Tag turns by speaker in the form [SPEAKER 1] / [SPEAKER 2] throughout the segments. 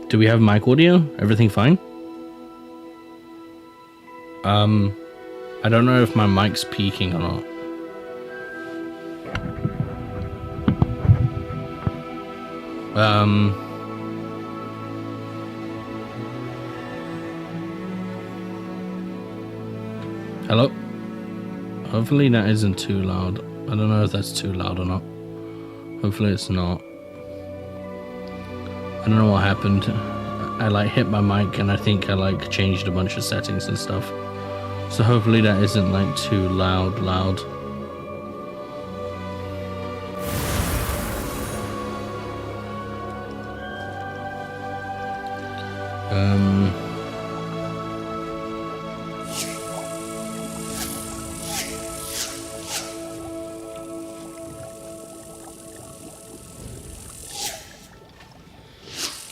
[SPEAKER 1] Do we have mic audio? Everything fine? I don't know if my mic's peaking or not. Hello? Hopefully that isn't too loud. I don't know if that's too loud or not. Hopefully it's not. I don't know what happened. I like hit my mic and I think I like changed a bunch of settings and stuff. So hopefully that isn't like too loud.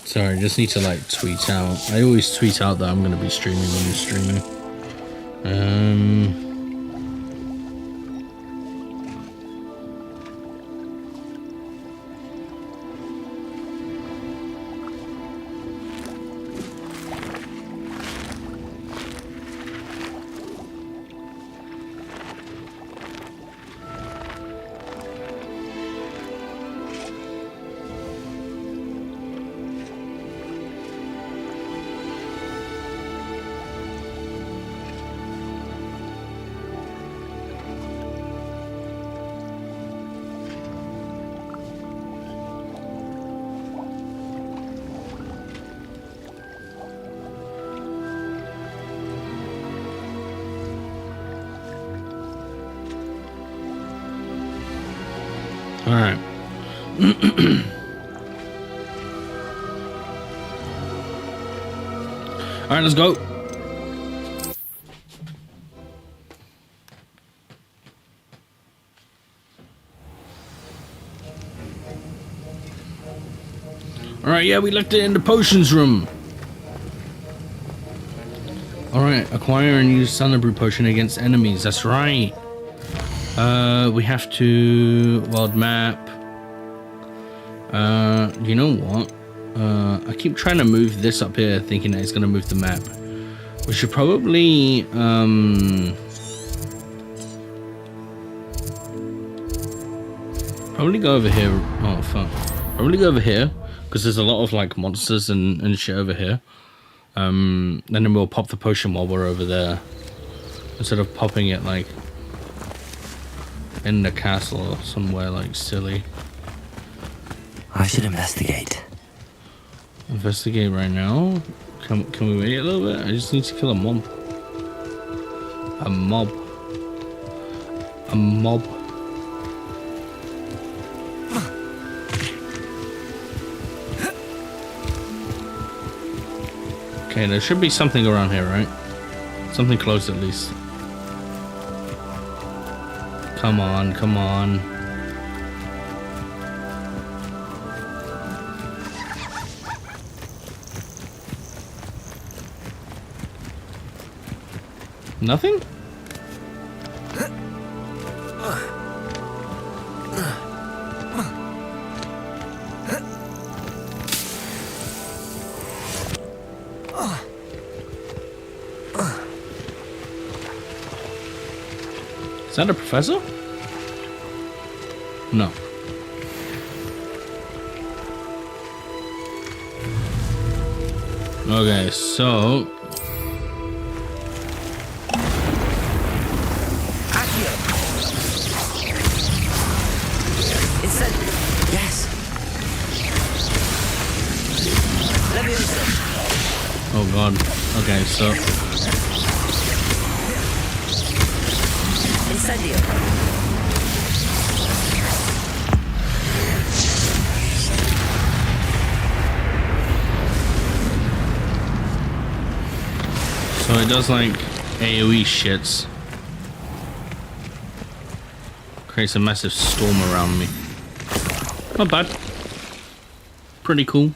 [SPEAKER 1] Sorry, I just need to like tweet out. I always tweet out that I'm going to be streaming when you're streaming. All right. All right, let's go. All right, yeah, we left it in the potions room. All right, acquire and use Thunder Brew potion against enemies. That's right. We have to world map. You know what? I keep trying to move this up here, thinking that it's gonna move the map. We should probably go over here. Oh fuck! Probably go over here because there's a lot of like monsters and shit over here. And then we'll pop the potion while we're over there instead of popping it like in the castle or somewhere like silly.
[SPEAKER 2] I should investigate.
[SPEAKER 1] Investigate right now? Can we wait a little bit? I just need to kill a mob. A mob. Okay, there should be something around here, right? Something close at least. Come on. Nothing? Is that a professor? No. Okay, so oh god. Okay, so
[SPEAKER 2] Incendio.
[SPEAKER 1] So it does like AoE shits. Creates a massive storm around me. Not bad. Pretty cool.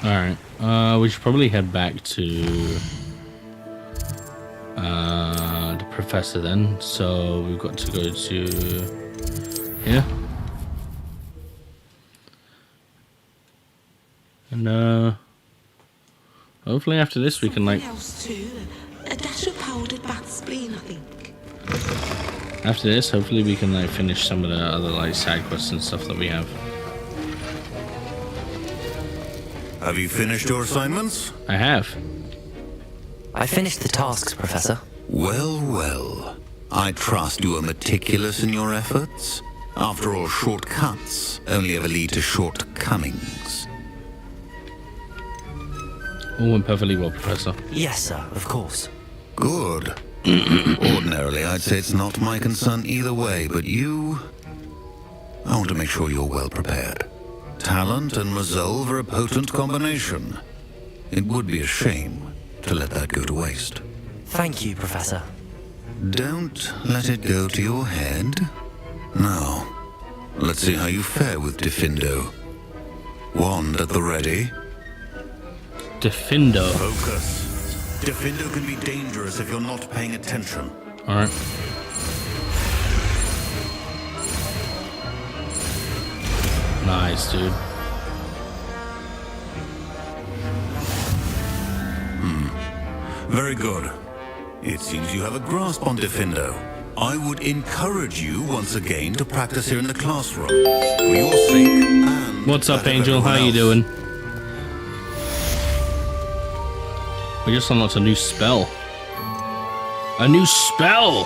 [SPEAKER 1] Alright, we should probably head back to the professor then. So we've got to go to here. And hopefully after this we can like.
[SPEAKER 3] Something else too. A dash of powdered bat spleen, I think.
[SPEAKER 1] After this, hopefully we can like finish some of the other like side quests and stuff that we have.
[SPEAKER 4] Have you finished your assignments?
[SPEAKER 1] I have.
[SPEAKER 2] I finished the tasks, Professor.
[SPEAKER 4] Well, well. I trust you are meticulous in your efforts. After all, shortcuts only ever lead to shortcomings.
[SPEAKER 1] All went perfectly well, Professor.
[SPEAKER 2] Yes, sir, of course.
[SPEAKER 4] Good. Ordinarily, I'd say it's not my concern either way, but you... I want to make sure you're well prepared. Talent and resolve are a potent combination. It would be a shame to let that go to waste.
[SPEAKER 2] Thank you, Professor.
[SPEAKER 4] Don't let it go to your head. Now, let's see how you fare with Defindo. Wand at the ready.
[SPEAKER 1] Defindo.
[SPEAKER 4] Focus. Defindo can be dangerous if you're not paying attention.
[SPEAKER 1] Alright. Nice, dude.
[SPEAKER 4] Very good. It seems you have a grasp on Defindo. I would encourage you once again to practice here in the classroom. For your sake and...
[SPEAKER 1] What's up,
[SPEAKER 4] that of
[SPEAKER 1] Angel? How
[SPEAKER 4] everyone
[SPEAKER 1] you
[SPEAKER 4] else.
[SPEAKER 1] doing? We just unlocked a new spell. A new spell!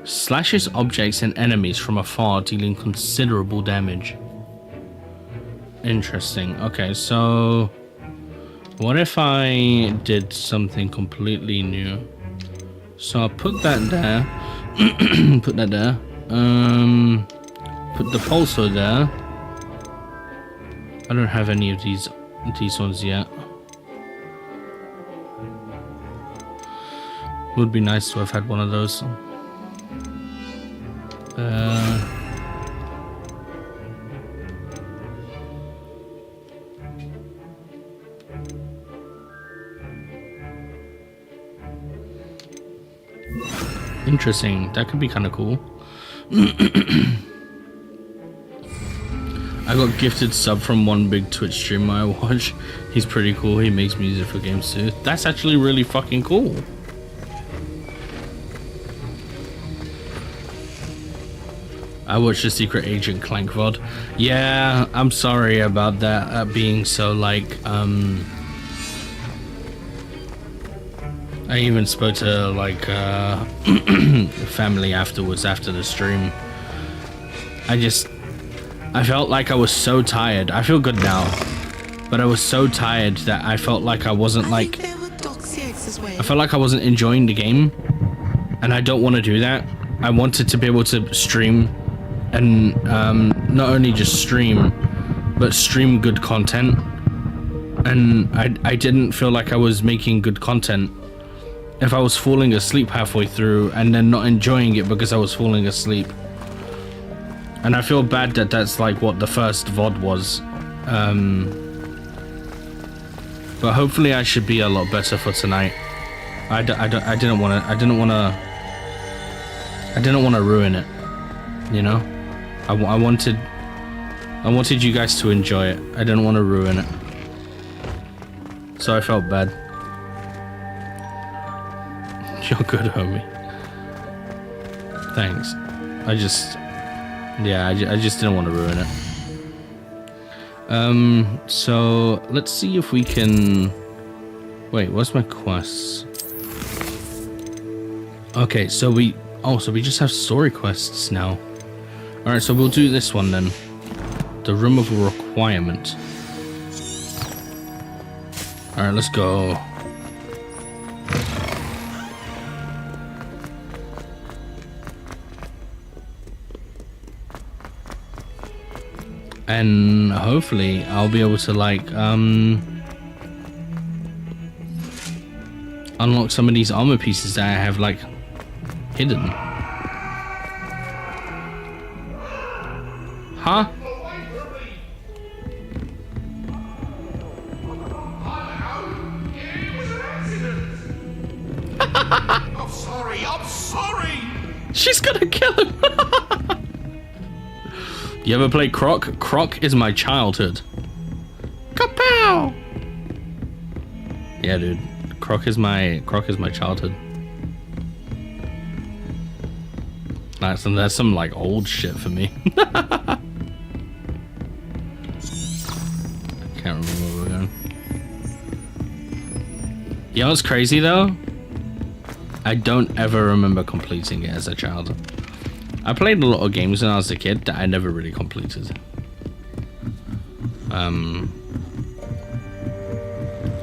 [SPEAKER 1] Slashes objects and enemies from afar, dealing considerable damage. Interesting. Okay, so what if I did something completely new? So I'll put that there. Put that there. Put the pulsar there. I don't have any of these ones yet. Would be nice to have had one of those. Interesting. That could be kind of cool. I got gifted sub from one big Twitch streamer I watch. He's pretty cool. He makes music for games too. That's actually really fucking cool. I watched the Secret Agent Clank VOD. Yeah, I'm sorry about that being so like I even spoke to like family afterwards after the stream. I felt like I was so tired. I feel good now, but I was so tired that I felt like I wasn't like I felt like I wasn't enjoying the game, and I don't want to do that. I wanted to be able to stream and not only just stream, but stream good content, and I didn't feel like I was making good content if I was falling asleep halfway through and then not enjoying it because I was falling asleep. And I feel bad that that's like what the first VOD was. But hopefully I should be a lot better for tonight. I didn't want to ruin it, you know? I wanted you guys to enjoy it. I didn't want to ruin it. So I felt bad. You're good, homie. Thanks. I just didn't want to ruin it. So let's see if we can. Wait, what's my quests? Okay, so we just have story quests now. All right, so we'll do this one then. The Room of Requirement. All right, let's go. And hopefully I'll be able to like unlock some of these armor pieces that I have like hidden. Huh?
[SPEAKER 5] I'm sorry.
[SPEAKER 1] She's gonna kill him. You ever play Croc? Croc is my childhood. Kapow! Yeah, dude. Croc is my childhood. That's some like old shit for me. Can't remember where we're going. You know what's crazy though? I don't ever remember completing it as a child. I played a lot of games when I was a kid that I never really completed. I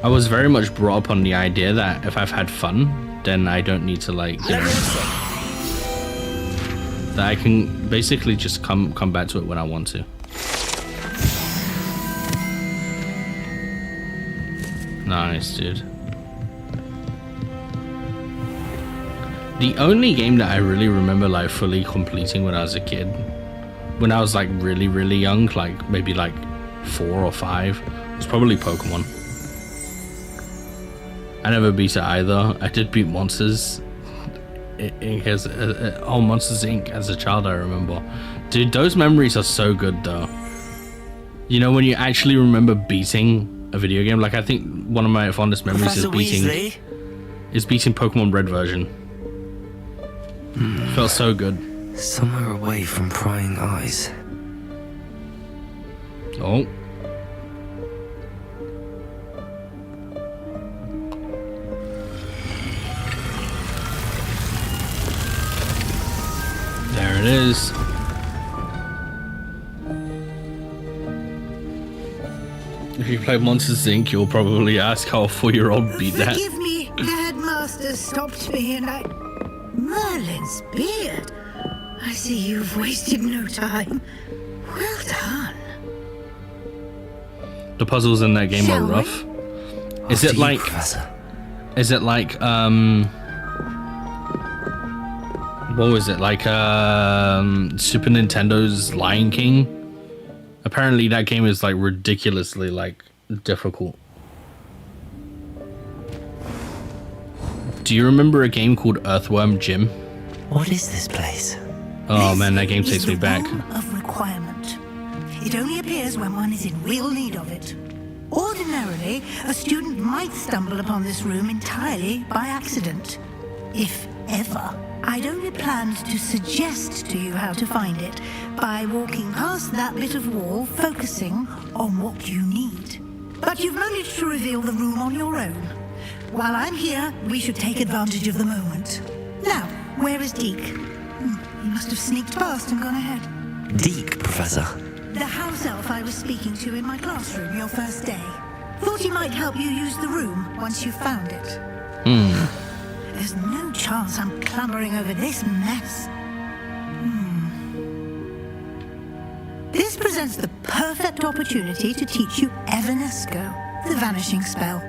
[SPEAKER 1] was very much brought up on the idea that if I've had fun, then I don't need to like, you know, that I can basically just come back to it when I want to. Nice, dude. The only game that I really remember like fully completing when I was a kid, when I was like really, really young, like maybe like 4 or 5, was probably Pokemon. I never beat it either. I did beat Monsters Monsters Inc. as a child, I remember. Dude, those memories are so good though. You know, when you actually remember beating a video game, like I think one of my fondest memories is beating Pokemon Red version. It felt so good.
[SPEAKER 2] Somewhere away from prying eyes.
[SPEAKER 1] Oh. There it is. If you play Monsters Inc., you'll probably ask how a 4-year-old beat that.
[SPEAKER 5] Forgive me, the headmaster stopped me and I... Merlin's beard. I see you've wasted no time. Well done.
[SPEAKER 1] The puzzles in that game are rough. Is it like...
[SPEAKER 2] Professor.
[SPEAKER 1] Is it like, what was it? Like, Super Nintendo's Lion King? Apparently that game is like ridiculously like difficult. Do you remember a game called Earthworm Jim?
[SPEAKER 2] What is this place?
[SPEAKER 1] Oh man, that game takes me back.
[SPEAKER 5] Room of requirement. It only appears when one is in real need of it. Ordinarily, a student might stumble upon this room entirely by accident. If ever. I'd only planned to suggest to you how to find it by walking past that bit of wall, focusing on what you need. But you've managed to reveal the room on your own. While I'm here, we should take advantage of the moment. Now, where is Deke? He must have sneaked past and gone ahead.
[SPEAKER 2] Deke, Professor.
[SPEAKER 5] The house elf I was speaking to in my classroom your first day. Thought he might help you use the room once you found it. There's no chance I'm clambering over this mess. This presents the perfect opportunity to teach you Evanesco, the vanishing spell.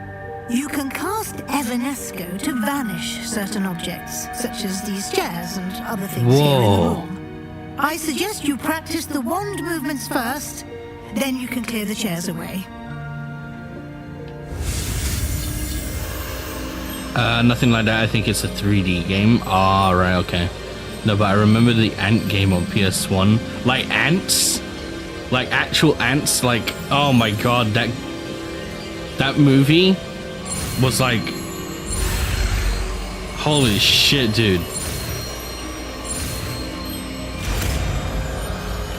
[SPEAKER 5] You can cast Evanesco to vanish certain objects, such as these chairs and other things here in the room. I suggest you practice the wand movements first, then you can clear the chairs away.
[SPEAKER 1] Nothing like that. I think it's a 3D game. Ah, right, okay. No, but I remember the ant game on PS1. Like ants? Like actual ants? Like, oh my god, that movie was like... Holy shit, dude.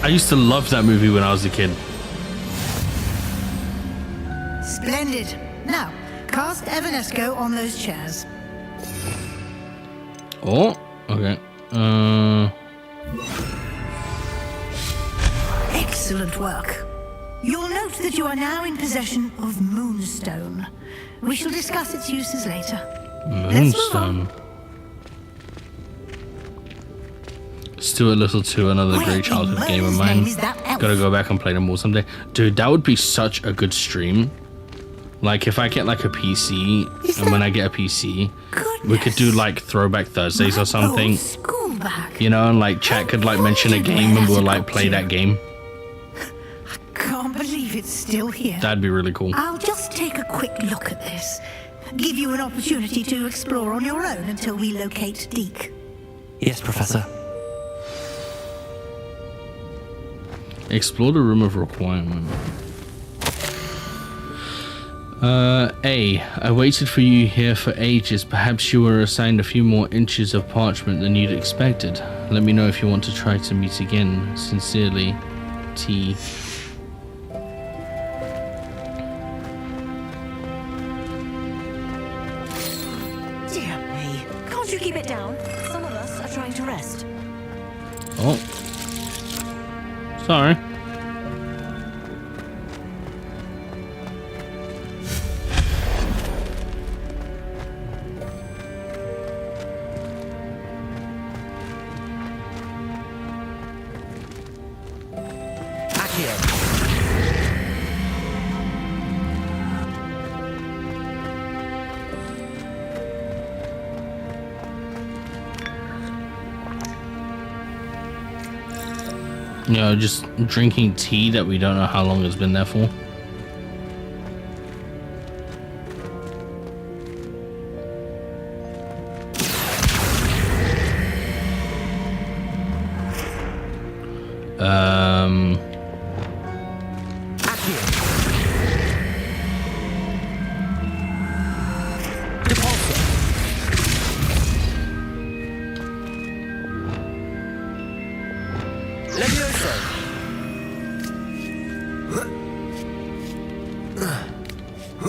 [SPEAKER 1] I used to love that movie when I was a kid.
[SPEAKER 5] Splendid. Now, cast Evanesco on those chairs.
[SPEAKER 1] Oh, okay.
[SPEAKER 5] Excellent work. You'll note that you are now in possession of Moonstone. We shall discuss its uses later.
[SPEAKER 1] Moonstone. Stuart Little 2, another great childhood game of mine. Gotta go back and play them all someday. Dude, that would be such a good stream. Like, if I get like a PC, and when I get a PC, we could do like Throwback Thursdays or something. You know, and like chat could like mention a game and we'll like play that game.
[SPEAKER 5] I can't believe it's still here.
[SPEAKER 1] That'd be really cool.
[SPEAKER 5] I'll just take a quick look at this. Give you an opportunity to explore on your own until we locate Deke.
[SPEAKER 2] Yes, Professor.
[SPEAKER 1] Explore the room of requirement. I waited for you here for ages. Perhaps you were assigned a few more inches of parchment than you'd expected. Let me know if you want to try to meet again. Sincerely, T.
[SPEAKER 6] Dear me. Can't you keep it down? Some of us are trying to rest.
[SPEAKER 1] Oh. Sorry. You know, just drinking tea that we don't know how long it's been there for.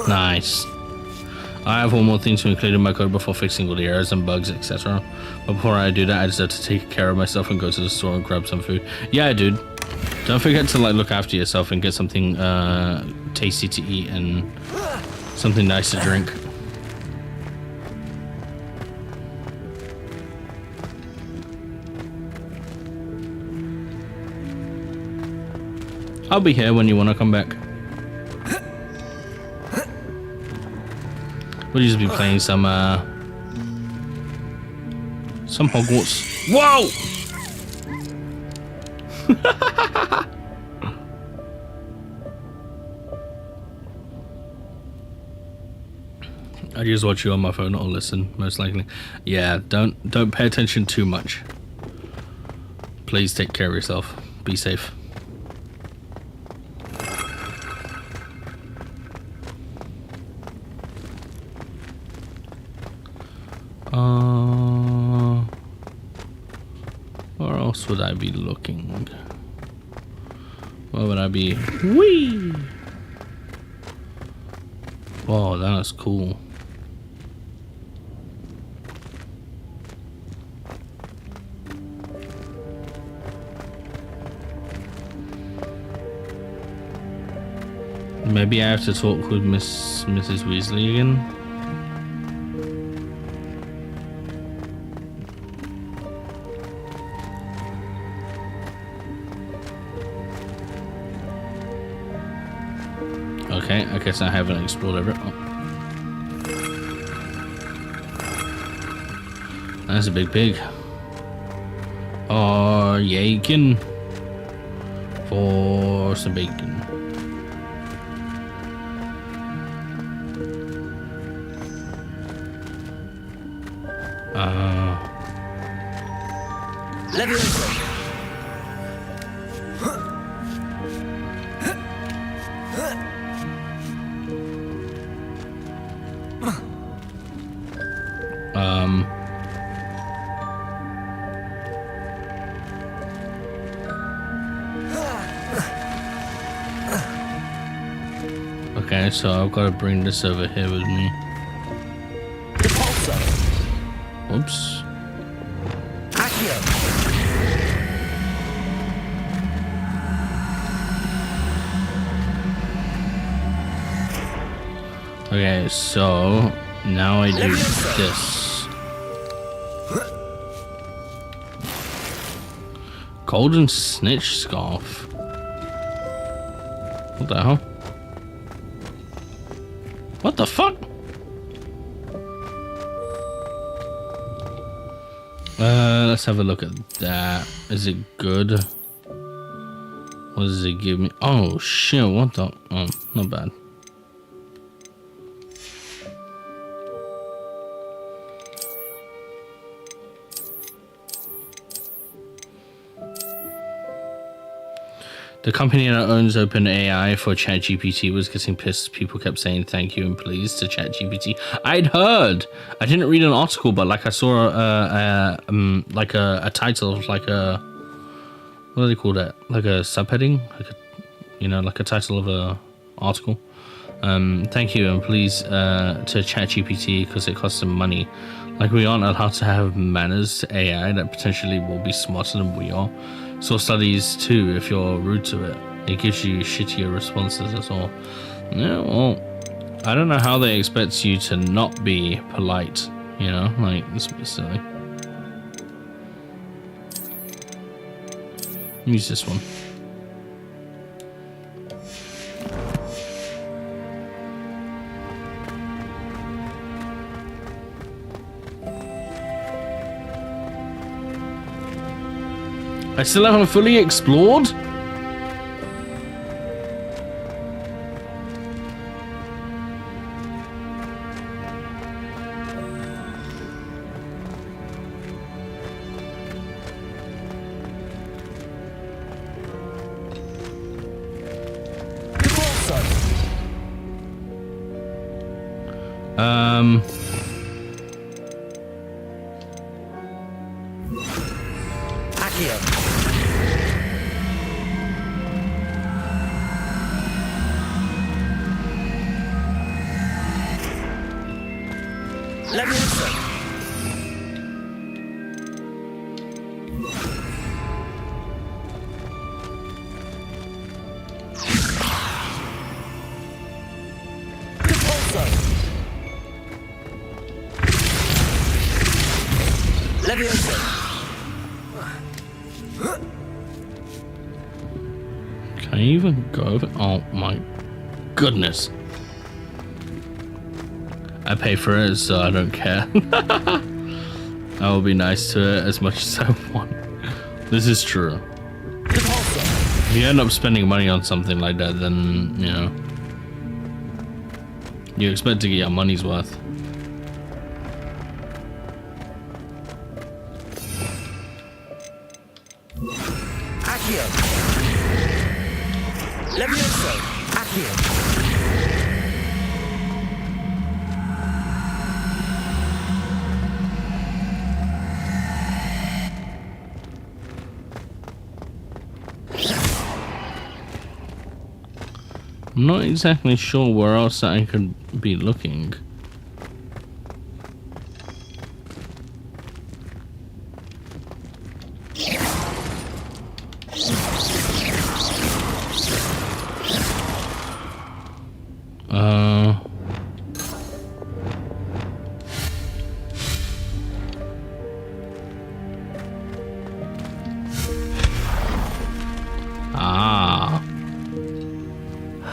[SPEAKER 1] Nice. I have one more thing to include in my code before fixing all the errors and bugs, etc. But before I do that, I just have to take care of myself and go to the store and grab some food. Yeah, dude. Don't forget to like look after yourself and get something tasty to eat and something nice to drink. I'll be here when you want to come back. We'll just be playing some Hogwarts. Whoa! I just watch you on my phone or listen, most likely. Yeah, don't pay attention too much. Please take care of yourself. Be safe. Where else would I be looking? Where would I be? Whee! Whoa, that is cool. Maybe I have to talk with Mrs. Weasley again. Okay, I guess I haven't explored everything. Oh. That's a big pig. Oh, yakin for some bacon. Okay, so I've got to bring this over here with me. Oops. Okay, so now I do this. Golden snitch scarf. What the hell? What the fuck? Let's have a look at that. Is it good? What does it give me? Oh shit, what the? Oh, not bad. The company that owns OpenAI for ChatGPT was getting pissed. People kept saying thank you and please to ChatGPT. I'd heard. I didn't read an article, but like I saw a title, like a, what do they call that? Like a subheading, like a, like a title of a article. Thank you and please to ChatGPT because it costs them money. Like we aren't allowed to have manners to AI that potentially will be smarter than we are. So studies too, if you're rude to it, it gives you shittier responses as well. Yeah, well, I don't know how they expect you to not be polite, like it's a bit silly. Use this one. I still haven't fully explored? Can I even go over? Oh my goodness. I pay for it, so I don't care. I will be nice to it as much as I want. This is true. If you end up spending money on something like that, then, you expect to get your money's worth. I'm not exactly sure where else I could be looking.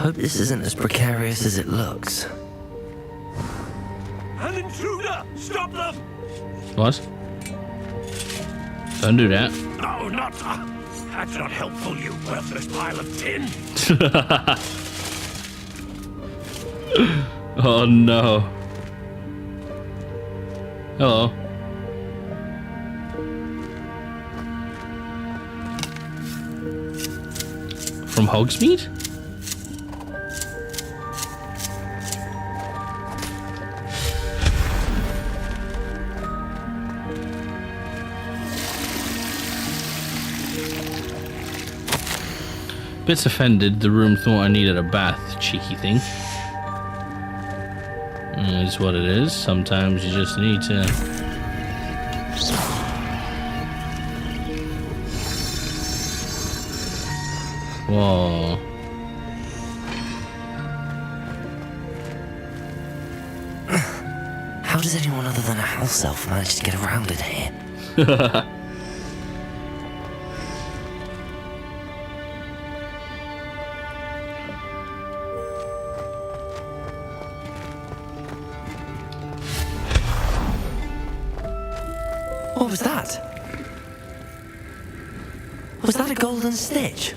[SPEAKER 2] Hope this isn't as precarious as it looks.
[SPEAKER 7] An intruder! Stop them!
[SPEAKER 1] What? Don't do that.
[SPEAKER 7] No, not... that's not helpful, you worthless pile of tin!
[SPEAKER 1] Oh no. Hello. From Hogsmeade? Bit offended, the room thought I needed a bath, cheeky thing. It's what it is. Sometimes you just need to... Whoa.
[SPEAKER 2] How does anyone other than a house elf manage to get around in here? What was that? Was that a golden stitch?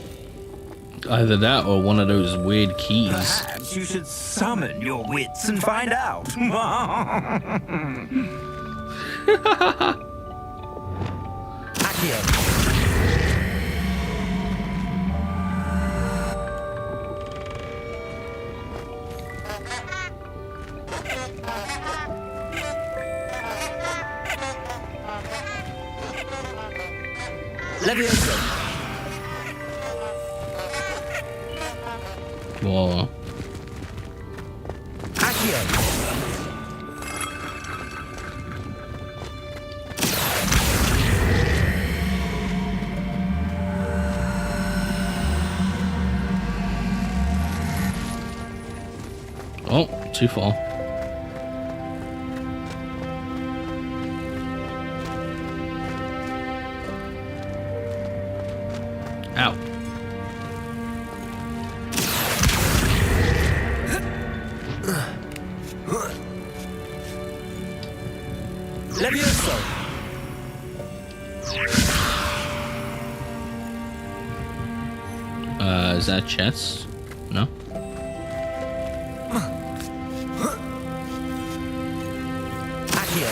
[SPEAKER 1] Either that or one of those weird keys.
[SPEAKER 7] Perhaps you should summon your wits and find out.
[SPEAKER 2] Levioso.
[SPEAKER 1] Whoa.
[SPEAKER 2] Accio.
[SPEAKER 1] Oh, too far. Ow.
[SPEAKER 2] Levioso.
[SPEAKER 1] Is that chess? No?
[SPEAKER 2] Accio.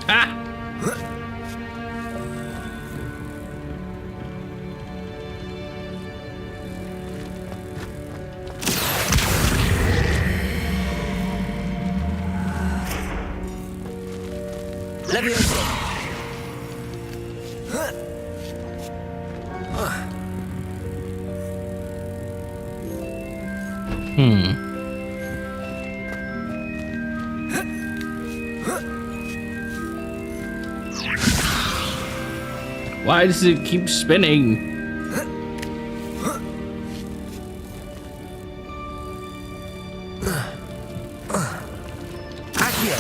[SPEAKER 1] Ah!
[SPEAKER 2] Levioso.
[SPEAKER 1] Why does it keep spinning?
[SPEAKER 2] Accio.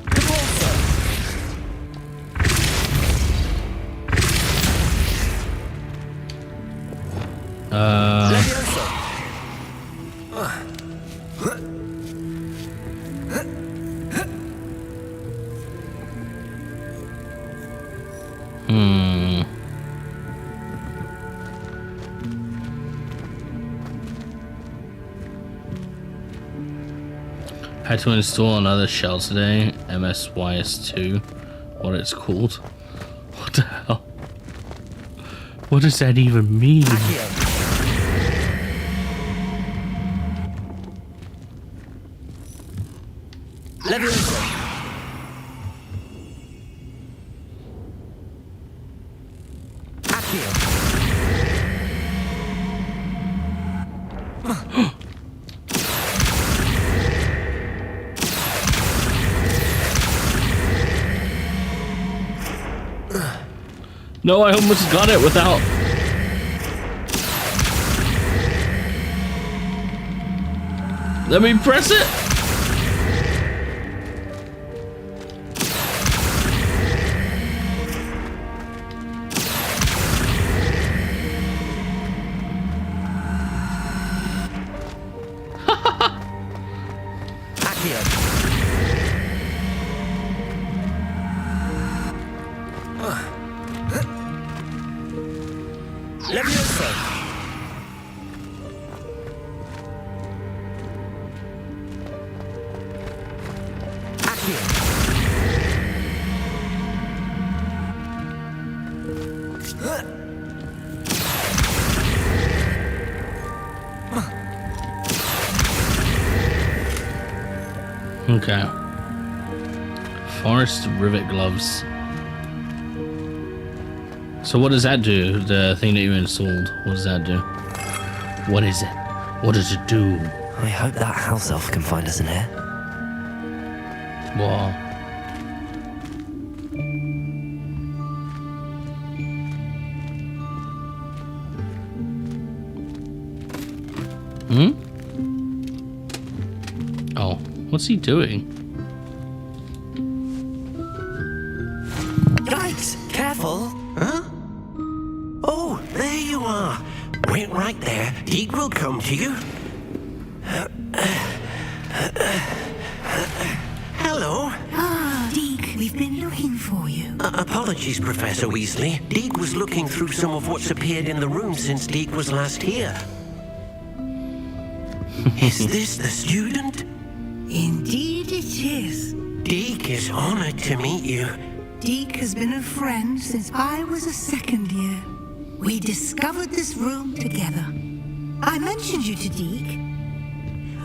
[SPEAKER 2] Repulsor. Levioso.
[SPEAKER 1] Had to install another shell today, MSYS2, what it's called. What the hell? What does that even mean?
[SPEAKER 2] Accio. Levioso. Accio.
[SPEAKER 1] No, I almost got it without. Let me press it.
[SPEAKER 2] Accio. Levioso. Accio.
[SPEAKER 1] Okay. Forest rivet gloves. So what does that do? The thing that you installed, what does that do? What is it? What does it do?
[SPEAKER 2] I hope that house elf can find us in here.
[SPEAKER 1] Wow. Oh, what's he doing?
[SPEAKER 2] Yikes! Careful! Huh? Oh, there you are. Wait right there. Deke will come to you. Hello.
[SPEAKER 5] Ah, Deke, we've been looking for you.
[SPEAKER 2] Apologies, Professor Weasley. Deke was looking through some of what's appeared in the room since Deke was last here. Is this the student?
[SPEAKER 5] Indeed it is.
[SPEAKER 2] Deke is honored to meet you.
[SPEAKER 5] Deke has been a friend since I was a second year. We discovered this room together. I mentioned you to Deke.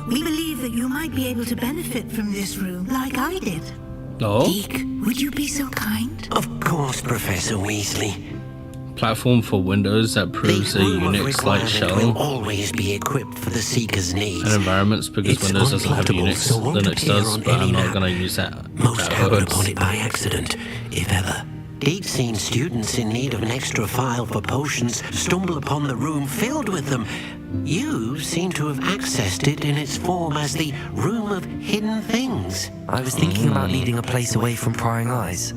[SPEAKER 5] We believe that you might be able to benefit from this room like I did.
[SPEAKER 1] Oh,
[SPEAKER 5] Deke, would you be so kind?
[SPEAKER 2] Of course, Professor Weasley.
[SPEAKER 1] platform for Windows that proves a
[SPEAKER 2] The room of
[SPEAKER 1] Unix-like
[SPEAKER 2] requirement
[SPEAKER 1] shell
[SPEAKER 2] will always be equipped for the Seeker's needs.
[SPEAKER 1] and environments because
[SPEAKER 2] It's
[SPEAKER 1] Windows doesn't have
[SPEAKER 2] unplottable,
[SPEAKER 1] Unix.
[SPEAKER 2] so won't
[SPEAKER 1] Linux
[SPEAKER 2] appear
[SPEAKER 1] does,
[SPEAKER 2] on
[SPEAKER 1] but
[SPEAKER 2] any
[SPEAKER 1] I'm not
[SPEAKER 2] map.
[SPEAKER 1] going to use that.
[SPEAKER 2] Most
[SPEAKER 1] that
[SPEAKER 2] happen
[SPEAKER 1] works.
[SPEAKER 2] upon it by accident, if ever. Deke's seen students in need of an extra file for potions stumble upon the room filled with them. You seem to have accessed it in its form as the Room of Hidden Things.
[SPEAKER 8] I was thinking about needing a place away from prying eyes.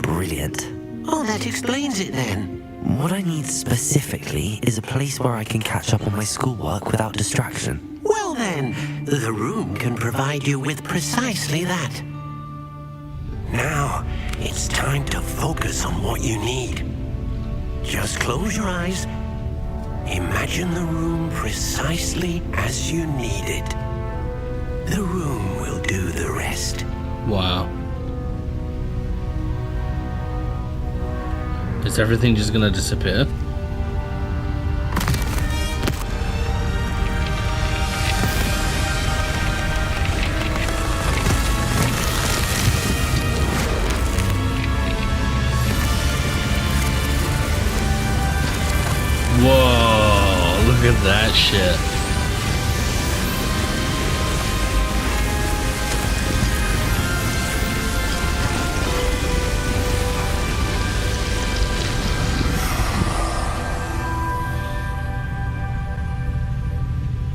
[SPEAKER 8] Brilliant.
[SPEAKER 2] Oh, that explains it then.
[SPEAKER 8] What I need specifically is a place where I can catch up on my schoolwork without distraction.
[SPEAKER 2] Well then, the room can provide you with precisely that. Now, it's time to focus on what you need. Just close your eyes. Imagine the room precisely as you need it. The room will do the rest.
[SPEAKER 1] Wow. Is everything just gonna disappear? Whoa, look at that shit.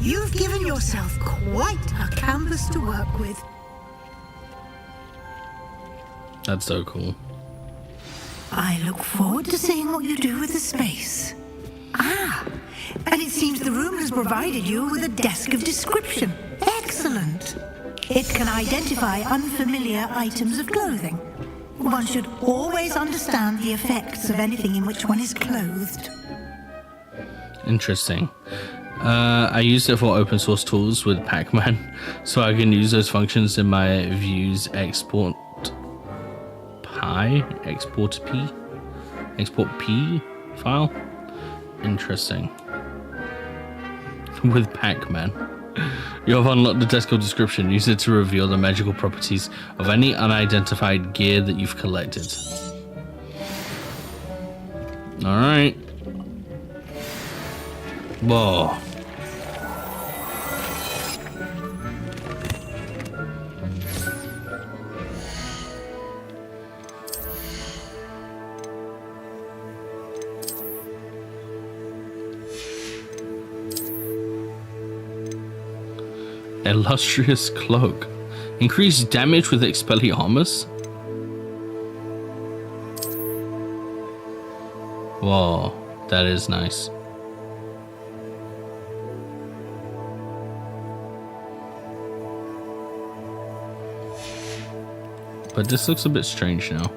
[SPEAKER 5] You've given yourself quite a canvas to work with.
[SPEAKER 1] That's so cool.
[SPEAKER 5] I look forward to seeing what you do with the space. Ah, and it seems the room has provided you with a desk of description. Excellent. It can identify unfamiliar items of clothing. One should always understand the effects of anything in which one is clothed.
[SPEAKER 1] Interesting. I use it for open source tools with Pac-Man, so I can use those functions in my views export P file. Interesting. With Pac-Man. You have unlocked the desk of description. Use it to reveal the magical properties of any unidentified gear that you've collected. Alright. Whoa. Illustrious cloak. Increased damage with Expelliarmus? Whoa, that is nice. But this looks a bit strange now.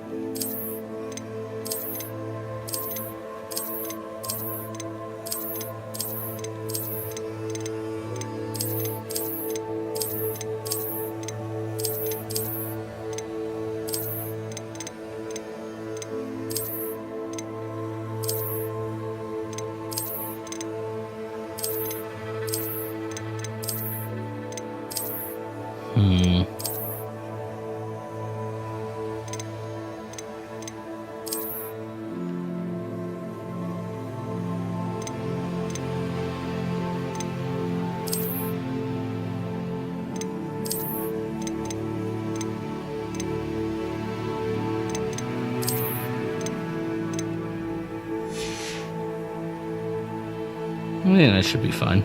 [SPEAKER 1] Yeah, that should be fine.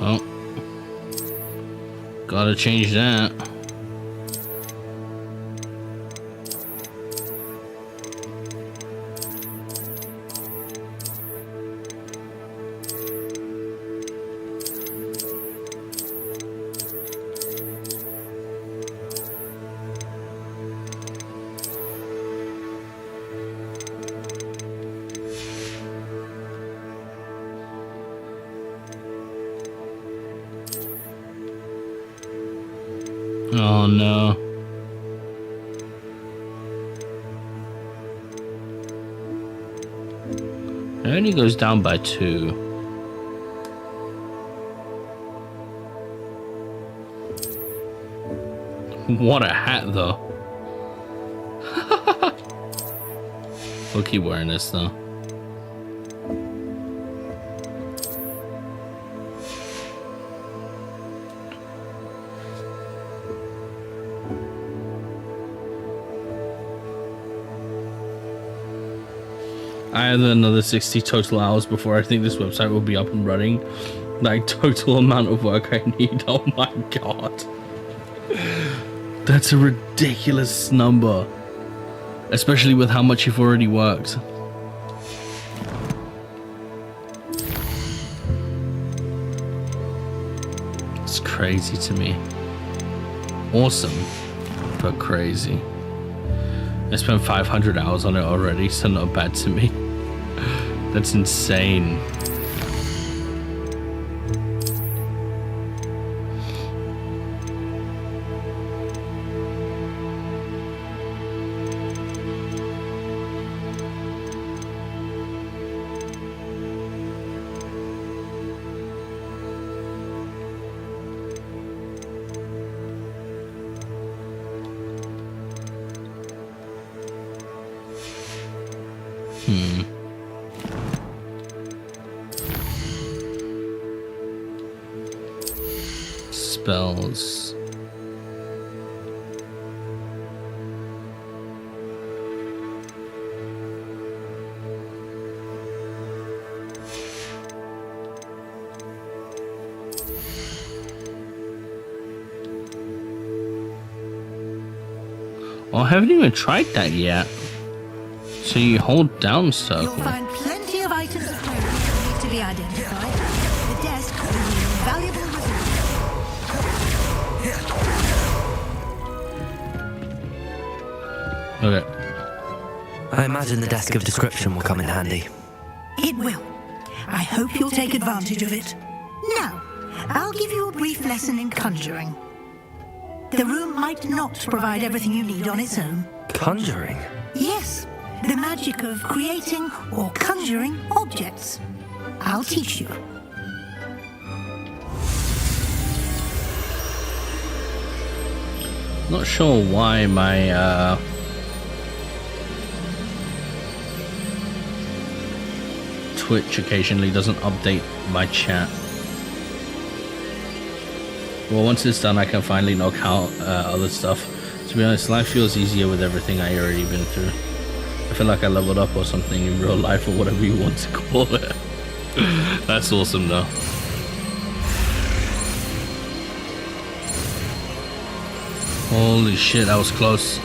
[SPEAKER 1] Oh. Gotta change that. Oh no. It only goes down by 2. What a hat, though. We'll keep wearing this, though. I have another 60 total hours before I think this website will be up and running. Like, total amount of work I need. Oh my god. That's a ridiculous number. Especially with how much you've already worked. It's crazy to me. Awesome, but crazy. I spent 500 hours on it already, so not bad to me. That's insane. Spells. Well, I haven't even tried that yet. So you hold down circle.
[SPEAKER 5] You'll find plenty of items of clothing that need to be identified. The desk will be valuable resource.
[SPEAKER 1] Okay.
[SPEAKER 8] I imagine the desk of description will come in handy.
[SPEAKER 5] It will. I hope you'll take advantage of it. Now, I'll give you a brief lesson in conjuring. The room might not provide everything you need on its own.
[SPEAKER 8] Conjuring?
[SPEAKER 5] Yes, the magic of creating or conjuring objects. I'll teach you.
[SPEAKER 1] Not sure why my Twitch occasionally doesn't update my chat. Well, once it's done, I can finally knock out other stuff. To be honest, life feels easier with everything I already been through. I feel like I leveled up or something in real life, or whatever you want to call it. That's awesome, though. Holy shit, that was close.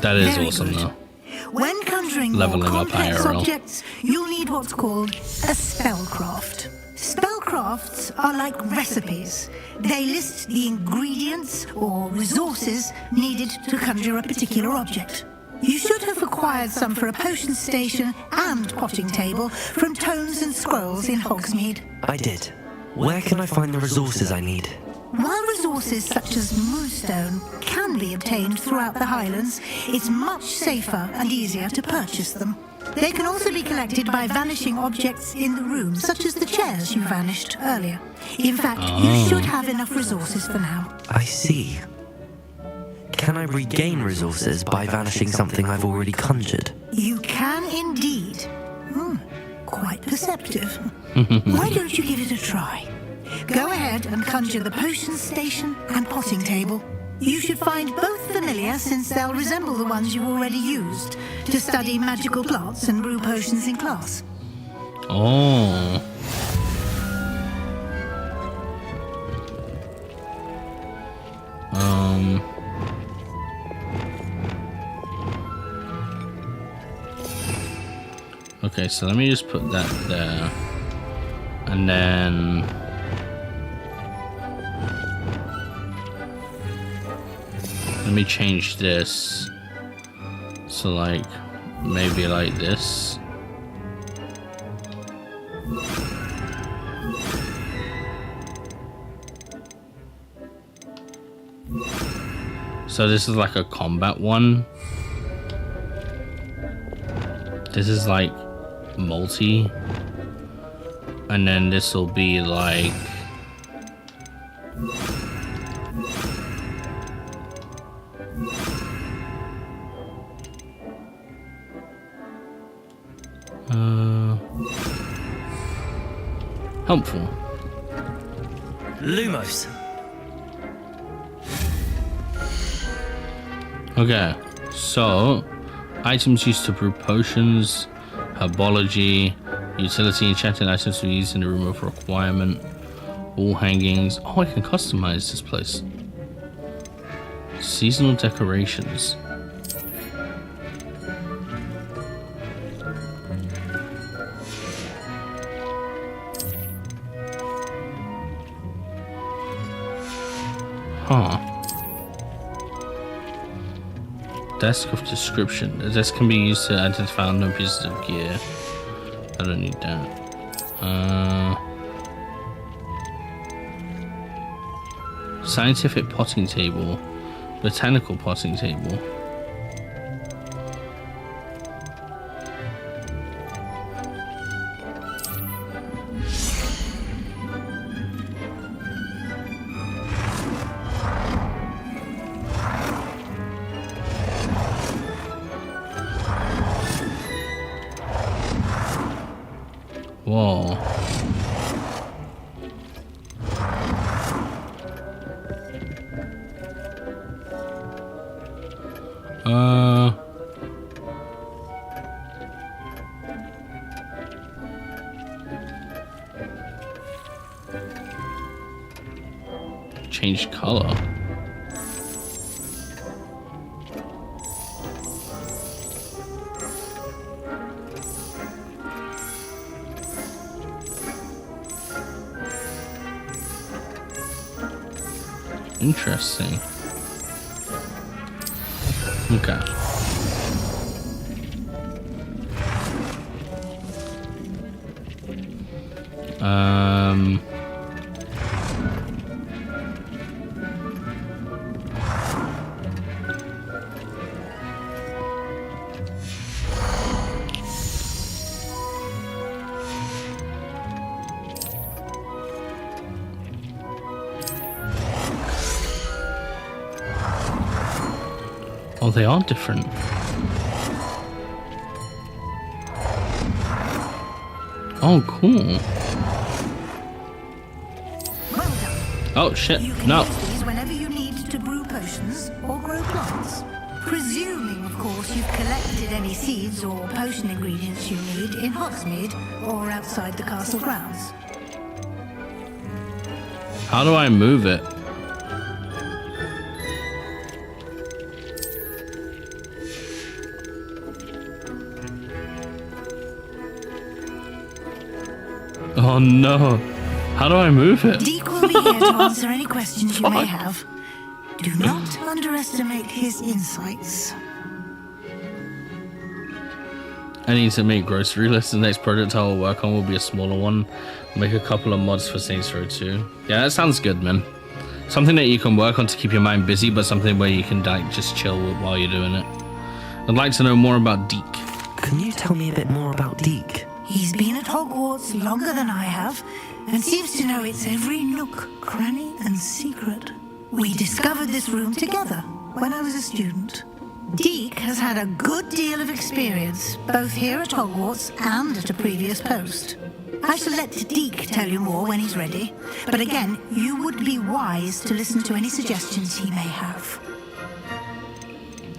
[SPEAKER 1] That is
[SPEAKER 5] Very
[SPEAKER 1] awesome,
[SPEAKER 5] good.
[SPEAKER 1] though.
[SPEAKER 5] When conjuring
[SPEAKER 1] Leveling
[SPEAKER 5] more
[SPEAKER 1] up
[SPEAKER 5] complex
[SPEAKER 1] IRL.
[SPEAKER 5] objects, you'll need what's called a spellcraft. Spellcrafts are like recipes. They list the ingredients or resources needed to conjure a particular object. You should have acquired some for a potion station and potting table from tomes and scrolls in Hogsmeade.
[SPEAKER 8] I did. Where can I find the resources I need?
[SPEAKER 5] While resources such as moonstone can be obtained throughout the Highlands, it's much safer and easier to purchase them. They can also be collected by vanishing objects in the room, such as the chairs you vanished earlier. In fact, you should have enough resources for now.
[SPEAKER 8] I see. Can I regain resources by vanishing something I've already conjured?
[SPEAKER 5] You can indeed. Quite perceptive. Why don't you give it a try? Go ahead and conjure the potion station and potting table. You should find both familiar, since they'll resemble the ones you already used to study magical plants and brew potions in class.
[SPEAKER 1] Oh. Okay, so let me just put that there. And then let me change this. So like maybe like this. So this is like a combat one. This is like multi. And then this will be like helpful.
[SPEAKER 8] Lumos.
[SPEAKER 1] Okay, so items used to brew potions, herbology, utility enchanted items to be used in the room of requirement, wall hangings. Oh, I can customize this place. Seasonal decorations. Huh. Desk of description. The desk can be used to identify unknown pieces of gear. I don't need that. Scientific potting table. Botanical potting table. Whoa. Change color. Interesting. Okay. Oh, they are different. Oh, cool.
[SPEAKER 5] Well done.
[SPEAKER 1] Oh, shit.
[SPEAKER 5] You can
[SPEAKER 1] No.
[SPEAKER 5] use these whenever you need to brew potions or grow plants. Presuming, of course, you've collected any seeds or potion ingredients you need in Hogsmeade or outside the castle grounds.
[SPEAKER 1] How do I move it? Oh no. How do I move it?
[SPEAKER 5] Deke will be here to answer any questions you may have. Do not underestimate his insights.
[SPEAKER 1] I need to make grocery lists. The next project I will work on will be a smaller one. Make a couple of mods for Saints Row 2. Yeah, that sounds good, man. Something that you can work on to keep your mind busy, but something where you can like just chill while you're doing it. I'd like to know more about Deke.
[SPEAKER 8] Can you tell me a bit more about Deke?
[SPEAKER 5] He's been at Hogwarts longer than I have, and seems to know its every nook, cranny, and secret. We discovered this room together when I was a student. Deke has had a good deal of experience, both here at Hogwarts and at a previous post. I shall let Deke tell you more when he's ready, but again, you would be wise to listen to any suggestions he may have.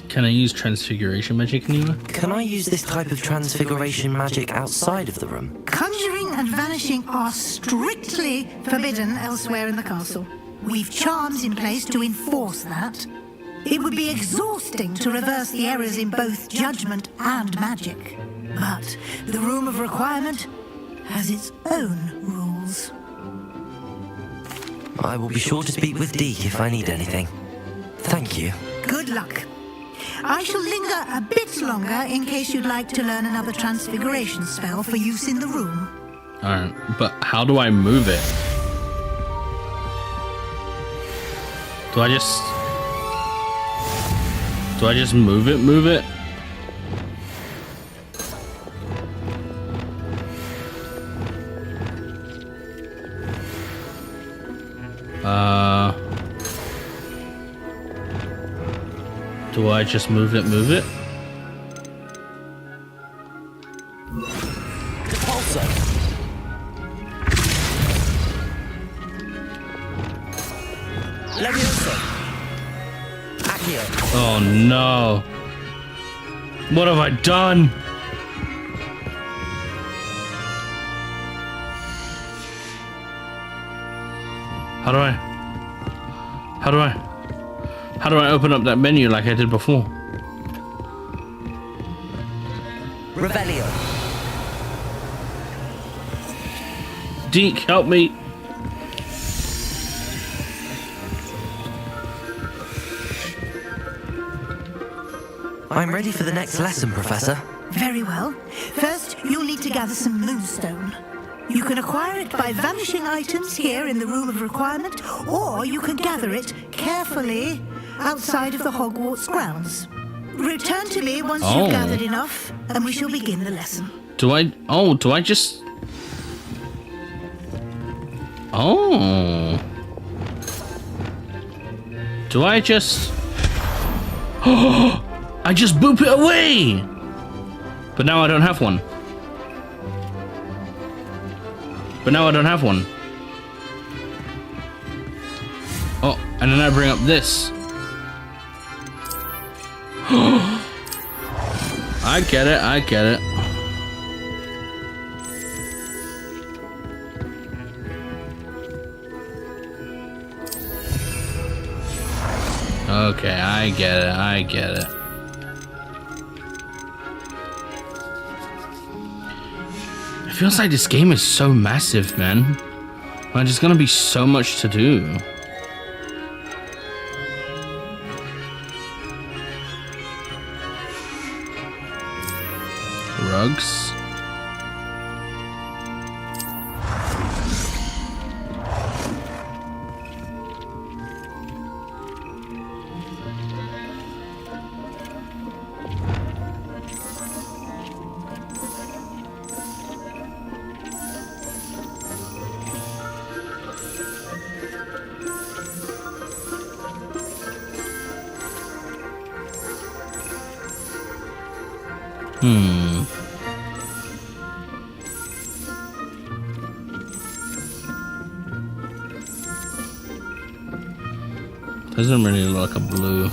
[SPEAKER 1] Can I use transfiguration magic anywhere?
[SPEAKER 8] Can I use this type of transfiguration magic outside of the room?
[SPEAKER 5] Conjuring and vanishing are strictly forbidden elsewhere in the castle. We've charms in place to enforce that. It would be exhausting to reverse the errors in both judgment and magic. But the Room of Requirement has its own rules.
[SPEAKER 8] I will be sure to speak with Deke if I need anything. Thank you.
[SPEAKER 5] Good luck. I shall linger a bit longer in case you'd like to learn another transfiguration spell for use in the room.
[SPEAKER 1] Alright, but how do I move it? Do I just... Do I just move it? Move it? Do I just move it? Move it?
[SPEAKER 8] Repulsor. Leviosa. Accio.
[SPEAKER 1] Oh no. What have I done? How do I open up that menu like I did before?
[SPEAKER 8] Revelio.
[SPEAKER 1] Deke, help me.
[SPEAKER 8] I'm ready for the next lesson, Professor.
[SPEAKER 5] Very well. First, you'll need to gather some moonstone. You can acquire it by vanishing items here in the Room of Requirement, or you can gather it carefully outside of the Hogwarts grounds. Return to me once you've gathered enough, and we shall begin the lesson.
[SPEAKER 1] Do I just... Oh. Do I just... Oh, I just boop it away! But now I don't have one. Oh, and then I bring up this. I get it. Okay, I get it. It feels like this game is so massive, man. Like, there's gonna be so much to do. Rugs. Doesn't really look like a blue.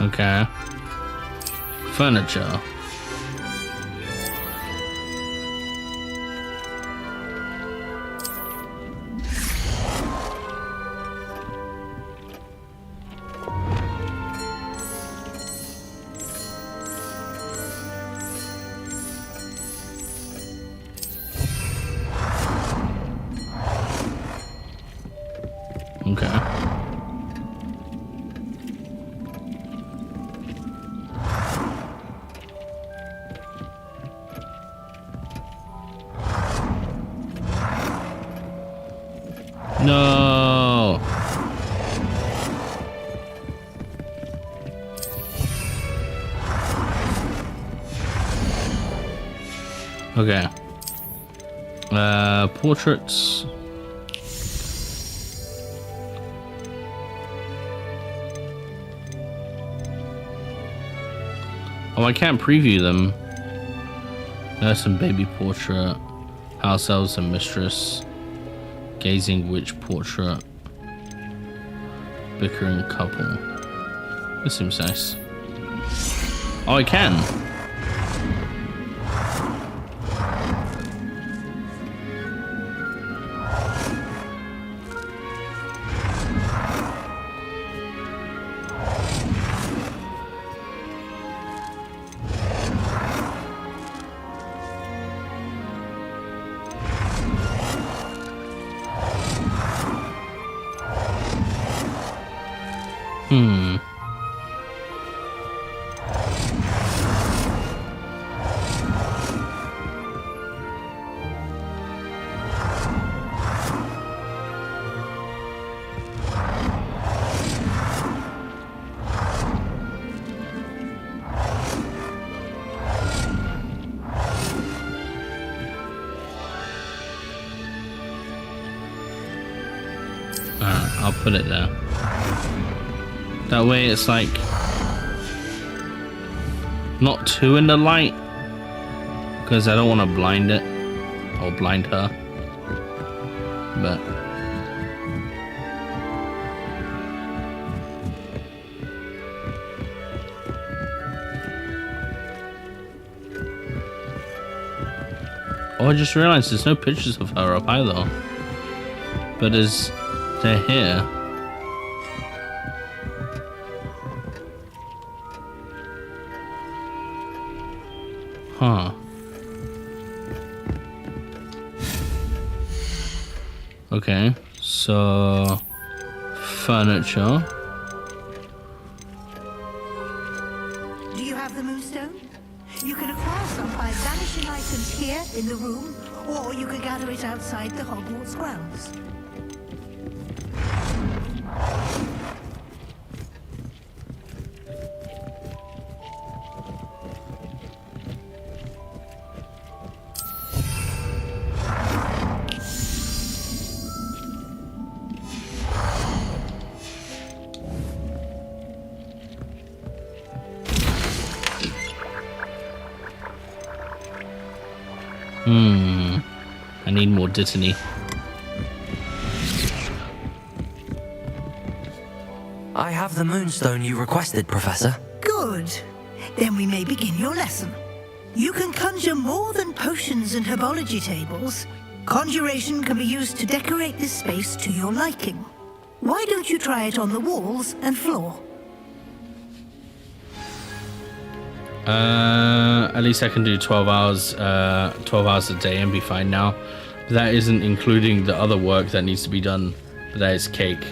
[SPEAKER 1] Okay. Furniture. Okay. No. Okay. Portraits. Oh, I can't preview them. Nurse and baby portrait. House elves and mistress. Gazing witch portrait. Bickering couple. This seems nice. Oh, I can. I'll put it there. That way it's like not too in the light, because I don't want to blind it or blind her. But oh, I just realized there's no pictures of her up either. But they're here. Huh. Okay, so furniture.
[SPEAKER 5] Do you have the moonstone? You can acquire some by vanishing items here in the room, or you can gather it outside the Hogwarts grounds.
[SPEAKER 1] I need more Dittany.
[SPEAKER 8] I have the moonstone you requested, Professor.
[SPEAKER 5] Good. Then we may begin your lesson. You can conjure more than potions and herbology tables. Conjuration can be used to decorate this space to your liking. Why don't you try it on the walls and floor?
[SPEAKER 1] At least I can do 12 hours a day and be fine now. That isn't including the other work that needs to be done. But that is cake.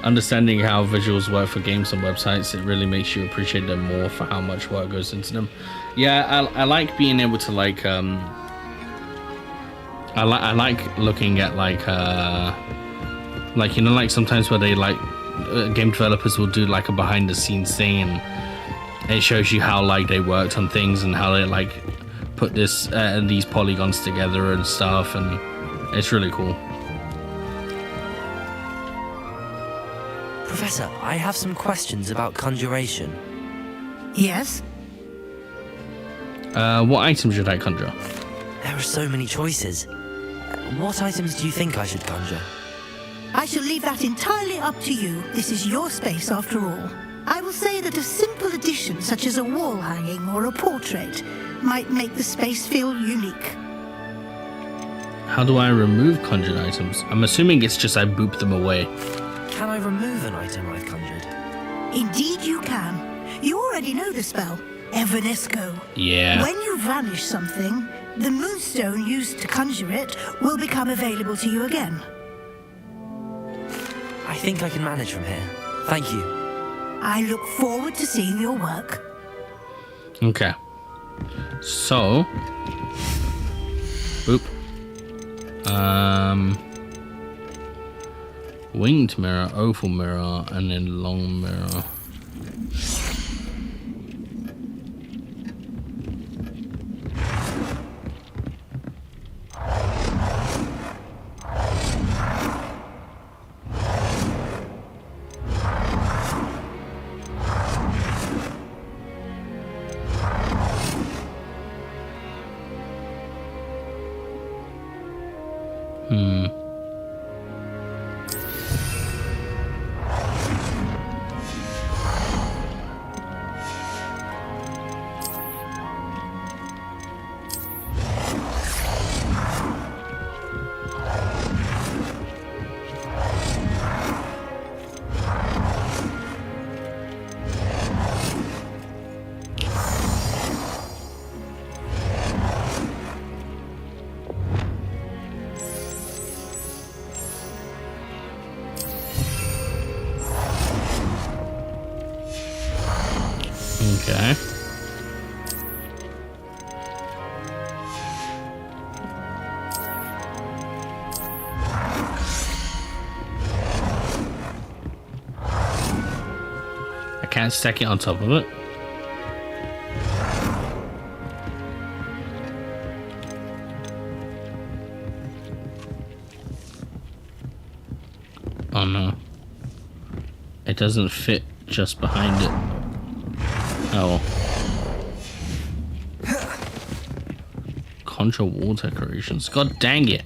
[SPEAKER 1] Understanding how visuals work for games and websites, it really makes you appreciate them more for how much work goes into them. Yeah, I like being able to like I like looking at like you know, like sometimes where they like game developers will do like a behind the scenes thing, and it shows you how like they worked on things and how they like put this these polygons together and stuff, and it's really cool.
[SPEAKER 8] Professor, I have some questions about conjuration.
[SPEAKER 5] Yes?
[SPEAKER 1] What items should I conjure?
[SPEAKER 8] There are so many choices. What items do you think I should conjure?
[SPEAKER 5] I shall leave that entirely up to you. This is your space after all. I will say that a simple addition such as a wall hanging or a portrait might make the space feel unique.
[SPEAKER 1] How do I remove conjured items? I'm assuming it's just I boop them away.
[SPEAKER 8] Can I remove an item I've conjured?
[SPEAKER 5] Indeed you can. You already know the spell, Evanesco.
[SPEAKER 1] Yeah.
[SPEAKER 5] When you vanish something, the moonstone used to conjure it will become available to you again.
[SPEAKER 8] I think I can manage from here. Thank you.
[SPEAKER 5] I look forward to seeing your work.
[SPEAKER 1] Okay. So, boop. Winged mirror, oval mirror, and then long mirror. Okay. I can't stack it on top of it. Oh no. It doesn't fit just behind it. Oh. Contra wall decorations. God dang it.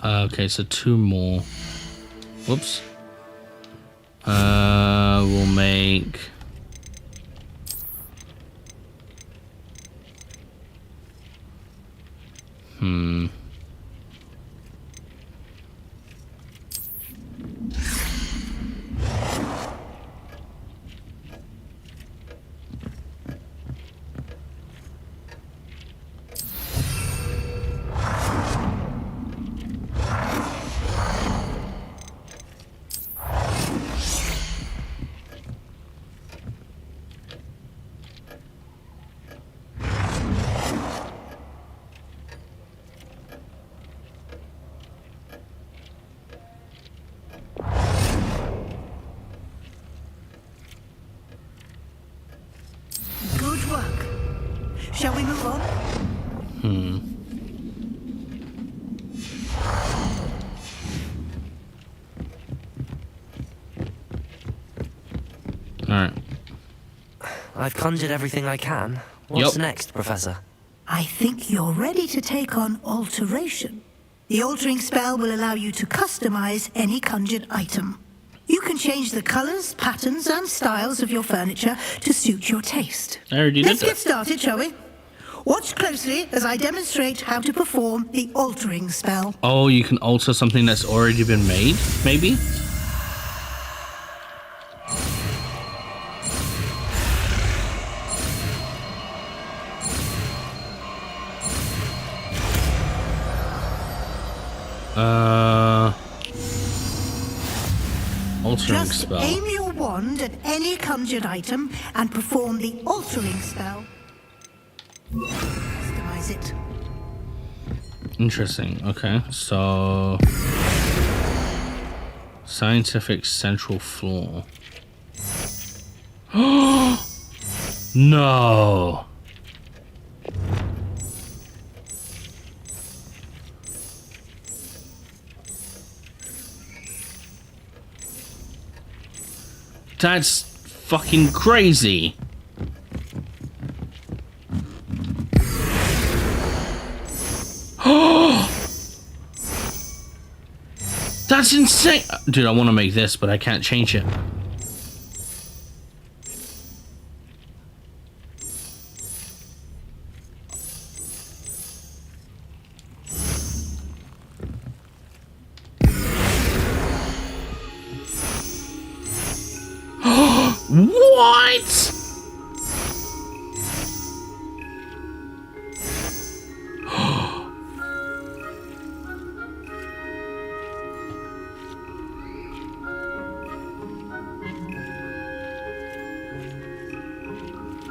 [SPEAKER 1] Okay, so 2 more. Whoops. We'll make...
[SPEAKER 5] Good work. Shall we move on?
[SPEAKER 1] Alright.
[SPEAKER 8] I've conjured everything I can. What's
[SPEAKER 1] Yup.
[SPEAKER 8] next, Professor?
[SPEAKER 5] I think you're ready to take on alteration. The altering spell will allow you to customize any conjured item. You can change the colors, patterns, and styles of your furniture to suit your taste.
[SPEAKER 1] I already did
[SPEAKER 5] Let's get
[SPEAKER 1] that.
[SPEAKER 5] started, shall we? Watch closely as I demonstrate how to perform the altering spell.
[SPEAKER 1] Oh, you can alter something that's already been made, maybe? Altering
[SPEAKER 5] Just
[SPEAKER 1] spell.
[SPEAKER 5] aim your wand at any conjured item and perform the altering spell. Customize it.
[SPEAKER 1] Interesting. Okay, so... Scientific central floor. No! That's fucking crazy. That's insane. Dude, I want to make this, but I can't change it. What?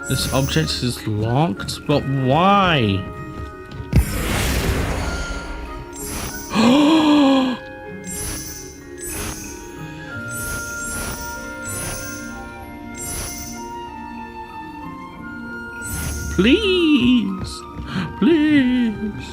[SPEAKER 1] This object is locked, but why? Please, please.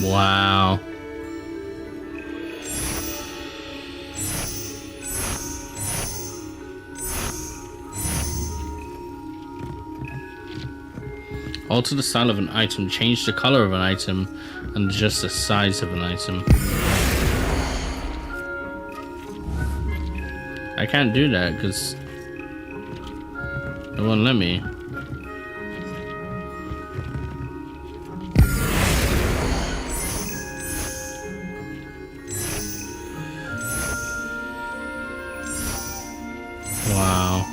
[SPEAKER 1] Wow. Alter the style of an item, change the color of an item, and adjust the size of an item. I can't do that because it won't let me. Wow.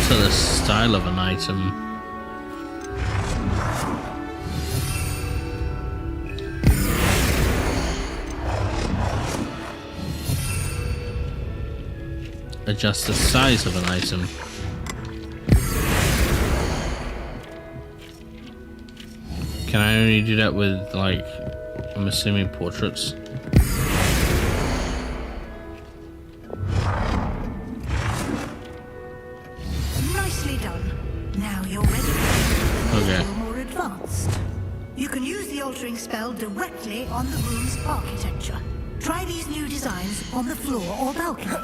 [SPEAKER 1] The style of an item. Adjust the size of an item. Can I only do that with, like, I'm assuming portraits?
[SPEAKER 5] Nicely done. Now you're ready for
[SPEAKER 1] Okay.
[SPEAKER 5] a little more advanced. You can use the altering spell directly on the room's architecture. Try these new designs on the floor or balcony.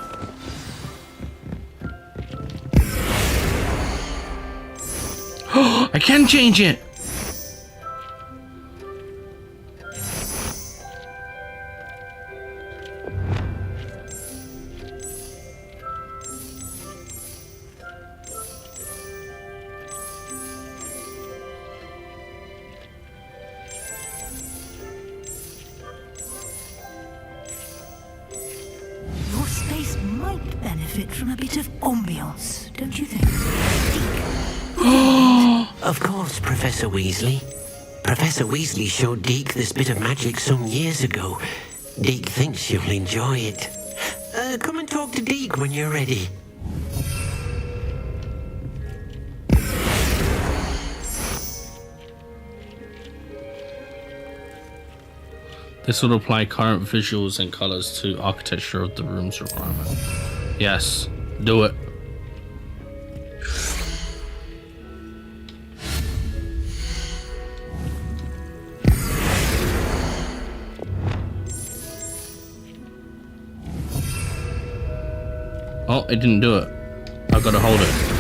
[SPEAKER 1] I can change it!
[SPEAKER 5] Your space might benefit from a bit of ambiance, don't you think?
[SPEAKER 2] Of course, Professor Weasley. Professor Weasley showed Deke this bit of magic some years ago. Deke thinks you'll enjoy it. Come and talk to Deke when you're ready.
[SPEAKER 1] This will apply current visuals and colors to architecture of the room's requirement. Yes, do it. Oh, it didn't do it. I've got to hold it.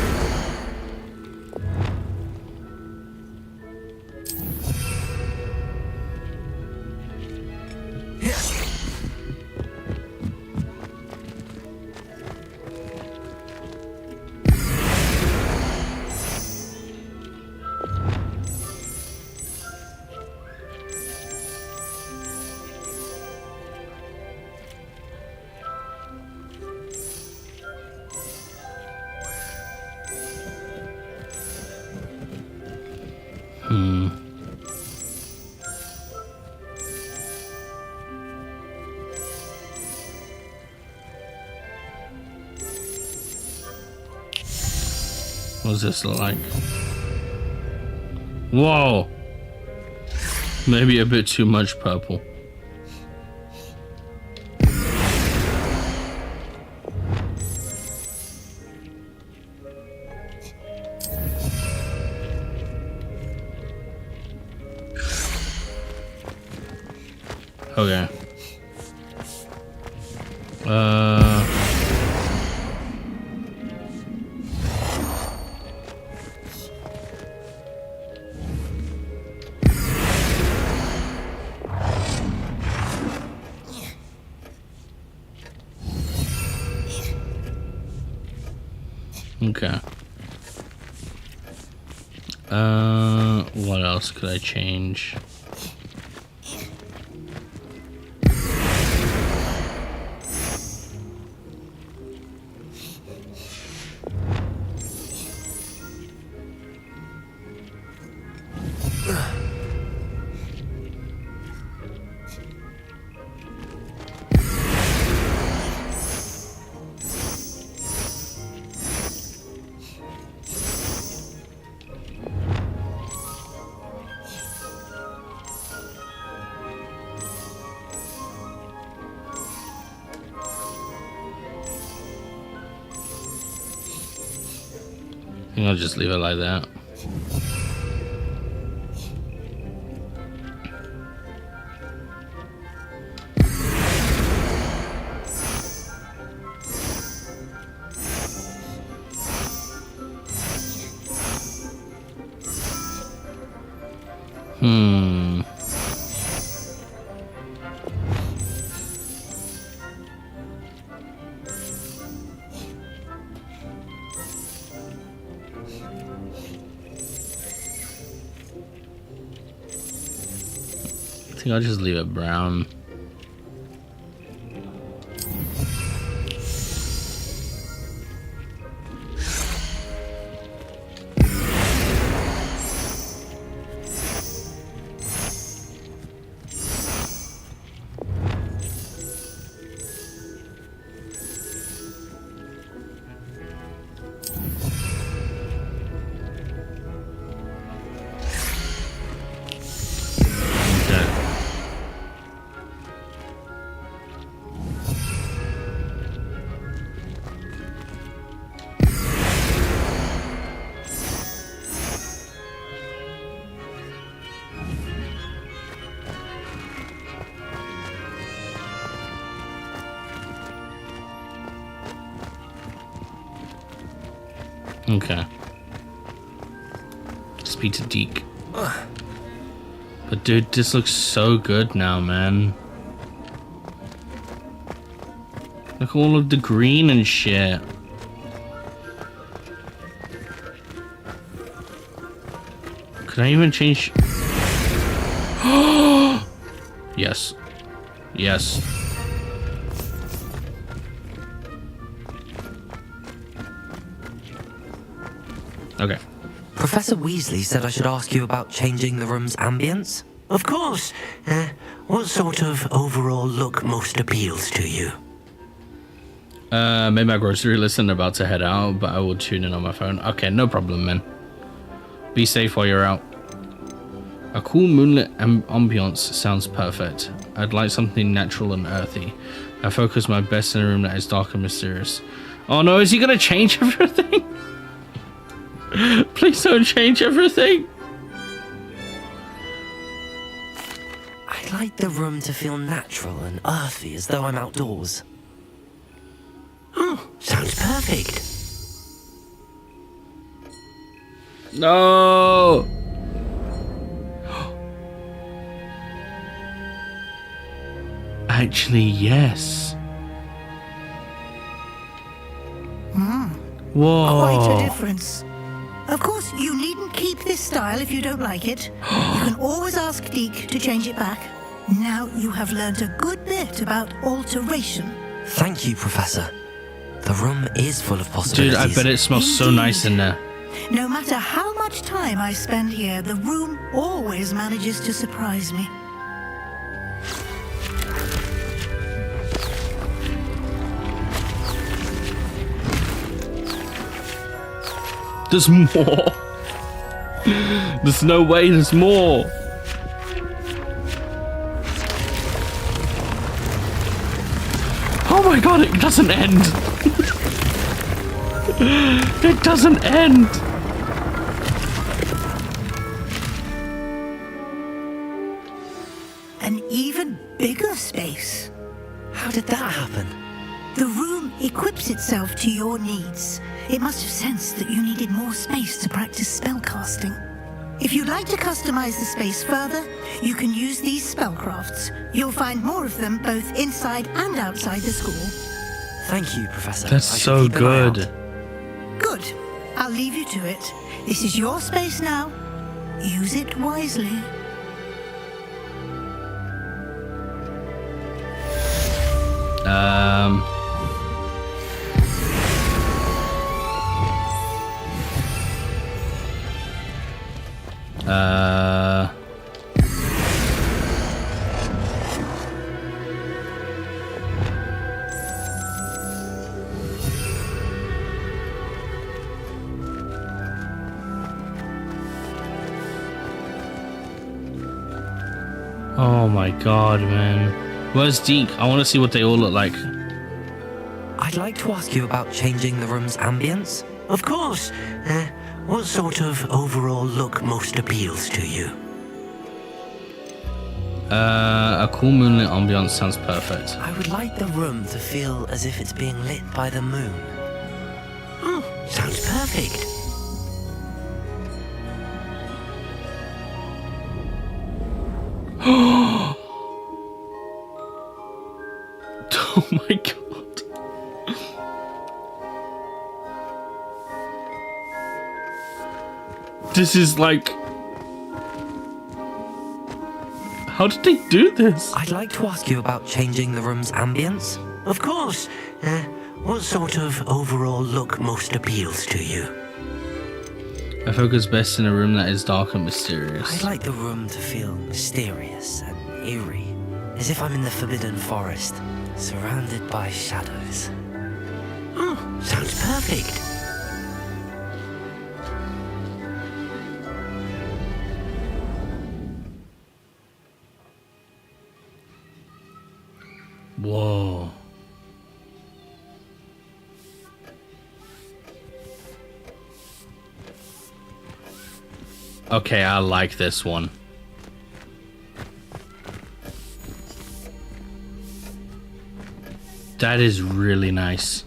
[SPEAKER 1] What's this look like? Whoa! Maybe a bit too much purple. Okay. Okay. What else could I change? think I'll just leave it like that. I think I'll just leave it brown. Okay. Speak to Deke. But dude, this looks so good now, man. Look at all of the green and shit. Could I even change? Yes. Yes. Okay.
[SPEAKER 8] Professor Weasley said I should ask you about changing the room's ambience.
[SPEAKER 2] Of course. What sort of overall look most appeals to you?
[SPEAKER 1] Made my grocery list and about to head out, but I will tune in on my phone. Okay, no problem, man. Be safe while you're out. A cool moonlit ambiance sounds perfect. I'd like something natural and earthy. I focus my best in a room that is dark and mysterious. Oh no, is he gonna change everything? Please don't change everything.
[SPEAKER 8] I'd like the room to feel natural and earthy, as though I'm outdoors.
[SPEAKER 2] Oh, sounds perfect.
[SPEAKER 1] No. Actually, yes. Whoa.
[SPEAKER 5] Quite a difference. Of course, you needn't keep this style if you don't like it. You can always ask Deke to change it back. Now you have learned a good bit about alteration.
[SPEAKER 8] Thank you, Professor. The room is full of possibilities.
[SPEAKER 1] Dude, I bet it smells so nice in there.
[SPEAKER 5] No matter how much time I spend here, the room always manages to surprise me.
[SPEAKER 1] There's more. There's no way there's more. Oh my god, it doesn't end. It doesn't end.
[SPEAKER 5] An even bigger space.
[SPEAKER 8] How did that happen?
[SPEAKER 5] The room equips itself to your needs. It must have sensed that you needed more space to practice spellcasting. If you'd like to customize the space further, you can use these spellcrafts. You'll find more of them both inside and outside the school.
[SPEAKER 8] Thank you, Professor.
[SPEAKER 1] That's
[SPEAKER 8] I
[SPEAKER 1] so
[SPEAKER 8] shall keep an eye
[SPEAKER 1] good.
[SPEAKER 8] out.
[SPEAKER 5] Good. I'll leave you to it. This is your space now. Use it wisely.
[SPEAKER 1] Oh my god, man. Where's Deke? I want to see what they all look like.
[SPEAKER 8] I'd like to ask you about changing the room's ambience.
[SPEAKER 2] Of course. What sort of overall look most appeals to you?
[SPEAKER 1] A cool moonlit ambiance sounds perfect.
[SPEAKER 8] I would like the room to feel as if it's being lit by the moon.
[SPEAKER 2] Oh, sounds perfect.
[SPEAKER 1] Oh my god. This is like... How did they do this?
[SPEAKER 8] I'd like to ask you about changing the room's ambience.
[SPEAKER 2] Of course. What sort of overall look most appeals to you?
[SPEAKER 1] I focus best in a room that is dark and mysterious.
[SPEAKER 8] I'd like the room to feel mysterious and eerie, as if I'm in the Forbidden Forest, surrounded by shadows.
[SPEAKER 2] Oh, sounds perfect.
[SPEAKER 1] Whoa. Okay, I like this one. That is really nice.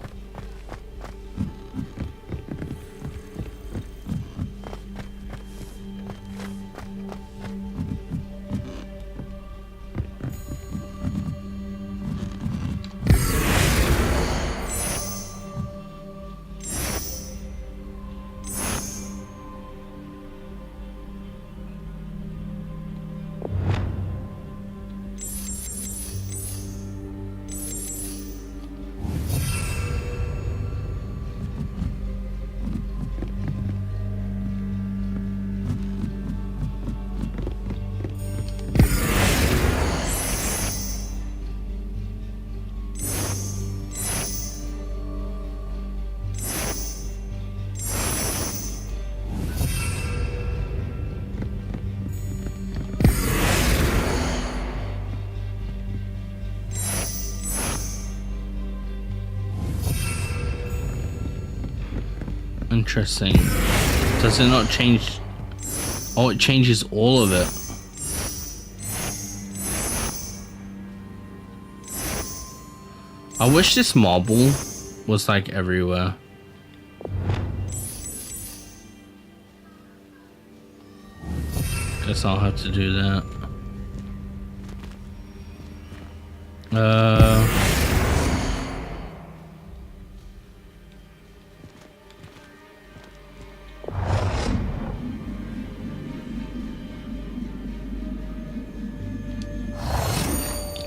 [SPEAKER 1] Interesting. Does it not change? Oh, it changes all of it. I wish this marble was like everywhere. Guess I'll have to do that.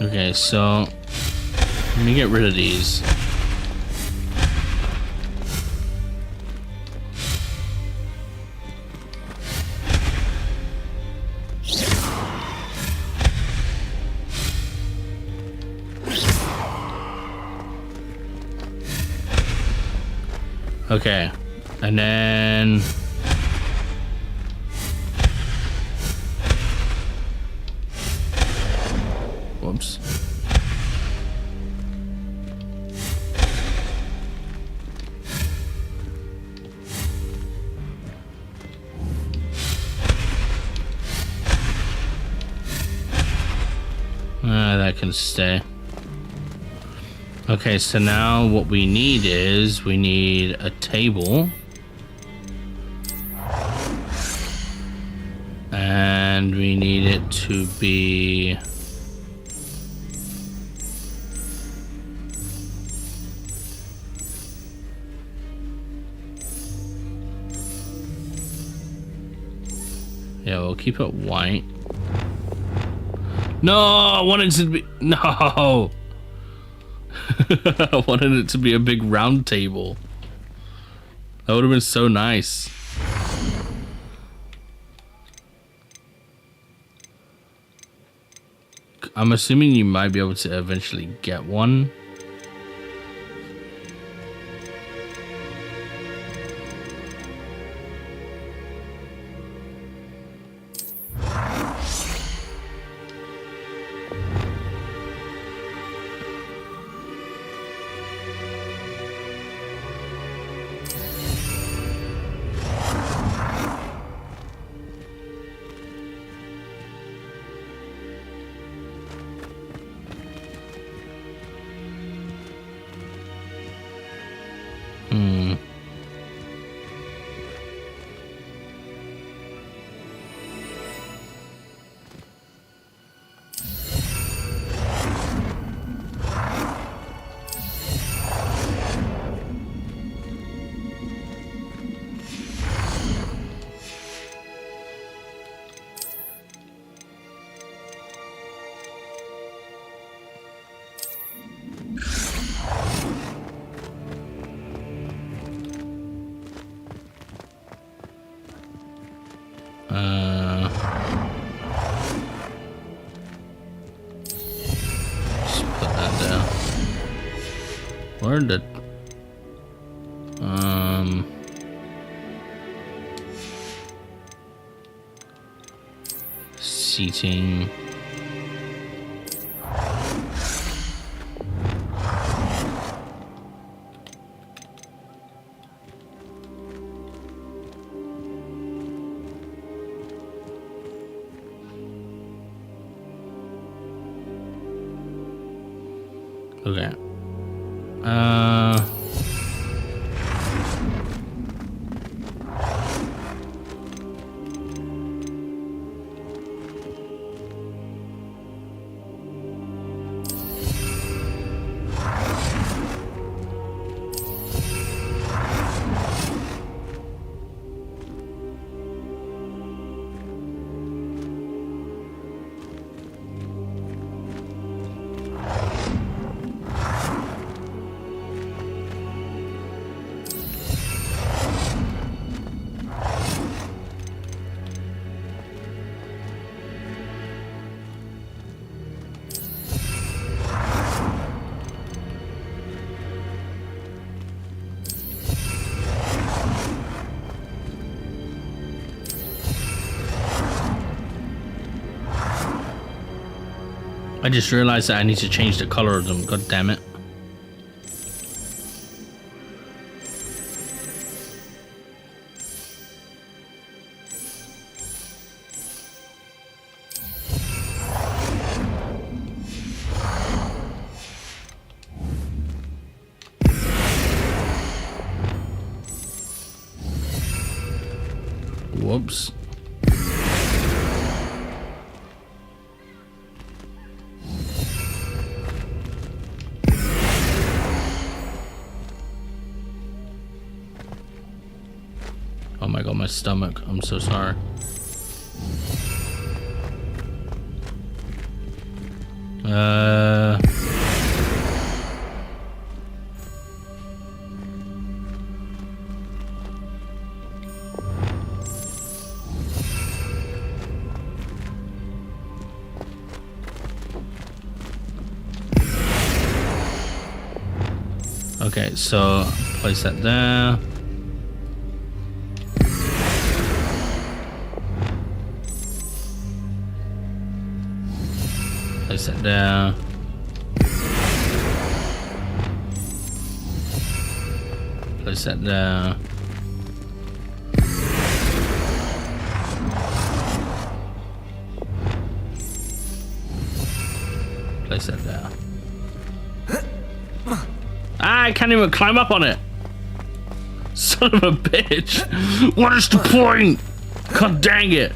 [SPEAKER 1] Okay, so let me get rid of these. Okay, and then whoops. That can stay. Okay, so now what we need is we need a table. And we need it to be yeah, we'll keep it white. No, I wanted it to be no. I wanted it to be a big round table. That would have been so nice. I'm assuming you might be able to eventually get one. Just put that there. Where did seating. Okay. I just realized that I need to change the color of them. God damn it. Whoops. Oh my god, my stomach. I'm so sorry. Okay, so place that there. Place that there. Place that there. Place that there. Ah, I can't even climb up on it. Son of a bitch. What is the point? God dang it.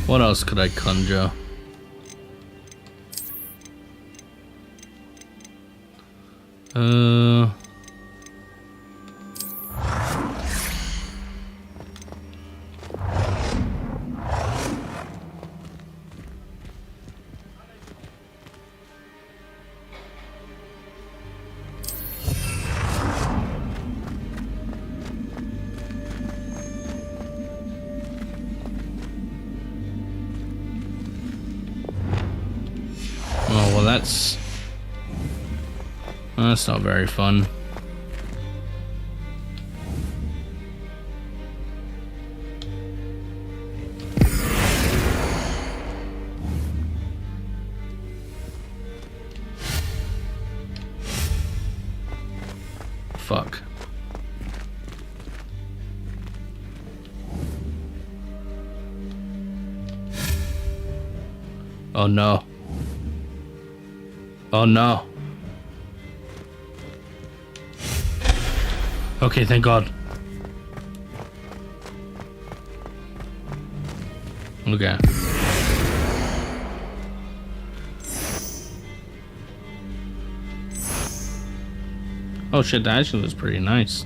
[SPEAKER 1] What else could I conjure? Oh, well, that's not very fun. Fuck. Oh no. Oh no. Okay, thank God. Okay. Oh shit, that actually looks pretty nice.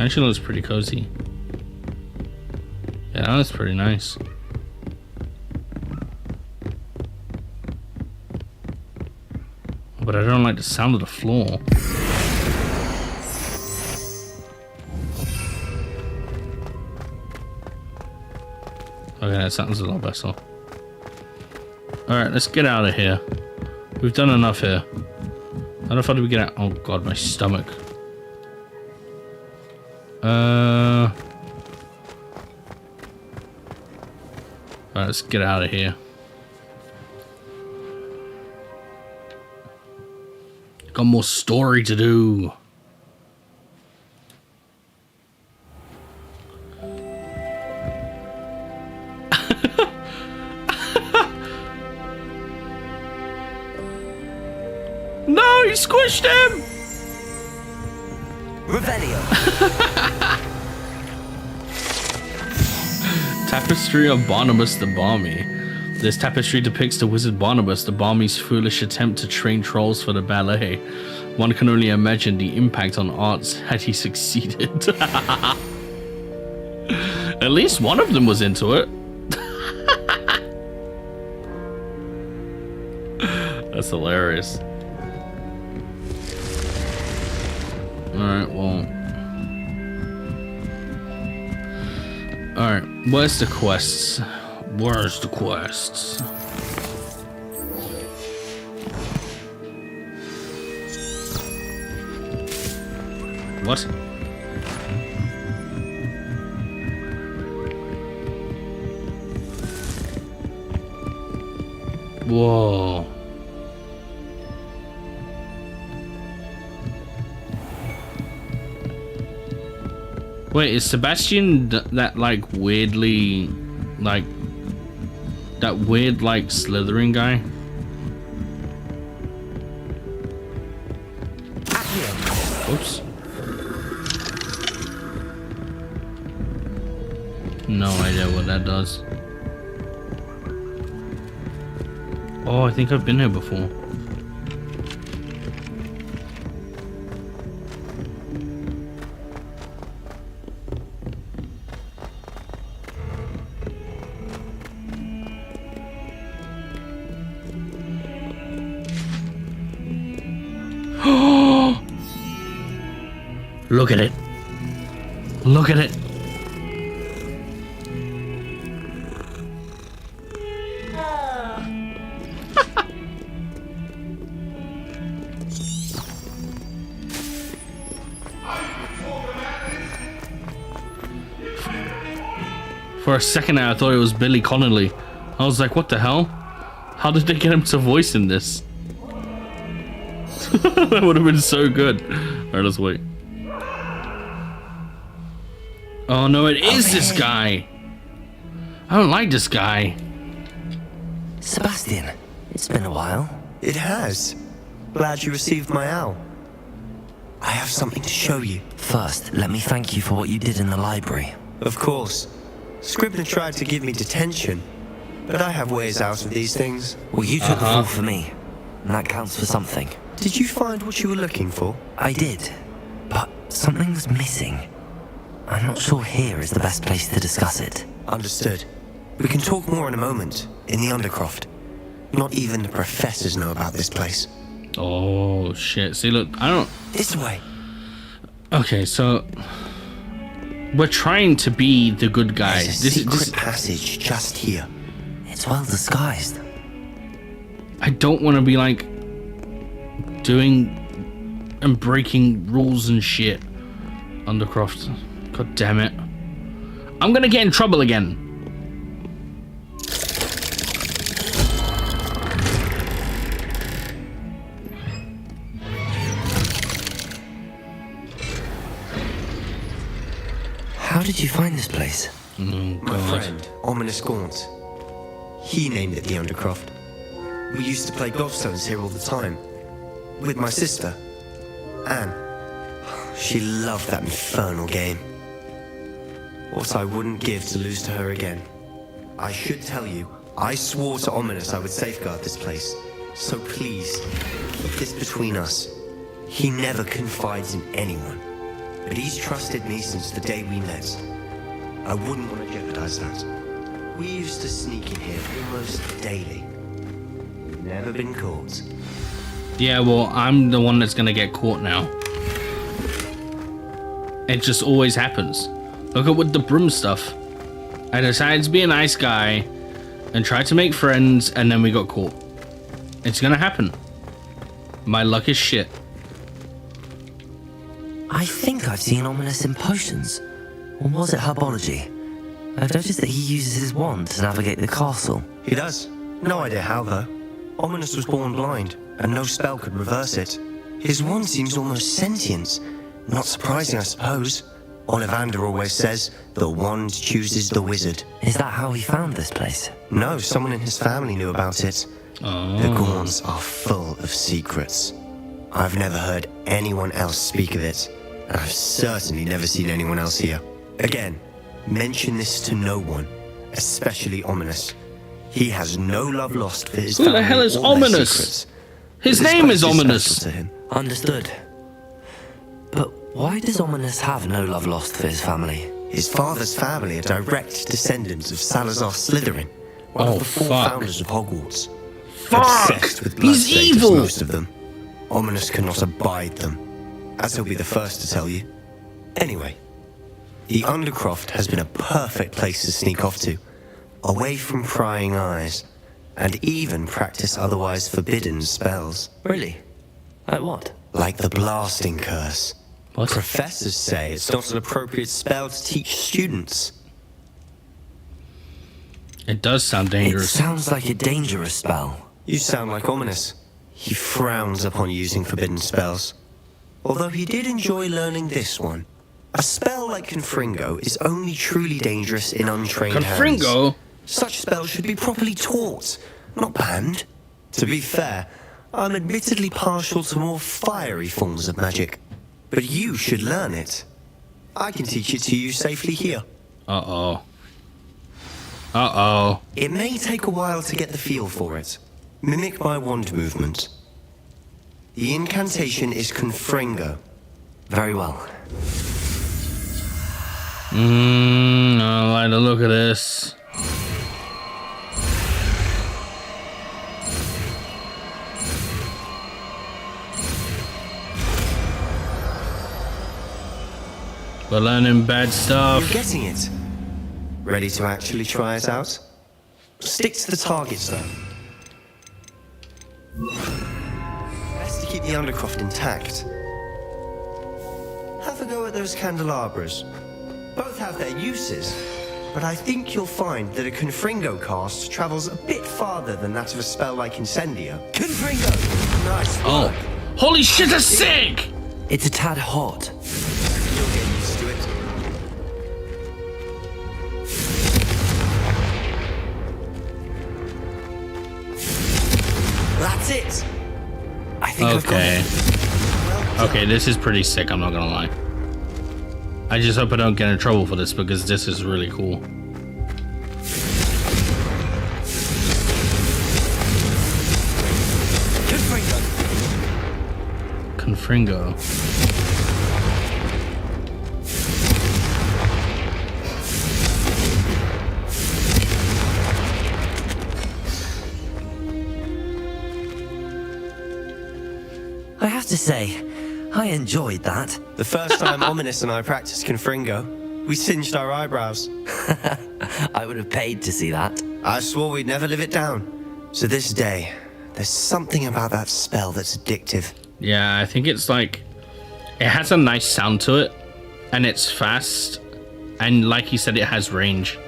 [SPEAKER 1] actually looks pretty cozy. Yeah, that looks pretty nice. But I don't like the sound of the floor. Okay, that sounds a lot better. Alright, let's get out of here. We've done enough here. How the fuck do we get out? Oh god, my stomach. Alright, let's get out of here. Got more story to do. No, you squished him!
[SPEAKER 8] Revelio.
[SPEAKER 1] Tapestry of Barnabas the Balmy. This tapestry depicts the wizard Barnabas the Balmy's foolish attempt to train trolls for the ballet. One can only imagine the impact on arts had he succeeded. At least one of them was into it. That's hilarious. Alright, well. Alright, where's the quests? Where's the quests? What? Whoa. Wait, is Sebastian that like weirdly, like, that weird like slithering guy? Oops. No idea what that does. Oh, I think I've been here before. Look at it. Look at it. For a second there, I thought it was Billy Connolly. I was like, what the hell? How did they get him to voice in this? That would have been so good. Alright, let's wait. Oh no, it is this guy. I don't like this guy.
[SPEAKER 8] Sebastian, it's been a while.
[SPEAKER 9] It has. Glad you received my owl. I have something to show you.
[SPEAKER 8] First, let me thank you for what you did in the library.
[SPEAKER 9] Of course. Scribner tried to give me detention, but I have ways out of these things.
[SPEAKER 8] Well, you took the fall for me, and that counts for something.
[SPEAKER 9] Did you find what you were looking for?
[SPEAKER 8] I did, but something's missing. I'm not sure here is the best place to discuss it.
[SPEAKER 9] Understood. We can talk more in a moment, in the Undercroft. Not even the professors know about this place.
[SPEAKER 1] Oh shit. See, look, I don't...
[SPEAKER 9] This way.
[SPEAKER 1] Okay, so... we're trying to be the good guys.
[SPEAKER 9] There's a secret passage just here.
[SPEAKER 8] It's well disguised.
[SPEAKER 1] I don't want to be like... doing... and breaking rules and shit. Undercroft. God damn it. I'm gonna get in trouble again.
[SPEAKER 8] How did you find this place?
[SPEAKER 1] Oh,
[SPEAKER 9] My friend, Ominous Gaunt. He named it the Undercroft. We used to play gobstones here all the time. With my sister, Anne. She loved that infernal game. What I wouldn't give to lose to her again. I should tell you, I swore to Ominous I would safeguard this place. So please, keep this between us. He never confides in anyone. but he's trusted me since the day we met. I wouldn't want to jeopardize that. We used to sneak in here almost daily. We've never been caught.
[SPEAKER 1] Yeah, well, I'm the one that's gonna get caught now. It just always happens. Look at with the broom stuff. I decided to be a nice guy and try to make friends, and then we got caught. It's gonna happen. My luck is shit.
[SPEAKER 8] I think I've seen Ominous in potions. Or was it herbology? I've noticed that he uses his wand to navigate the castle.
[SPEAKER 9] He does. No idea how, though. Ominous was born blind, and no spell could reverse it. His wand seems almost sentient. Not surprising, I suppose. Ollivander always says, the wand chooses the wizard.
[SPEAKER 8] Is that how he found this place?
[SPEAKER 9] No, someone in his family knew about it.
[SPEAKER 1] Oh.
[SPEAKER 9] The Gorns are full of secrets. I've never heard anyone else speak of it, and I've certainly never seen anyone else here. Again, mention this to no one, especially Ominous. He has no love lost for his
[SPEAKER 1] Who
[SPEAKER 9] family
[SPEAKER 1] the hell is
[SPEAKER 9] or their
[SPEAKER 1] Ominous?
[SPEAKER 9] secrets.
[SPEAKER 1] His
[SPEAKER 9] This
[SPEAKER 1] name
[SPEAKER 9] place
[SPEAKER 1] is Ominous.
[SPEAKER 9] special to him.
[SPEAKER 8] Understood. But why does Ominous have no love lost for his family?
[SPEAKER 9] His father's family are direct descendants of Salazar Slytherin, one
[SPEAKER 1] Oh,
[SPEAKER 9] of the four
[SPEAKER 1] fuck.
[SPEAKER 9] founders of Hogwarts.
[SPEAKER 1] Fuck!
[SPEAKER 9] Obsessed with
[SPEAKER 1] He's
[SPEAKER 9] blood
[SPEAKER 1] evil!
[SPEAKER 9] most of them. Ominous cannot abide them, as he'll be the first to tell you. Anyway, the Undercroft has been a perfect place to sneak off to, away from prying eyes, and even practice otherwise forbidden spells.
[SPEAKER 8] Really? Like what?
[SPEAKER 9] Like the blasting curse.
[SPEAKER 1] What?
[SPEAKER 9] Professors say it's not an appropriate spell to teach students.
[SPEAKER 1] It does sound
[SPEAKER 8] It
[SPEAKER 1] dangerous.
[SPEAKER 8] sounds like a dangerous spell.
[SPEAKER 9] You sound like Ominous. He frowns upon using forbidden spells. Although he did enjoy learning this one. A spell like Confringo is only truly dangerous in untrained hands.
[SPEAKER 1] Confringo?
[SPEAKER 9] Such spells should be properly taught, not banned. To be fair, I'm admittedly partial to more fiery forms of magic. But you should learn it. I can teach it to you safely here.
[SPEAKER 1] Uh-oh. Uh-oh.
[SPEAKER 9] It may take a while to get the feel for it. Mimic my wand movement. The incantation is Confringo.
[SPEAKER 8] Very well.
[SPEAKER 1] I like the look of this. We're learning bad stuff.
[SPEAKER 9] You're getting it. Ready to actually try it out? Stick to the targets, though. Best to keep the Undercroft intact. Have a go at those candelabras. Both have their uses, but I think you'll find that a Confringo cast travels a bit farther than that of a spell like Incendio. Confringo! Nice work.
[SPEAKER 1] Oh. Holy shit, that's sick!
[SPEAKER 8] It's a tad hot.
[SPEAKER 9] You'll get used to it. That's it!
[SPEAKER 8] I think I've got
[SPEAKER 1] Okay.
[SPEAKER 8] it.
[SPEAKER 1] Okay, this is pretty sick, I'm not gonna lie. I just hope I don't get in trouble for this because this is really cool. Confringo.
[SPEAKER 8] I have to say, I enjoyed that.
[SPEAKER 9] The first time Ominous and I practiced Confringo, we singed our eyebrows.
[SPEAKER 8] I would have paid to see that.
[SPEAKER 9] I swore we'd never live it down. To this day, there's something about that spell that's addictive.
[SPEAKER 1] Yeah, I think it's like... It has a nice sound to it. And it's fast. And like he said, it has range.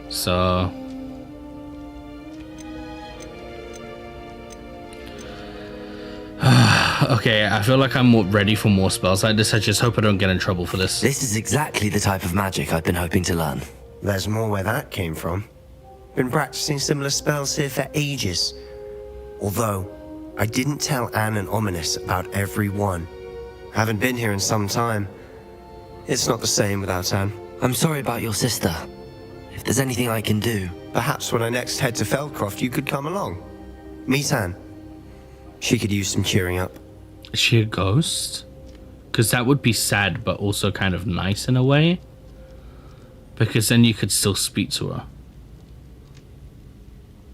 [SPEAKER 1] So... Okay, I feel like I'm ready for more spells like this. I just hope I don't get in trouble for this.
[SPEAKER 8] This is exactly the type of magic I've been hoping to learn.
[SPEAKER 9] There's more where that came from. Been practicing similar spells here for ages. Although, I didn't tell Anne and Ominous about every one. Haven't been here in some time. It's not the same without Anne.
[SPEAKER 8] I'm sorry about your sister. If there's anything I can do...
[SPEAKER 9] Perhaps when I next head to Feldcroft, you could come along. Meet Anne. She could use some cheering up.
[SPEAKER 1] Is she a ghost? Because that would be sad, but also kind of nice in a way. Because then you could still speak to her.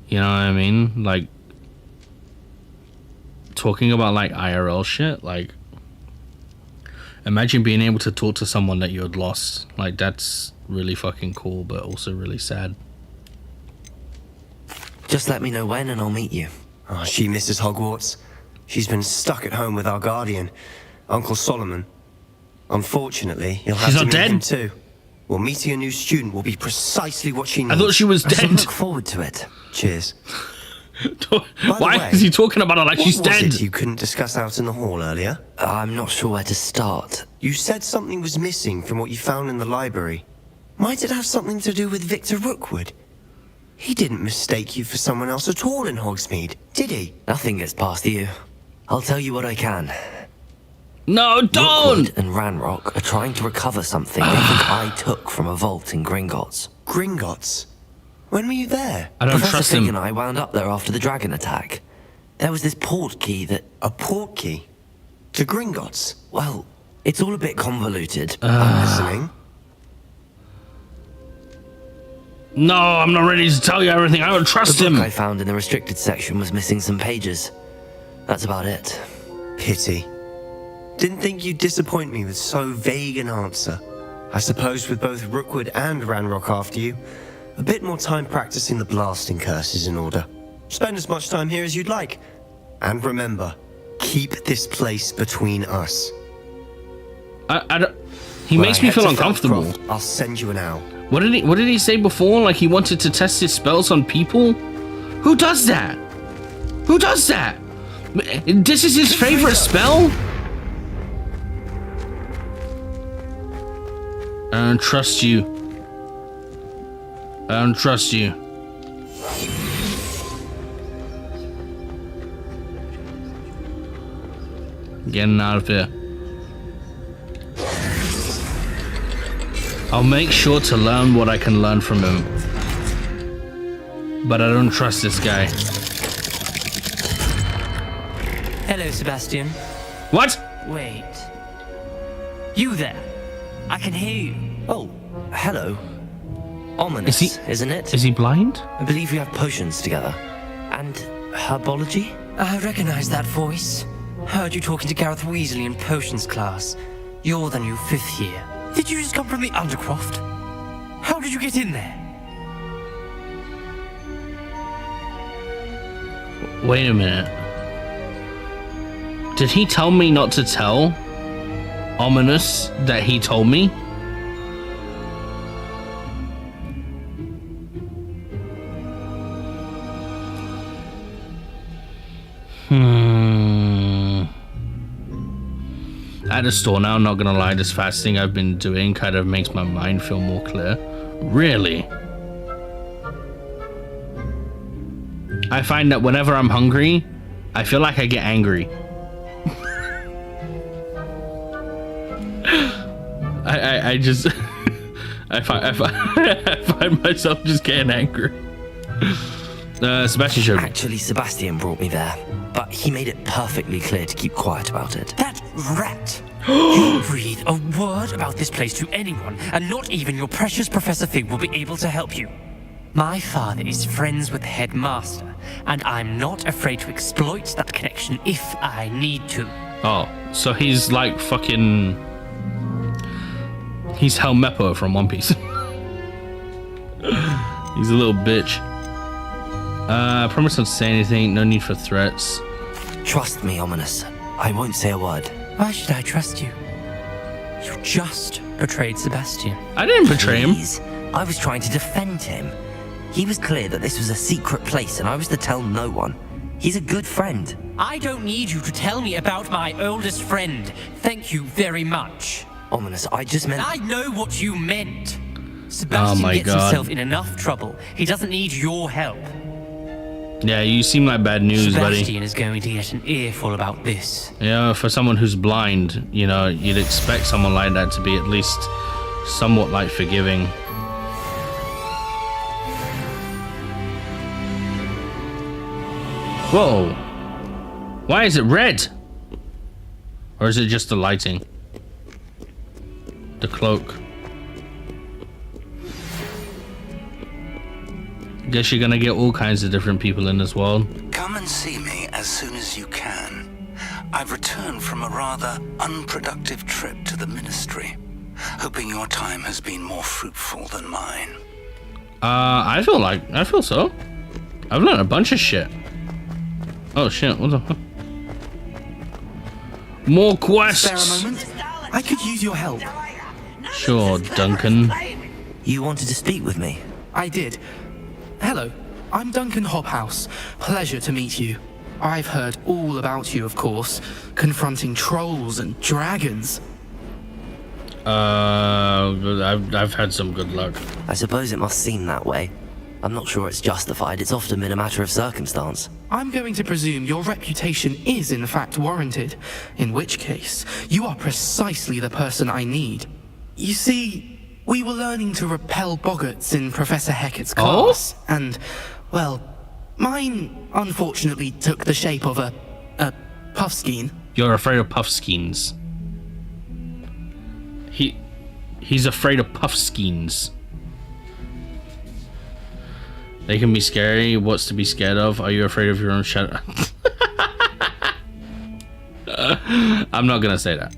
[SPEAKER 1] You know what I mean? Like, talking about like IRL shit, like, imagine being able to talk to someone that you had lost. Like, that's really fucking cool, but also really sad.
[SPEAKER 8] Just let me know when and I'll meet you.
[SPEAKER 9] Oh, she misses Hogwarts. She's been stuck at home with our guardian, Uncle Solomon. Unfortunately, you'll have
[SPEAKER 1] She's
[SPEAKER 9] to
[SPEAKER 1] not
[SPEAKER 9] meet
[SPEAKER 1] dead?
[SPEAKER 9] him too. Well, meeting a new student will be precisely what she needs.
[SPEAKER 1] I thought she was
[SPEAKER 8] I shall
[SPEAKER 1] dead.
[SPEAKER 8] look forward to it.
[SPEAKER 9] Cheers.
[SPEAKER 1] Why
[SPEAKER 9] way,
[SPEAKER 1] is he talking about her like
[SPEAKER 9] What
[SPEAKER 1] she's
[SPEAKER 9] was
[SPEAKER 1] dead?
[SPEAKER 9] it you couldn't discuss out in the hall earlier?
[SPEAKER 8] I'm not sure where to start.
[SPEAKER 9] You said something was missing from what you found in the library. Might it have something to do with Victor Rookwood? He didn't mistake you for someone else at all in Hogsmeade, did he?
[SPEAKER 8] Nothing gets past you. I'll tell you what I can.
[SPEAKER 1] No, don't!
[SPEAKER 8] Rookwood and Ranrock are trying to recover something they think I took from a vault in Gringotts.
[SPEAKER 9] Gringotts? When were you there?
[SPEAKER 1] I don't
[SPEAKER 8] Professor
[SPEAKER 1] trust
[SPEAKER 8] Fig
[SPEAKER 1] him.
[SPEAKER 8] and I wound up there after the dragon attack. There was this port key that...
[SPEAKER 9] A port key? To Gringotts?
[SPEAKER 8] Well, it's all a bit convoluted.
[SPEAKER 9] I'm listening.
[SPEAKER 1] No, I'm not ready to tell you everything. I don't trust
[SPEAKER 8] The book
[SPEAKER 1] him.
[SPEAKER 8] I found in the restricted section was missing some pages. That's about it.
[SPEAKER 9] Pity. Didn't think you'd disappoint me with so vague an answer. I suppose with both Rookwood and Ranrock after you, a bit more time practicing the blasting curse is in order. Spend as much time here as you'd like. And remember, keep this place between us.
[SPEAKER 1] I don't... He
[SPEAKER 9] When
[SPEAKER 1] makes
[SPEAKER 9] I
[SPEAKER 1] me
[SPEAKER 9] head
[SPEAKER 1] feel
[SPEAKER 9] to
[SPEAKER 1] uncomfortable.
[SPEAKER 9] Feldcroft, I'll send you an owl.
[SPEAKER 1] What did he say before? Like he wanted to test his spells on people? Who does that? Who does that? This is his favorite spell? I don't trust you. I don't trust you. Getting out of here. I'll make sure to learn what I can learn from him. But I don't trust this guy.
[SPEAKER 10] Hello, Sebastian.
[SPEAKER 1] What?
[SPEAKER 10] Wait. You there? I can hear you.
[SPEAKER 8] Oh, hello. Ominous, isn't it?
[SPEAKER 1] Is he blind?
[SPEAKER 8] I believe we have potions together. And herbology?
[SPEAKER 10] I recognize that voice. Heard you talking to Gareth Weasley in potions class. You're the new 5th year. Did you just come from the Undercroft? How did you get in there?
[SPEAKER 1] Wait a minute. Did he tell me not to tell Ominous that he told me? At the store now, I'm not gonna lie, this fasting I've been doing kind of makes my mind feel more clear. Really? I find that whenever I'm hungry, I feel like I get angry. I just I find myself just getting angry. Sebastian showed me.
[SPEAKER 8] Actually, Sebastian brought me there, but he made it perfectly clear to keep quiet about it.
[SPEAKER 10] That rat! You breathe a word about this place to anyone, and not even your precious Professor Fig will be able to help you. My father is friends with the headmaster, and I'm not afraid to exploit that connection if I need to.
[SPEAKER 1] Oh, so he's like fucking... He's Helmeppo from One Piece. He's a little bitch. I promise not to say anything, no need for threats.
[SPEAKER 8] Trust me, Ominous. I won't say a word.
[SPEAKER 10] Why should I trust you? You just betrayed Sebastian.
[SPEAKER 1] I didn't betray him.
[SPEAKER 8] Please. I was trying to defend him. He was clear that this was a secret place and I was to tell no one. He's a good friend.
[SPEAKER 10] I don't need you to tell me about my oldest friend. Thank you very much.
[SPEAKER 8] Ominous, I just meant...
[SPEAKER 10] I know what you meant. Sebastian
[SPEAKER 1] my
[SPEAKER 10] gets
[SPEAKER 1] God.
[SPEAKER 10] himself in enough trouble. He doesn't need your help.
[SPEAKER 1] Yeah, you seem like bad news, buddy.
[SPEAKER 10] Sebastian is going to get an earful about this.
[SPEAKER 1] Yeah, for someone who's blind, you know, you'd expect someone like that to be at least somewhat like forgiving. Whoa. Why is it red? Or is it just the lighting? The cloak. Guess you're gonna get all kinds of different people in this world.
[SPEAKER 11] Come and see me as soon as you can. I've returned from a rather unproductive trip to the ministry, hoping your time has been more fruitful than mine.
[SPEAKER 1] I feel so. I've learned a bunch of shit. Oh shit, what the fuck? More quests!
[SPEAKER 8] Spare a moment? I could use your help.
[SPEAKER 1] Sure, Duncan.
[SPEAKER 8] You wanted to speak with me? I did. Hello, I'm Duncan Hobhouse. Pleasure to meet you. I've heard all about you, of course, confronting trolls and dragons.
[SPEAKER 1] I've had some good luck.
[SPEAKER 8] I suppose it must seem that way. I'm not sure it's justified. It's often been a matter of circumstance. I'm going to presume your reputation is in fact warranted, in which case, you are precisely the person I need. You see, we were learning to repel boggarts in Professor Hecat's class, and, well, mine unfortunately took the shape of a puffskein.
[SPEAKER 1] You're afraid of puffskeins. He's afraid of puffskeins. They can be scary. What's to be scared of? Are you afraid of your own shadow? I'm not gonna say that.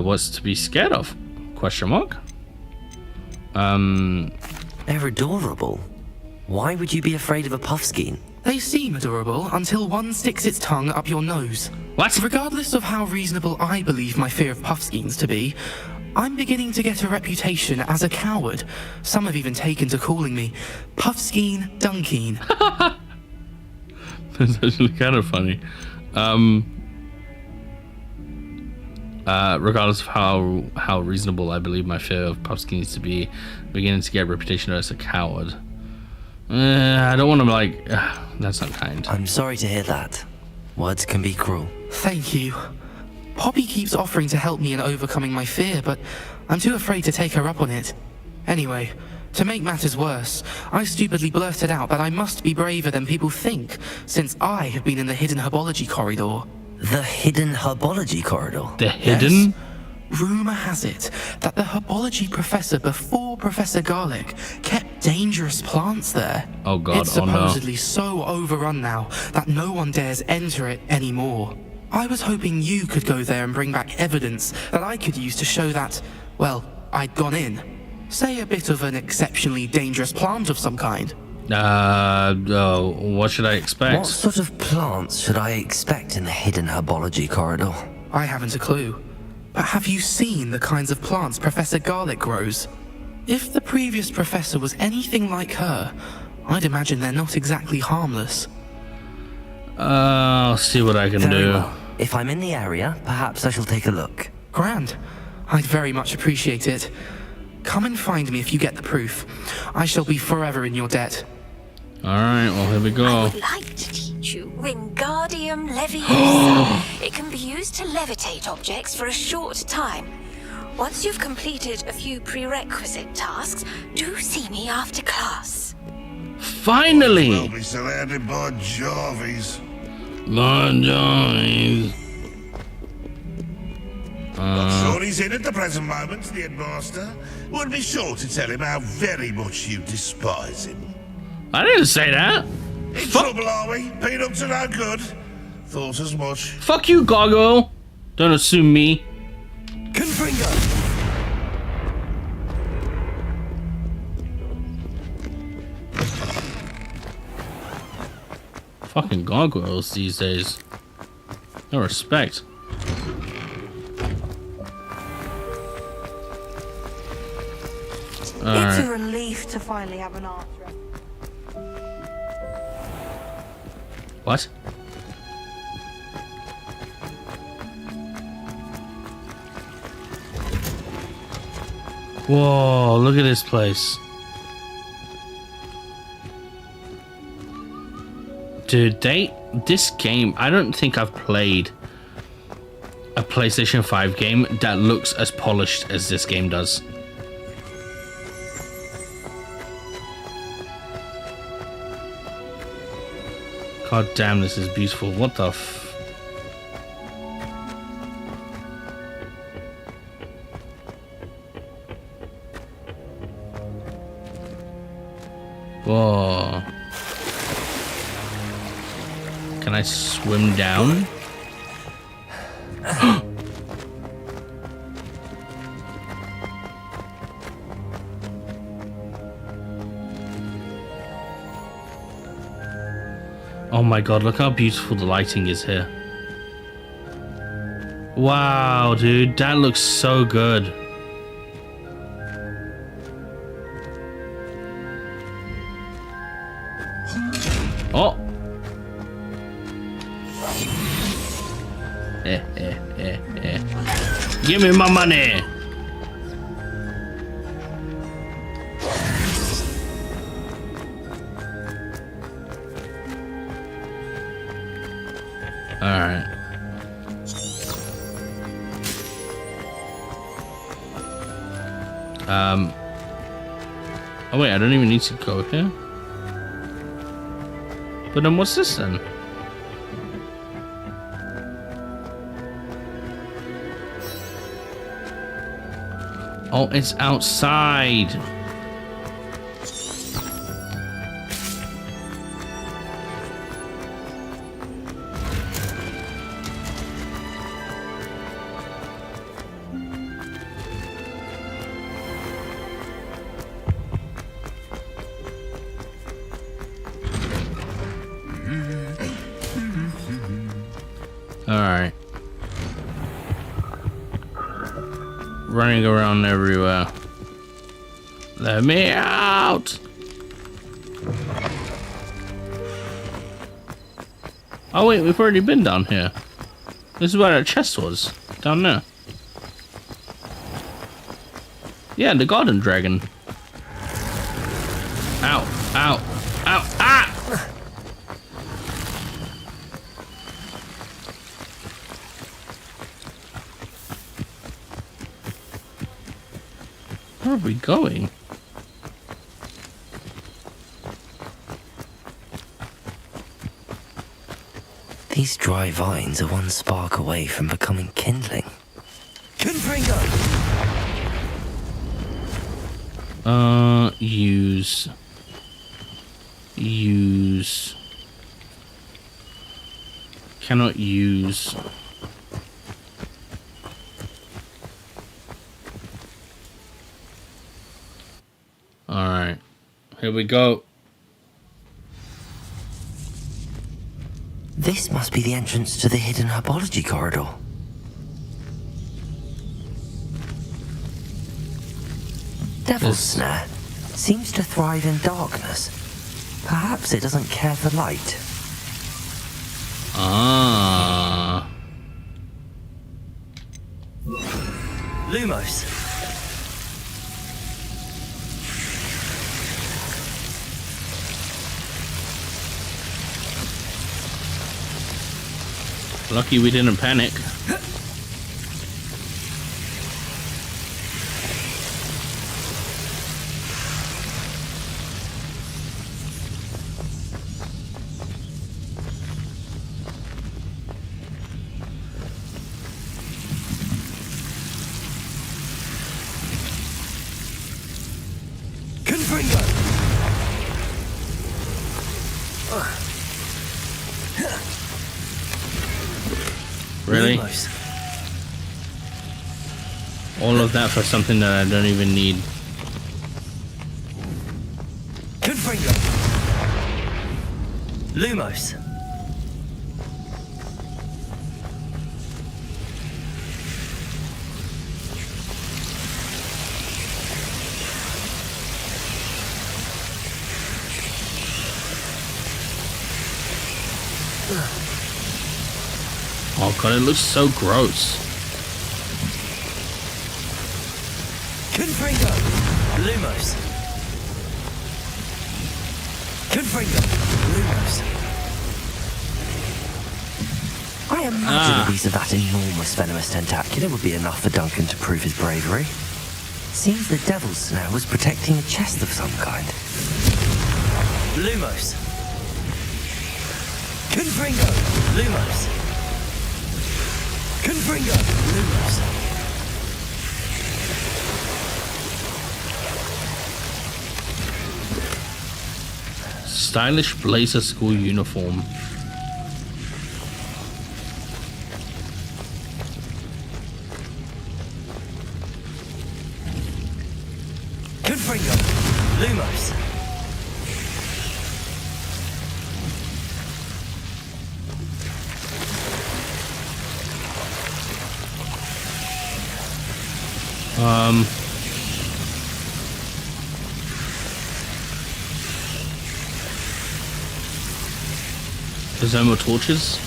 [SPEAKER 1] What's to be scared of? Question mark.
[SPEAKER 8] They're adorable. Why would you be afraid of a puffskein? They seem adorable until one sticks its tongue up your nose.
[SPEAKER 1] What?
[SPEAKER 8] Regardless of how reasonable I believe my fear of puffskeins to be, I'm beginning to get a reputation as a coward. Some have even taken to calling me Puffskeen Dunkeen.
[SPEAKER 1] That's actually kind of funny. Regardless of how reasonable I believe my fear of puffskeins to be, beginning to get a reputation as a coward. I don't want to like. That's not kind.
[SPEAKER 8] I'm sorry to hear that. Words can be cruel. Thank you. Poppy keeps offering to help me in overcoming my fear, but I'm too afraid to take her up on it. Anyway, to make matters worse, I stupidly blurted out that I must be braver than people think, since I have been in the hidden herbology corridor. The hidden herbology corridor?
[SPEAKER 1] The hidden?
[SPEAKER 8] Yes. Rumour has it that the herbology professor before Professor Garlic kept dangerous plants there.
[SPEAKER 1] Oh god,
[SPEAKER 8] it's supposedly so overrun now that no one dares enter it anymore. I was hoping you could go there and bring back evidence that I could use to show that, well, I'd gone in. Say a bit of an exceptionally dangerous plant of some kind.
[SPEAKER 1] What should I expect?
[SPEAKER 8] What sort of plants should I expect in the hidden herbology corridor? I haven't a clue. But have you seen the kinds of plants Professor Garlic grows? If the previous professor was anything like her, I'd imagine they're not exactly harmless.
[SPEAKER 1] I'll see what I can do.
[SPEAKER 8] Well. If I'm in the area, perhaps I shall take a look. Grand. I'd very much appreciate it. Come and find me if you get the proof. I shall be forever in your debt.
[SPEAKER 1] Alright, well here we go.
[SPEAKER 6] I would like to teach you Wingardium Leviosa. It can be used to levitate objects for a short time. Once you've completed a few prerequisite tasks, do see me after class.
[SPEAKER 1] Finally!
[SPEAKER 7] We'll be surrounded by Jarvies.
[SPEAKER 1] Bon Jovis.
[SPEAKER 7] Not sure he's in at the present moment, the headmaster. Would be sure to tell him how very much you despise him.
[SPEAKER 1] I didn't say that.
[SPEAKER 7] In trouble, are we? Peanuts are no good. Thought as much.
[SPEAKER 1] Fuck you, Gargoyle. Don't assume me.
[SPEAKER 8] Confringo!
[SPEAKER 1] Fucking gargoyles these days. No respect.
[SPEAKER 3] It's a relief to finally have an answer.
[SPEAKER 1] What? Whoa, look at this place. Dude, this game, I don't think I've played a PlayStation 5 game that looks as polished as this game does. God damn, this is beautiful. What the f... Whoa. Can I swim down? Oh my god, look how beautiful the lighting is here. Wow, dude, that looks so good. Oh! Give me my money! Alright. Oh wait, I don't even need to go here. But then what's this then? Oh, it's outside. Alright. Running around everywhere. Let me out! Oh wait, we've already been down here. This is where that chest was. Down there. Yeah, the garden dragon. Ow, ow, ow, ah! Where are we going?
[SPEAKER 8] These dry vines are one spark away from becoming kindling.
[SPEAKER 9] Confringo!
[SPEAKER 1] Use. Cannot use. Alright. Here we go.
[SPEAKER 8] This must be the entrance to the hidden herbology corridor. Devil's Snare seems to thrive in darkness. Perhaps it doesn't care for light.
[SPEAKER 1] Ah.
[SPEAKER 8] Lumos.
[SPEAKER 1] Lucky we didn't panic.
[SPEAKER 9] Confringo!
[SPEAKER 1] Really?
[SPEAKER 8] Lumos.
[SPEAKER 1] All of that for something that I don't even need.
[SPEAKER 9] Confringo!
[SPEAKER 8] Lumos.
[SPEAKER 1] Oh god, it looks so gross.
[SPEAKER 9] Confringo!
[SPEAKER 8] Lumos.
[SPEAKER 9] Confringo!
[SPEAKER 8] Lumos. I imagine a piece of that enormous venomous tentacula would be enough for Duncan to prove his bravery. Seems the Devil's Snare was protecting a chest of some kind. Lumos.
[SPEAKER 9] Confringo!
[SPEAKER 8] Lumos.
[SPEAKER 9] Confringo!
[SPEAKER 8] Lumos.
[SPEAKER 1] Stylish blazer school uniform.
[SPEAKER 8] Confringo. Lumos.
[SPEAKER 1] Is there more torches?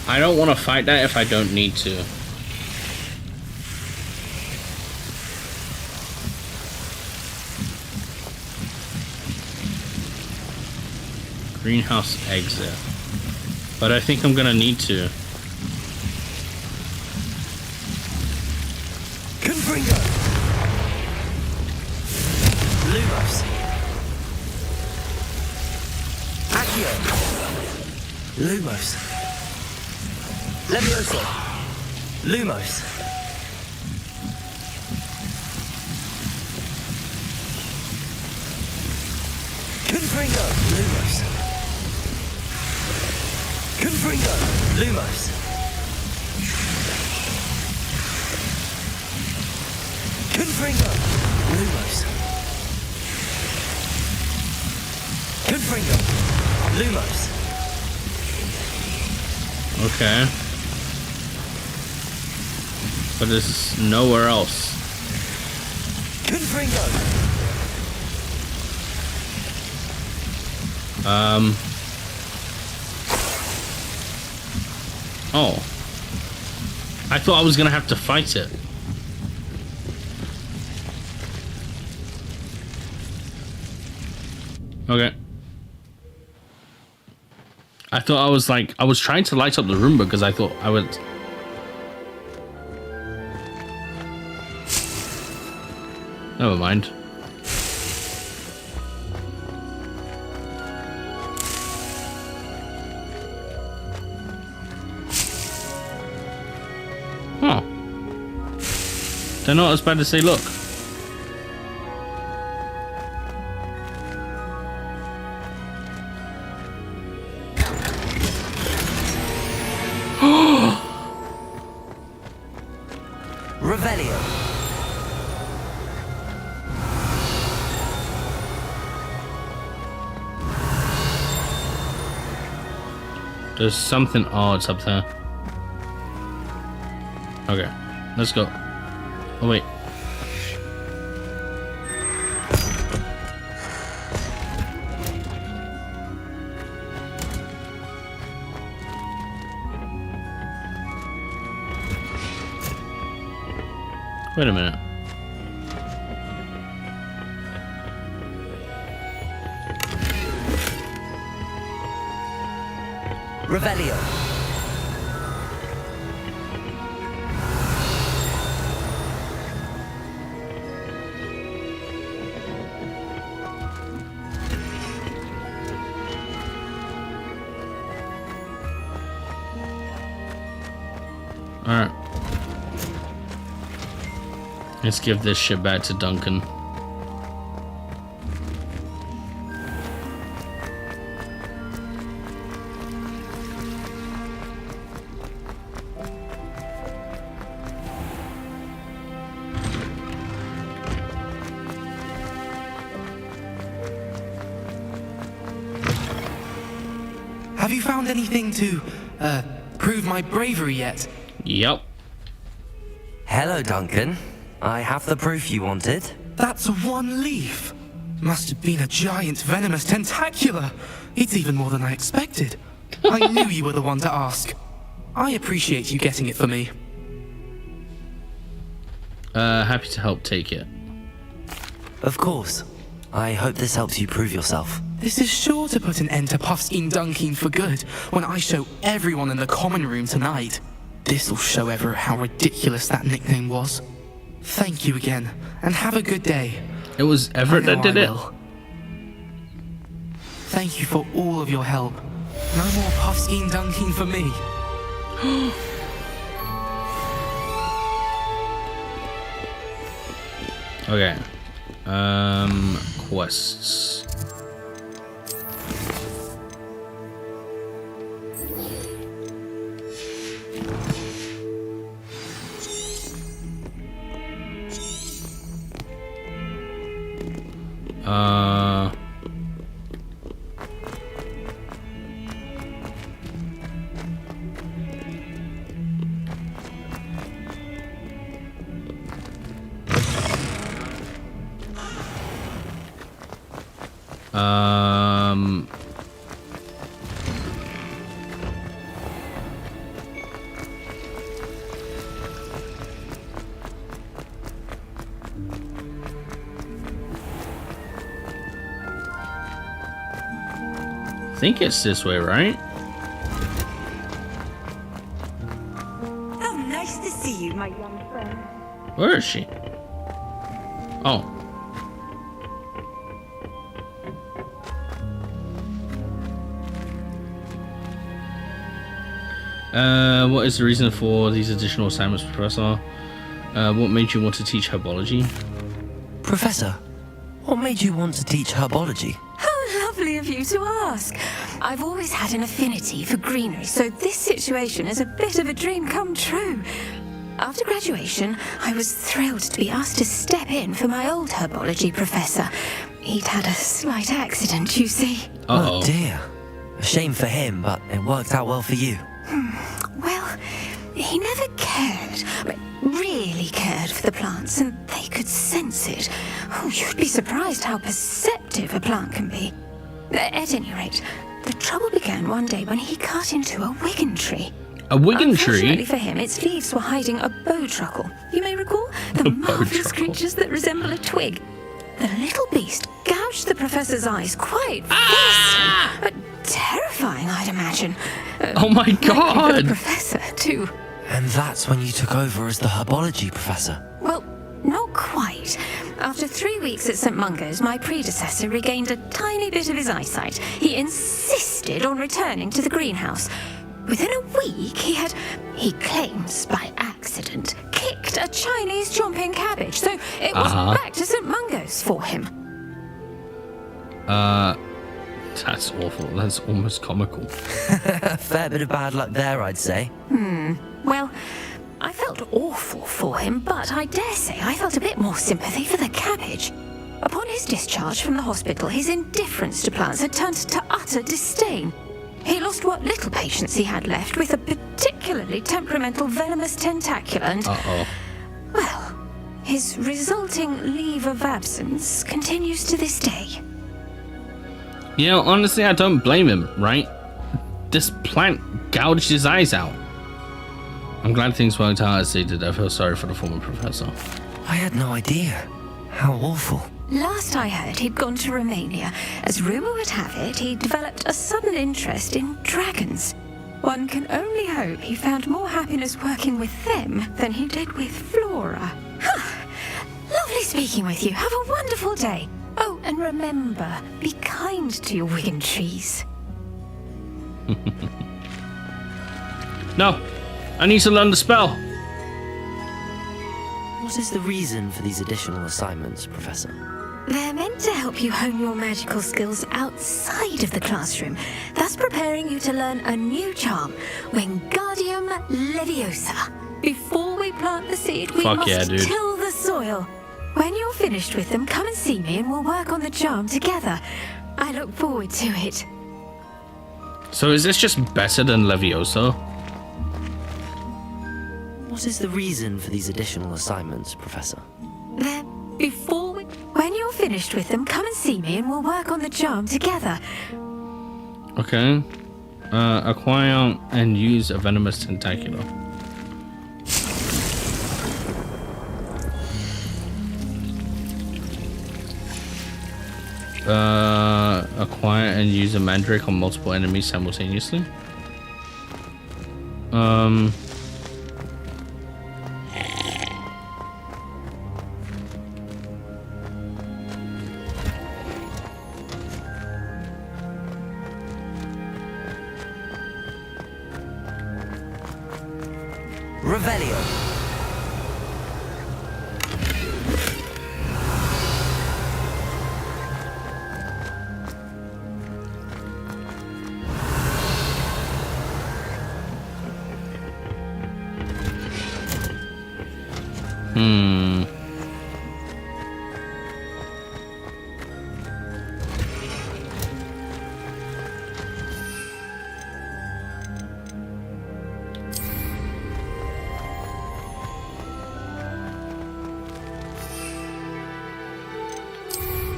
[SPEAKER 1] I don't want to fight that if I don't need to. Greenhouse exit. But I think I'm gonna need to.
[SPEAKER 8] Confringo. Lumos. Accio. Lumos. Levioso. Lumos. Confringo. Lumos. Confringo. Lumos. Confringo. Lumos. Confringo. Lumos.
[SPEAKER 1] Okay. But there's nowhere else.
[SPEAKER 8] Confringo.
[SPEAKER 1] Oh. I thought I was gonna have to fight it. Okay. I thought I was trying to light up the room because I thought I would. Never mind. Huh. They're not as bad as they look.
[SPEAKER 8] Revelio.
[SPEAKER 1] There's something odd up there. Okay, let's go. Oh wait. Wait a minute.
[SPEAKER 8] Revelio.
[SPEAKER 1] Alright. Let's give this shit back to Duncan.
[SPEAKER 8] Have you found anything to, prove my bravery yet?
[SPEAKER 1] Yep.
[SPEAKER 12] Hello, Duncan. I have the proof you wanted.
[SPEAKER 8] That's one leaf. Must have been a giant venomous tentacula. It's even more than I expected. I knew you were the one to ask. I appreciate you getting it for me.
[SPEAKER 1] Happy to help take it.
[SPEAKER 12] Of course. I hope this helps you prove yourself.
[SPEAKER 8] This is sure to put an end to Puff's Dunkin for good when I show everyone in the common room tonight. This'll show Everett how ridiculous that nickname was. Thank you again, and have a good day.
[SPEAKER 1] It was Everett that did it.
[SPEAKER 8] Thank you for all of your help. No more puffskein dunking for me.
[SPEAKER 1] Okay. Quests. I think it's this way, right?
[SPEAKER 13] Oh, nice to see you, my young friend.
[SPEAKER 1] Where is she? Oh. What is the reason for these additional assignments, Professor? What made you want to teach herbology?
[SPEAKER 12] Professor, what made you want to teach herbology?
[SPEAKER 6] How lovely of you to ask. I've always had an affinity for greenery, so this situation is a bit of a dream come true. After graduation, I was thrilled to be asked to step in for my old herbology professor. He'd had a slight accident, you see.
[SPEAKER 12] Oh dear. A shame for him, but it worked out well for you.
[SPEAKER 6] Well, he never cared, really cared for the plants, and they could sense it. Oh, you'd be surprised how perceptive a plant can be. At any rate, the trouble began one day when he cut into a wigan tree.
[SPEAKER 1] A wigan
[SPEAKER 6] Unfortunately
[SPEAKER 1] tree?
[SPEAKER 6] for him, its leaves were hiding a bowtruckle. You may recall the marvelous creatures that resemble a twig. The little beast gouged the professor's eyes quite fiercely, but terrifying, I'd imagine.
[SPEAKER 1] Oh my
[SPEAKER 6] Likely for
[SPEAKER 1] god!
[SPEAKER 6] the professor, too.
[SPEAKER 12] And that's when you took over as the herbology professor.
[SPEAKER 6] Well, not quite. After 3 weeks at St. Mungo's, my predecessor regained a tiny bit of his eyesight. He insisted on returning to the greenhouse. Within a week, he claims by accident, kicked a Chinese chomping cabbage, so it was back to St. Mungo's for him.
[SPEAKER 1] That's awful. That's almost comical.
[SPEAKER 12] Fair bit of bad luck there, I'd say.
[SPEAKER 6] Well, I felt awful for him, but I dare say I felt a bit more sympathy for the cabbage. Upon his discharge from the hospital, his indifference to plants had turned to utter disdain. He lost what little patience he had left with a particularly temperamental venomous tentacula and... well, his resulting leave of absence continues to this day.
[SPEAKER 1] You know, honestly, I don't blame him, right? This plant gouged his eyes out. I'm glad things worked out as they did. I feel sorry for the former professor.
[SPEAKER 12] I had no idea. How awful.
[SPEAKER 6] Last I heard, he'd gone to Romania. As rumour would have it, he developed a sudden interest in dragons. One can only hope he found more happiness working with them than he did with Flora. Lovely speaking with you. Have a wonderful day. Oh, and remember, be kind to your wigan trees.
[SPEAKER 1] No, I need to learn the spell.
[SPEAKER 12] What is the reason for these additional assignments, Professor?
[SPEAKER 6] They're meant to help you hone your magical skills outside of the classroom, thus preparing you to learn a new charm, Wingardium Leviosa. Before we plant the seed, we must till the soil. When you're finished with them, come and see me and we'll work on the charm together. I look forward to it.
[SPEAKER 1] So is this just better than Leviosa?
[SPEAKER 12] What is the reason for these additional assignments, Professor?
[SPEAKER 6] When you're finished with them, come and see me and we'll work on the charm together.
[SPEAKER 1] Okay. Acquire and use a venomous tentacula. Acquire and use a mandrake on multiple enemies simultaneously.
[SPEAKER 12] Revelio.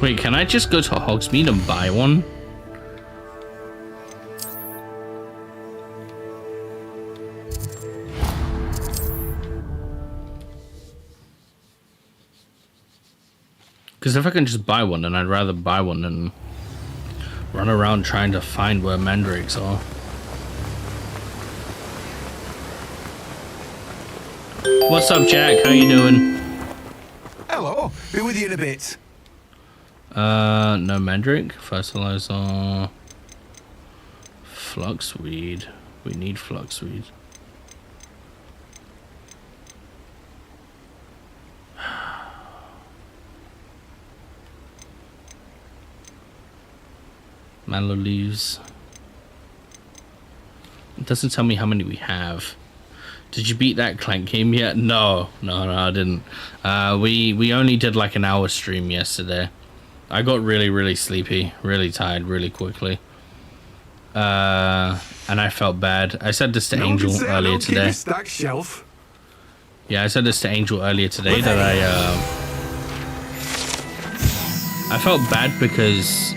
[SPEAKER 1] Wait, can I just go to Hogsmeade and buy one? Because if I can just buy one, then I'd rather buy one than run around trying to find where mandrakes are. What's up, Jack? How you doing?
[SPEAKER 14] Hello. Be with you in a bit.
[SPEAKER 1] No mandrake. Fertilizer. Fluxweed. We need fluxweed. Mallow leaves. It doesn't tell me how many we have. Did you beat that Clank game yet? No, I didn't. We only did like an hour stream yesterday. I got really sleepy, really tired, really quickly. And I felt bad. I said this to Angel earlier today.
[SPEAKER 14] Stack shelf.
[SPEAKER 1] Yeah, I said this to Angel earlier today that I felt bad because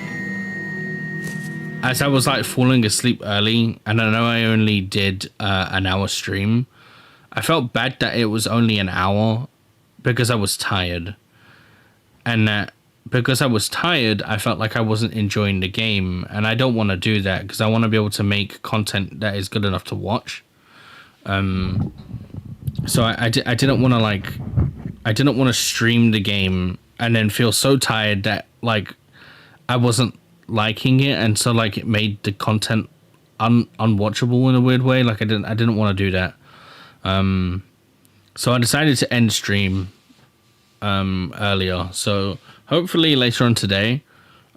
[SPEAKER 1] as I was like falling asleep early, and I know I only did an hour stream, I felt bad that it was only an hour because I was tired. And that because I was tired, I felt like I wasn't enjoying the game, and I don't want to do that because I want to be able to make content that is good enough to watch. So I didn't want to stream the game and then feel so tired that like I wasn't liking it, and so like it made the content unwatchable in a weird way. Like I didn't want to do that. So I decided to end stream earlier. So hopefully later on today,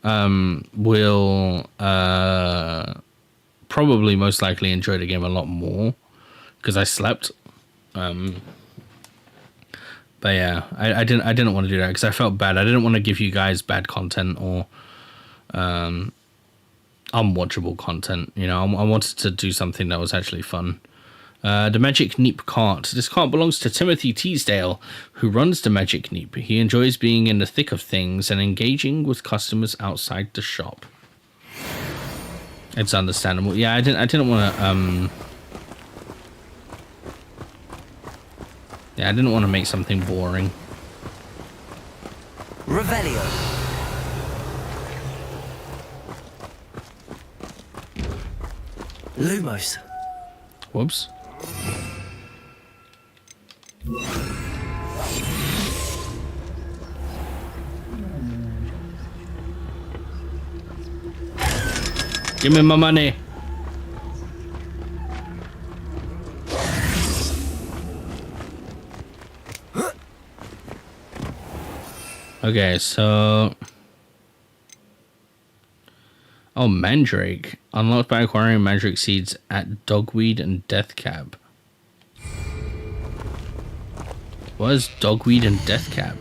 [SPEAKER 1] we'll probably most likely enjoy the game a lot more because I slept. But yeah, I didn't want to do that because I felt bad. I didn't want to give you guys bad content or unwatchable content. You know, I wanted to do something that was actually fun. The Magic Neep cart. This cart belongs to Timothy Teasdale, who runs the Magic Neep. He enjoys being in the thick of things and engaging with customers outside the shop. It's understandable. Yeah, I didn't want to yeah, I didn't want to make something boring.
[SPEAKER 12] Revelio. Lumos.
[SPEAKER 1] Whoops. Give me my money. Okay, so... Oh, Mandrake. Unlocked by acquiring Mandrake seeds at Dogweed and Deathcap. What is Dogweed and Deathcap?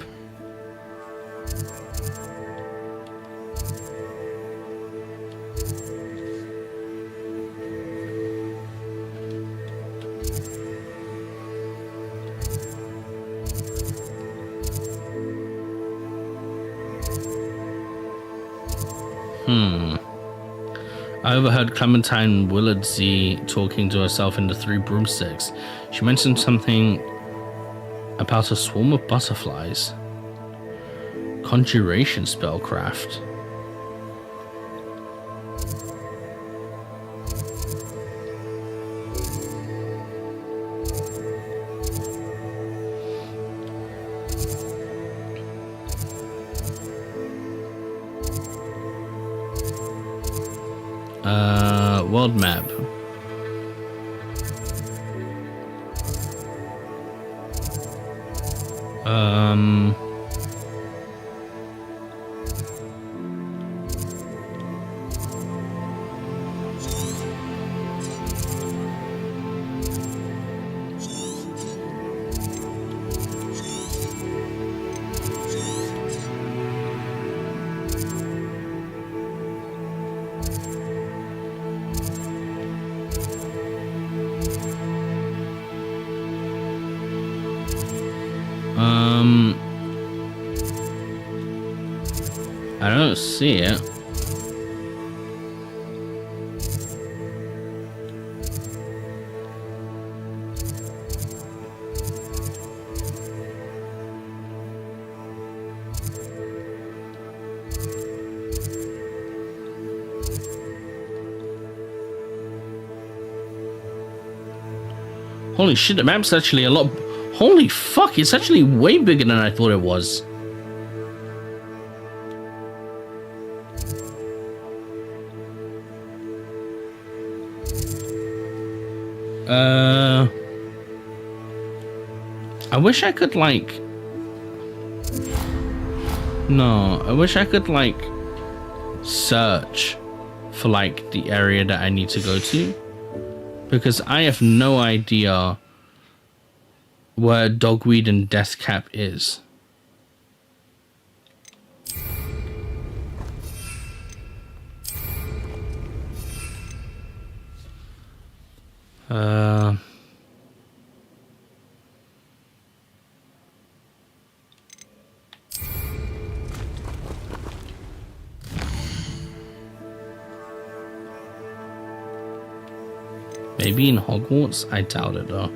[SPEAKER 1] I overheard Clementine Willardsey talking to herself in the Three Broomsticks. She mentioned something about a swarm of butterflies. Conjuration spellcraft. World map. I don't see it. Holy shit, the map's actually a lot... Holy fuck, it's actually way bigger than I thought it was. I wish I could, like... No, I wish I could, like, search for, like, the area that I need to go to. Because I have no idea where Dogweed and Deathcap is. Maybe in Hogwarts? I doubt it though.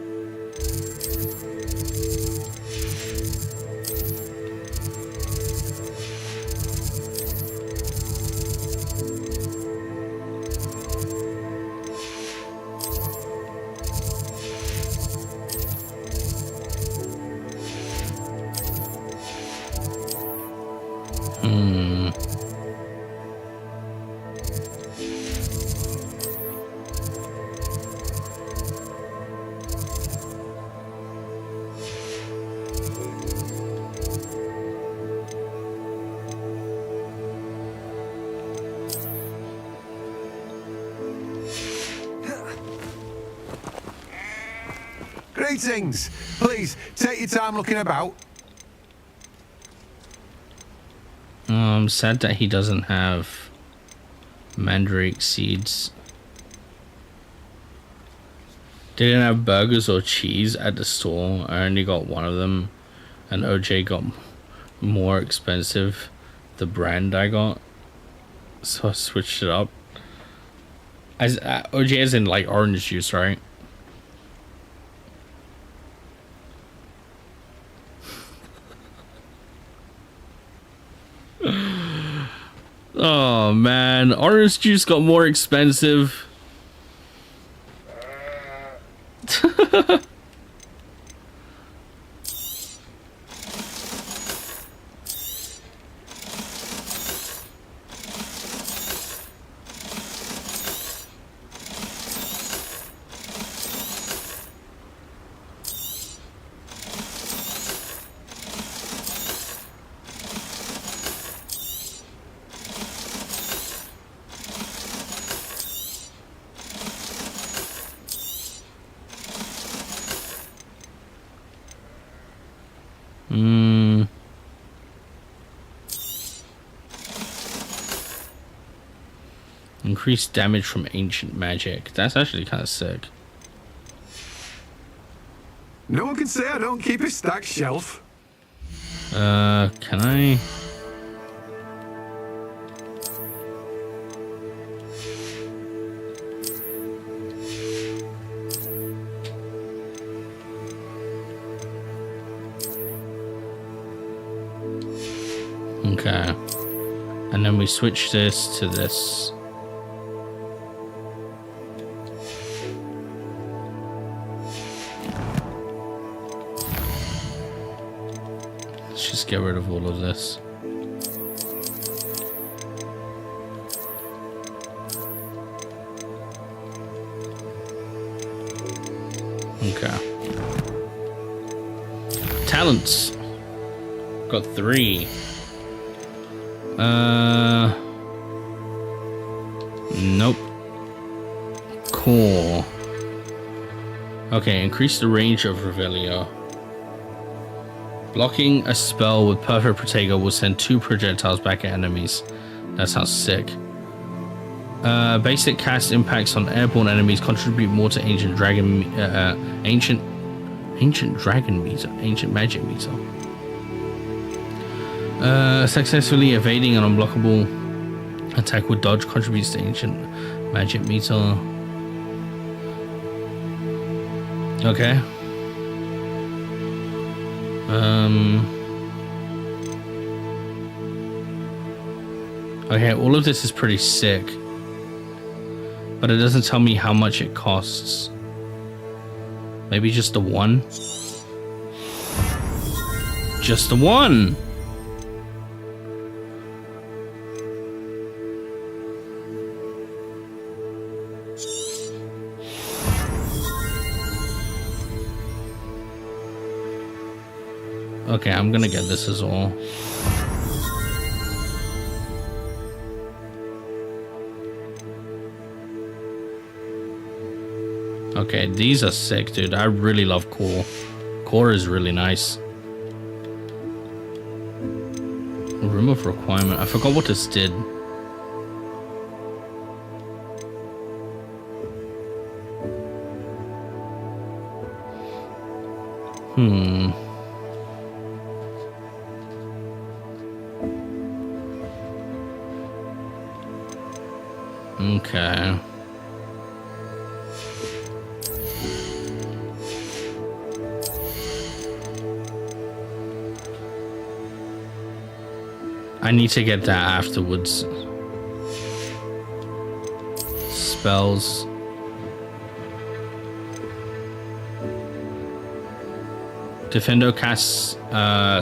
[SPEAKER 14] Greetings! Please, take your time looking about.
[SPEAKER 1] I'm sad that he doesn't have mandrake seeds. They didn't have burgers or cheese at the store. I only got one of them, and OJ got more expensive the brand I got, so I switched it up. As OJ is in like orange juice, right? Oh man, orange juice got more expensive. Increased damage from ancient magic. That's actually kind of sick.
[SPEAKER 14] No one can say I don't keep a stacked shelf.
[SPEAKER 1] Can I? Okay. And then we switch this to this. Just get rid of all of this. Okay. Talents. Got 3. Nope. Core. Okay, increase the range of Revelio. Blocking a spell with Perfect Protego will send 2 projectiles back at enemies. That sounds sick. Basic cast impacts on airborne enemies contribute more to ancient magic meter. Successfully evading an unblockable attack with dodge contributes to ancient magic meter. Okay. Okay, all of this is pretty sick, but it doesn't tell me how much it costs. Maybe just the 1? Just the 1! Okay, I'm gonna get this as well. Okay, these are sick, dude. I really love Core. Core is really nice. Room of Requirement. I forgot what this did. Okay. I need to get that afterwards. Spells. Defendo casts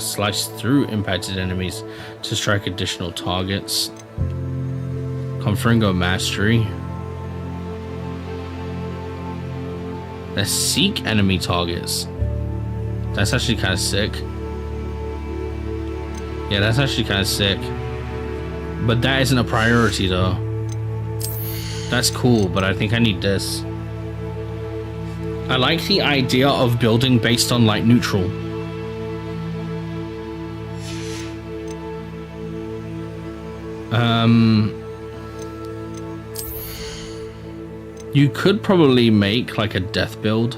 [SPEAKER 1] slice through impacted enemies to strike additional targets. Confringo Mastery. Let's seek enemy targets. That's actually kind of sick. Yeah, that's actually kind of sick. But that isn't a priority though. That's cool, but I think I need this. I like the idea of building based on light neutral. You could probably make like a death build,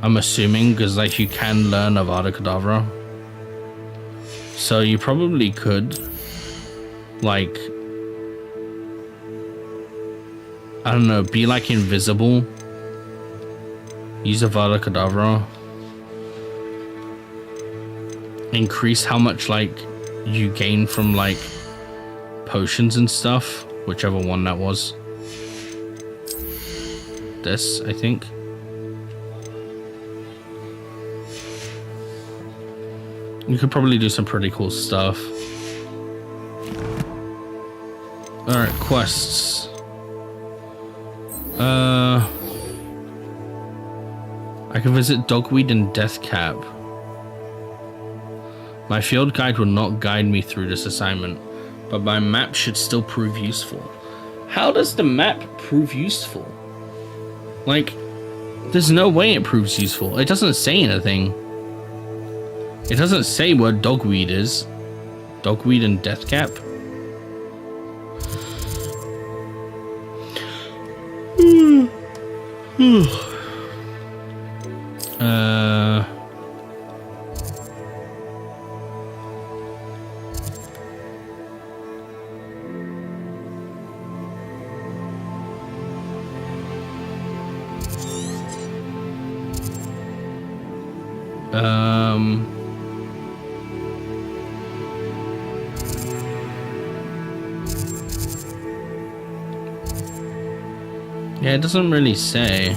[SPEAKER 1] I'm assuming, because like you can learn Avada Kedavra. So you probably could like, I don't know, be like invisible, use Avada Kedavra, increase how much like you gain from like potions and stuff, whichever one that was. This, I think. You could probably do some pretty cool stuff. Alright, quests. I can visit Dogweed and Deathcap. My field guide will not guide me through this assignment, but my map should still prove useful. How does the map prove useful? Like, there's no way it proves useful. It doesn't say anything. It doesn't say where Dogweed is. Dogweed and Deathcap. Yeah, it doesn't really say.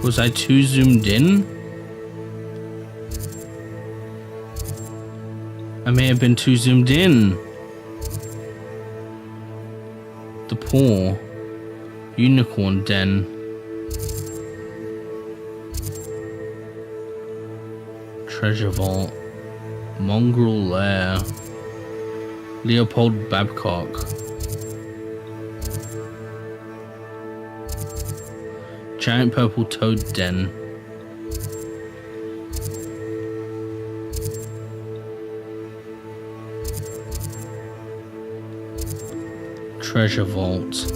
[SPEAKER 1] Was I too zoomed in? I may have been too zoomed in. Pool. Unicorn Den. Treasure Vault. Mongrel Lair. Leopold Babcock. Giant Purple Toad Den. Treasure Vault.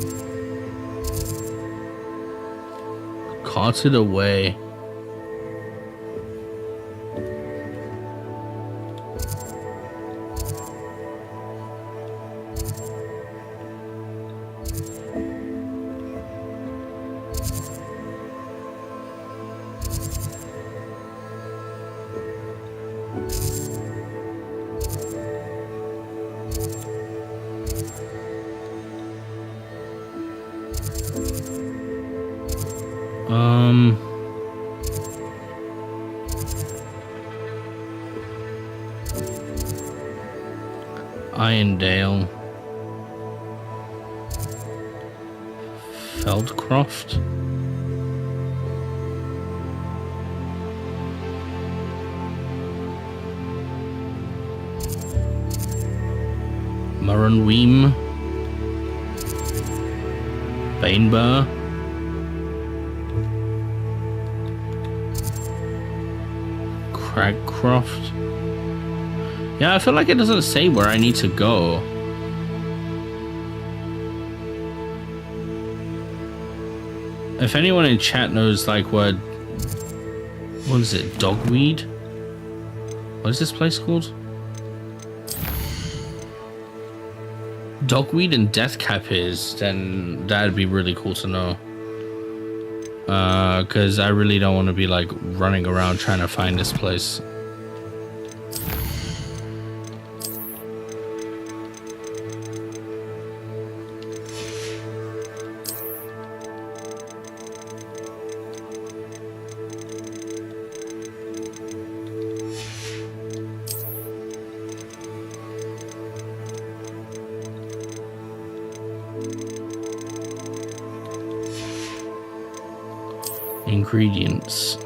[SPEAKER 1] Carted Away. Irondale. Feldcroft. Murrenweem. Bainbar. Cragcroft. Yeah, I feel like it doesn't say where I need to go. If anyone in chat knows like what is it, Dogweed? What is this place called? Dogweed and Deathcap is, then that'd be really cool to know. Because I really don't want to be like running around trying to find this place. Ingredients.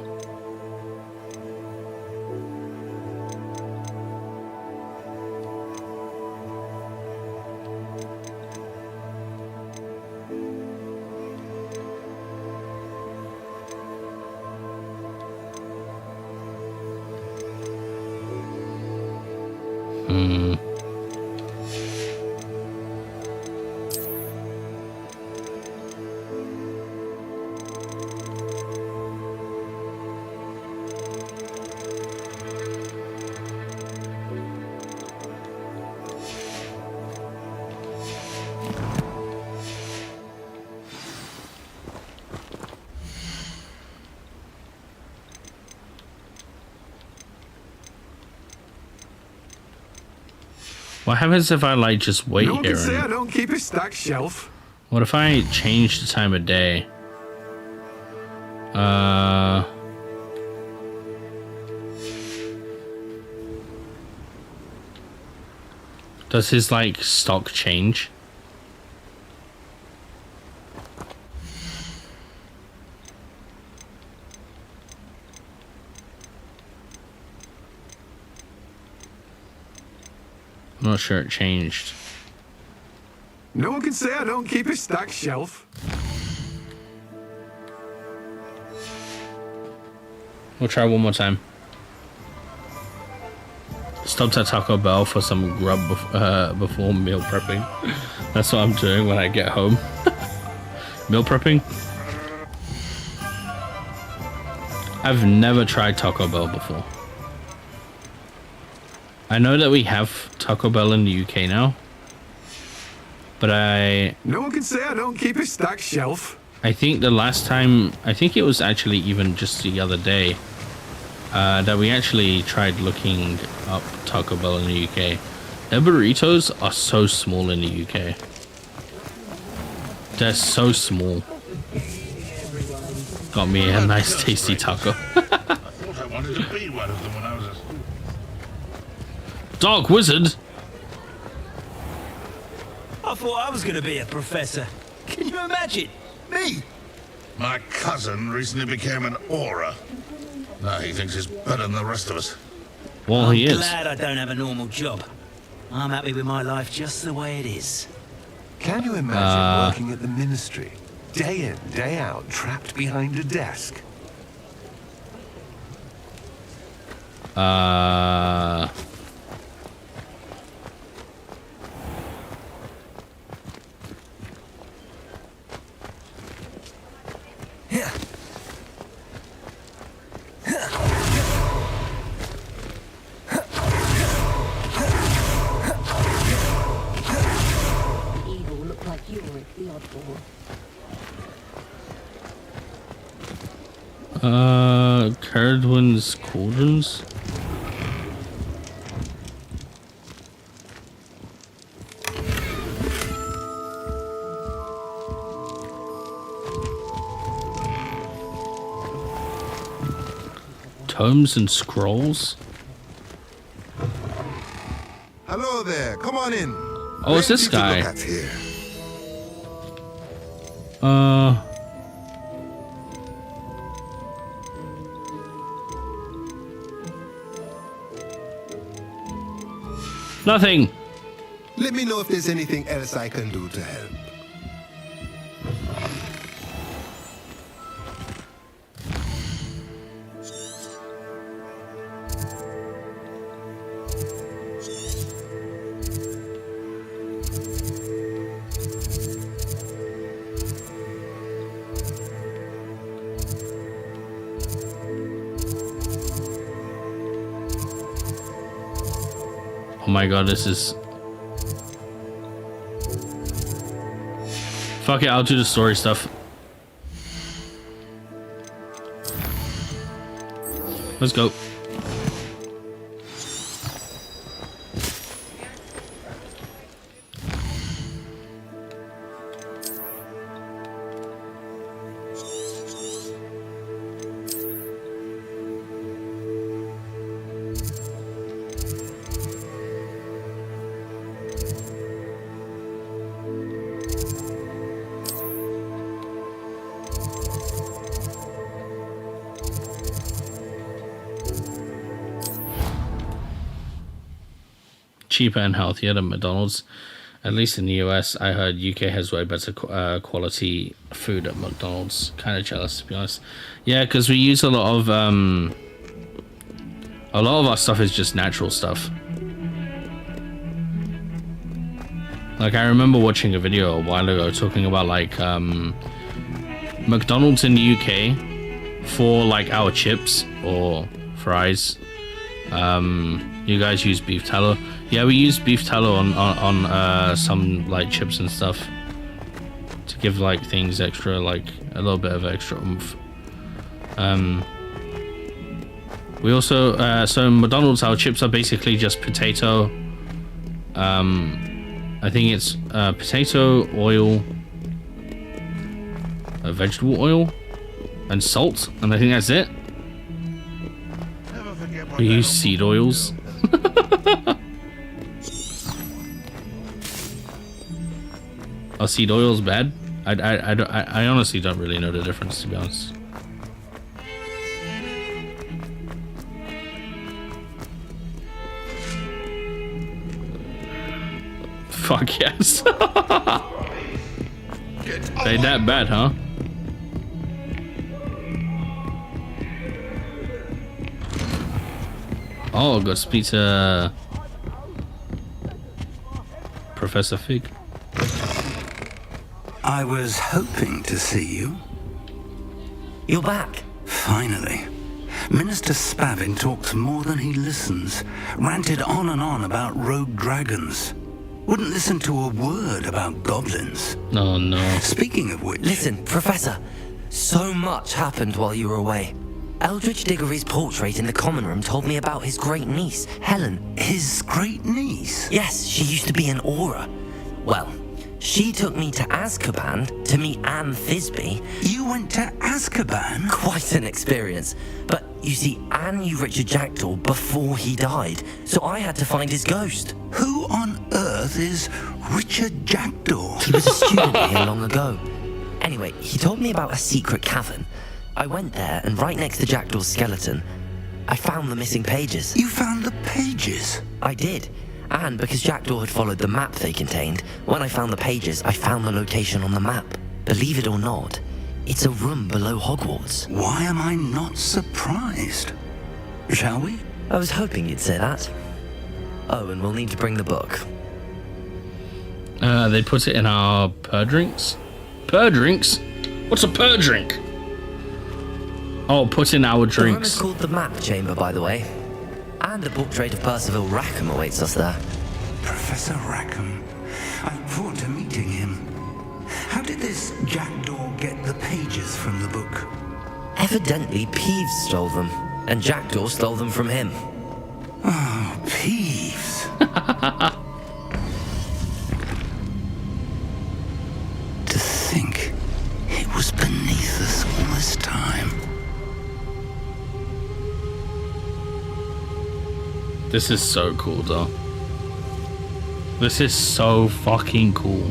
[SPEAKER 1] What happens if I like just wait
[SPEAKER 14] no one
[SPEAKER 1] here?
[SPEAKER 14] Can say I don't keep a stacked shelf.
[SPEAKER 1] What if I change the time of day? Does his like stock change? I'm not sure it changed.
[SPEAKER 14] No one can say I don't keep a stacked shelf.
[SPEAKER 1] We'll try one more time. Stopped at Taco Bell for some grub before meal prepping. That's what I'm doing when I get home. Meal prepping? I've never tried Taco Bell before. I know that we have Taco Bell in the UK now, but
[SPEAKER 14] no one can say I don't keep a stacked shelf.
[SPEAKER 1] I think the last time, I think it was actually even just the other day, that we actually tried looking up Taco Bell in the UK. Their burritos are so small in the UK. They're so small. Got me a nice tasty taco.
[SPEAKER 7] I thought I wanted to be one of them when I was a...
[SPEAKER 1] Dark Wizard?
[SPEAKER 15] I thought I was going to be a professor. Can you imagine? Me!
[SPEAKER 7] My cousin recently became an aura. Now he thinks he's better than the rest of us.
[SPEAKER 1] Well, he is.
[SPEAKER 15] I'm glad I don't have a normal job. I'm happy with my life just the way it is.
[SPEAKER 14] Can you imagine working at the Ministry? Day in, day out, trapped behind a desk.
[SPEAKER 16] Evil looked like you were the oddball.
[SPEAKER 1] Cardwin's Cauldrons? Tomes and Scrolls?
[SPEAKER 17] Hello there, come on in.
[SPEAKER 1] Oh, it's this guy.
[SPEAKER 17] Plenty to look at here.
[SPEAKER 1] Nothing.
[SPEAKER 17] Let me know if there's anything else I can do to help.
[SPEAKER 1] Oh my god, this is... Fuck it, I'll do the story stuff. Let's go. Cheaper and healthier than McDonald's. At least in the US, I heard UK has way better quality food at McDonald's. Kind of jealous, to be honest. Yeah, because we use a lot of our stuff is just natural stuff. Like, I remember watching a video a while ago talking about like McDonald's in the UK for like our chips or fries. You guys use beef tallow. Yeah, we use beef tallow on some like chips and stuff to give like things extra, like a little bit of extra oomph. We also so in McDonald's, our chips are basically just potato. I think it's potato oil, vegetable oil, and salt, and I think that's it. We use seed oils. Are seed oils bad? I honestly don't really know the difference, to be honest. Fuck yes. They that bad, huh? Oh, go speak to Professor Fig.
[SPEAKER 11] I was hoping to see you.
[SPEAKER 12] You're back.
[SPEAKER 11] Finally. Minister Spavin talks more than he listens. Ranted on and on about rogue dragons. Wouldn't listen to a word about goblins.
[SPEAKER 1] Oh no.
[SPEAKER 11] Speaking of which...
[SPEAKER 12] Listen, Professor. So much happened while you were away. Eldridge Diggory's portrait in the common room told me about his great niece, Helen.
[SPEAKER 11] His great niece?
[SPEAKER 12] Yes, she used to be an aura. Well, she took me to Azkaban to meet Anne Thisbe.
[SPEAKER 11] You went to Azkaban?
[SPEAKER 12] Quite an experience. But you see, Anne knew Richard Jackdaw before he died, so I had to find his ghost.
[SPEAKER 11] Who on earth is Richard Jackdaw.
[SPEAKER 12] He was a student here long ago. Anyway, he told me about a secret cavern. I went there, and right next to Jackdaw's skeleton, I found the missing pages.
[SPEAKER 11] You found the pages?
[SPEAKER 12] I did. And because Jackdaw had followed the map they contained, when I found the pages, I found the location on the map. Believe it or not, it's a room below Hogwarts.
[SPEAKER 11] Why am I not surprised? Shall we?
[SPEAKER 12] I was hoping you'd say that. Oh, and we'll need to bring the book.
[SPEAKER 1] They put it in our purr drinks? Purr drinks? What's a purr drink? Oh, put in our
[SPEAKER 12] The room
[SPEAKER 1] drinks.
[SPEAKER 12] is called the Map Chamber, by the way. And a portrait of Percival Rackham awaits us there.
[SPEAKER 11] Professor Rackham. I look forward to meeting him. How did this Jackdaw get the pages from the book?
[SPEAKER 12] Evidently, Peeves stole them, and Jackdaw stole them from him.
[SPEAKER 11] Oh, Peeves. To think it was beneath us all this time.
[SPEAKER 1] This is so cool, though. This is so fucking cool.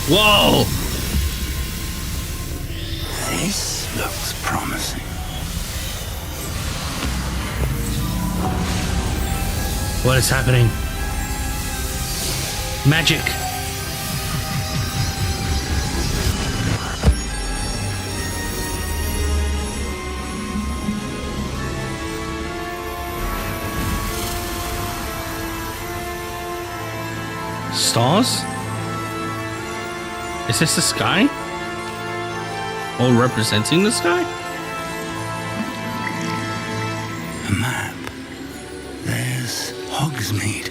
[SPEAKER 1] Whoa!
[SPEAKER 11] This looks promising.
[SPEAKER 1] What is happening? Magic. Stars? Is this the sky? Or representing the sky?
[SPEAKER 11] A map. There's Hogsmeade.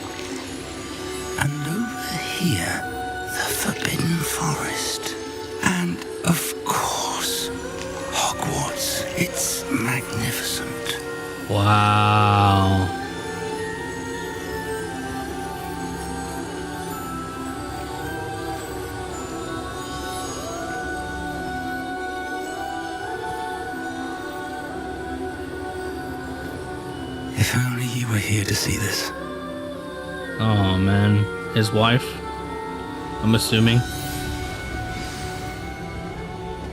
[SPEAKER 11] And over here, the Forbidden Forest. And, of course, Hogwarts. It's magnificent.
[SPEAKER 1] Wow.
[SPEAKER 11] If only you were here to see this.
[SPEAKER 1] Oh man, his wife, I'm assuming.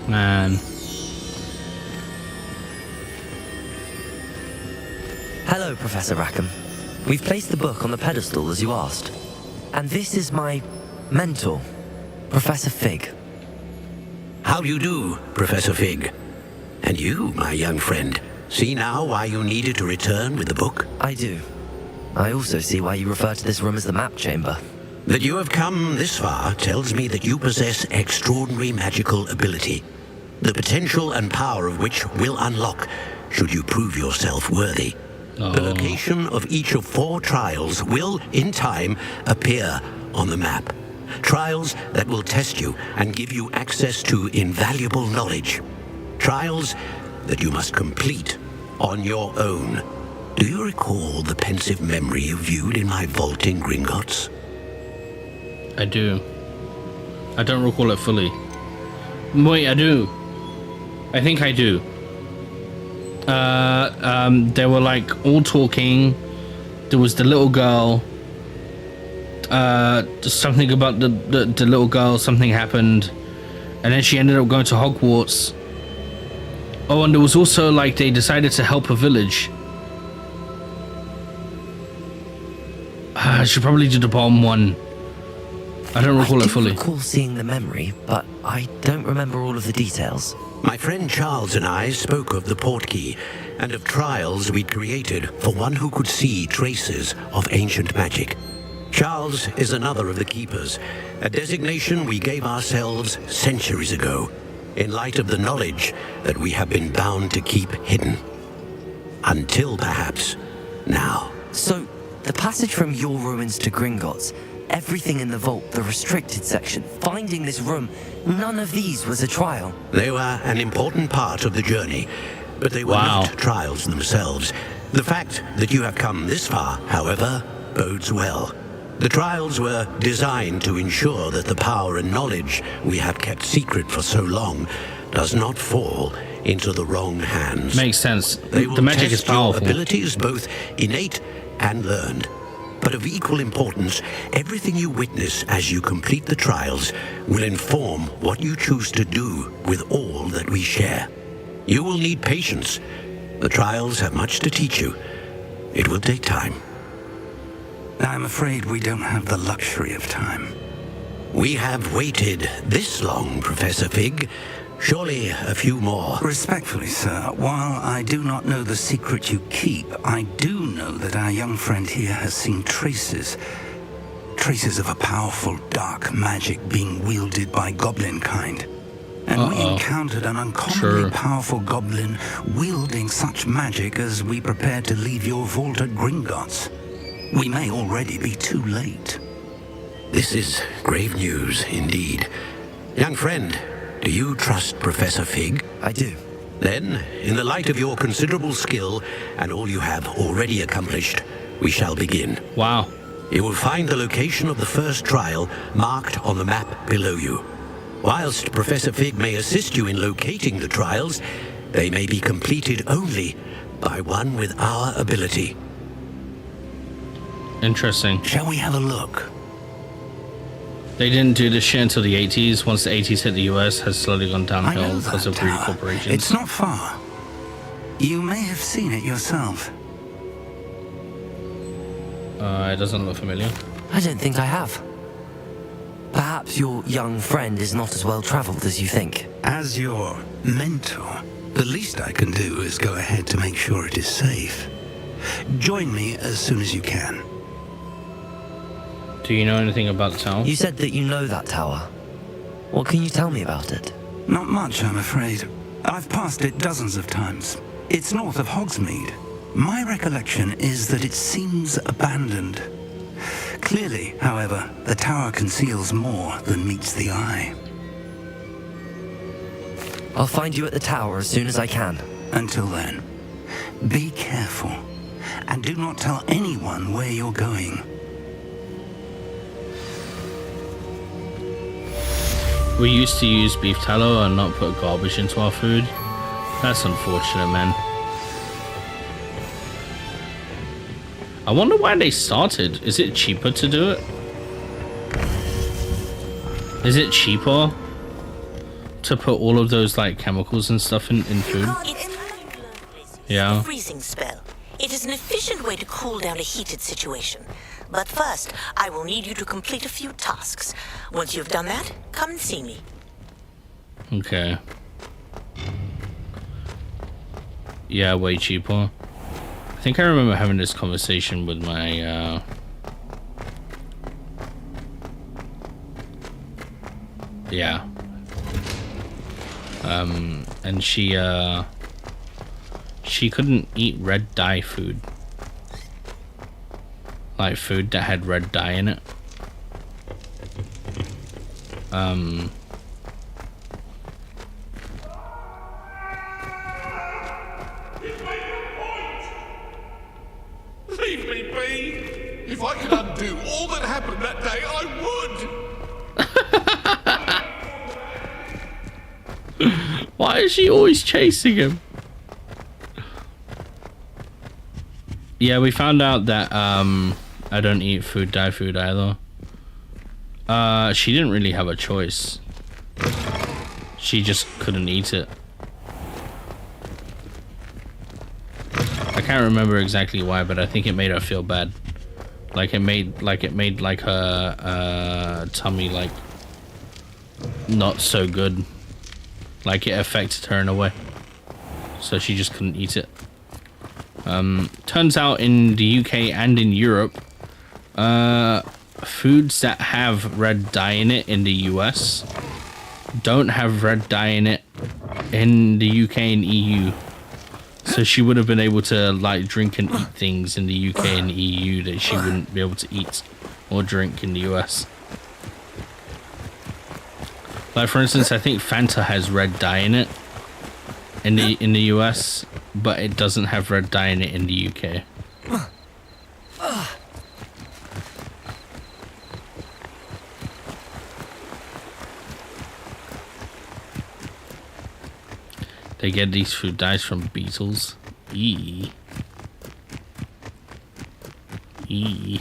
[SPEAKER 1] Man.
[SPEAKER 12] Hello, Professor Rackham. We've placed the book on the pedestal as you asked. And this is my mentor, Professor Fig.
[SPEAKER 2] How do you do, Professor Fig? And you, my young friend, see now why you needed to return with the book?
[SPEAKER 12] I do. I also see why you refer to this room as the Map Chamber.
[SPEAKER 2] That you have come this far tells me that you possess extraordinary magical ability, the potential and power of which will unlock should you prove yourself worthy. The location of each of 4 trials will, in time, appear on the map. Trials that will test you and give you access to invaluable knowledge. Trials that you must complete on your own. Do you recall the pensive memory you viewed in my vault in Gringotts?
[SPEAKER 1] I do. I don't recall it fully. Wait, I do. I think I do. They were like all talking. There was the little girl. Something about the little girl, something happened. And then she ended up going to Hogwarts. Oh, and there was also like they decided to help a village. I should probably do the bottom one. I don't recall it fully.
[SPEAKER 12] I recall seeing the memory, but I don't remember all of the details.
[SPEAKER 2] My friend Charles and I spoke of the portkey and of trials we'd created for one who could see traces of ancient magic. Charles is another of the keepers, a designation we gave ourselves centuries ago, in light of the knowledge that we have been bound to keep hidden. Until perhaps now.
[SPEAKER 12] So, the passage from your ruins to Gringotts, everything in the vault, the restricted section, finding this room, none of these was a trial.
[SPEAKER 2] They were an important part of the journey, but they were not trials themselves. The fact that you have come this far, however, bodes well. The trials were designed to ensure that the power and knowledge we have kept secret for so long does not fall into the wrong hands.
[SPEAKER 1] Makes sense.
[SPEAKER 2] They will
[SPEAKER 1] The magic
[SPEAKER 2] test
[SPEAKER 1] is powerful.
[SPEAKER 2] your abilities, both innate and learned. But of equal importance, everything you witness as you complete the trials will inform what you choose to do with all that we share. You will need patience. The trials have much to teach you. It will take time.
[SPEAKER 11] I'm afraid we don't have the luxury of time.
[SPEAKER 2] We have waited this long, Professor Fig. Surely a few more.
[SPEAKER 11] Respectfully, sir, while I do not know the secret you keep, I do know that our young friend here has seen traces of a powerful dark magic being wielded by goblin kind. And we encountered an uncommonly powerful goblin wielding such magic as we prepared to leave your vault at Gringotts. We may already be too late.
[SPEAKER 2] This is grave news indeed. Young friend, do you trust Professor Fig?
[SPEAKER 12] I do.
[SPEAKER 2] Then, in the light of your considerable skill and all you have already accomplished, we shall begin.
[SPEAKER 1] Wow.
[SPEAKER 2] You will find the location of the first trial marked on the map below you. Whilst Professor Fig may assist you in locating the trials, they may be completed only by one with our ability.
[SPEAKER 1] Interesting.
[SPEAKER 11] Shall we have a look?
[SPEAKER 1] They didn't do this shit until the 80s. Once the 80s hit the US, has slowly gone downhill because of greedy corporations.
[SPEAKER 11] It's not far. You may have seen it yourself.
[SPEAKER 1] It doesn't look familiar.
[SPEAKER 12] I don't think I have. Perhaps your young friend is not as well traveled as you think.
[SPEAKER 11] As your mentor, the least I can do is go ahead to make sure it is safe. Join me as soon as you can.
[SPEAKER 1] Do you know anything about the tower?
[SPEAKER 12] You said that you know that tower. What can you tell me about it?
[SPEAKER 11] Not much, I'm afraid. I've passed it dozens of times. It's north of Hogsmeade. My recollection is that it seems abandoned. Clearly, however, the tower conceals more than meets the eye.
[SPEAKER 12] I'll find you at the tower as soon as I can.
[SPEAKER 11] Until then, be careful, and do not tell anyone where you're going.
[SPEAKER 1] We used to use beef tallow and not put garbage into our food. That's unfortunate, man. I wonder why they started. Is it cheaper to do it? Is it cheaper to put all of those like chemicals and stuff in food? Yeah.
[SPEAKER 18] Freezing spell. It is an efficient way to cool down a heated situation. But first, I will need you to complete a few tasks. Once you've done that, come and see me.
[SPEAKER 1] Okay. Yeah, way cheaper. I think I remember having this conversation with my yeah. And she couldn't eat red dye food. Like food that had red dye in it.
[SPEAKER 19] Leave me be. If I could undo all that happened that day, I would.
[SPEAKER 1] Why is she always chasing him? Yeah, we found out that I don't eat dye food either. She didn't really have a choice. She just couldn't eat it. I can't remember exactly why, but I think it made her feel bad. Like it made her tummy like not so good. Like it affected her in a way. So she just couldn't eat it. Turns out in the UK and in Europe, foods that have red dye in it in the US don't have red dye in it in the UK and EU. So she would have been able to like drink and eat things in the UK and EU that she wouldn't be able to eat or drink in the US. Like for instance, I think Fanta has red dye in it in the US, but it doesn't have red dye in it in the UK. They get these food dyes from beetles. Eee. Eee.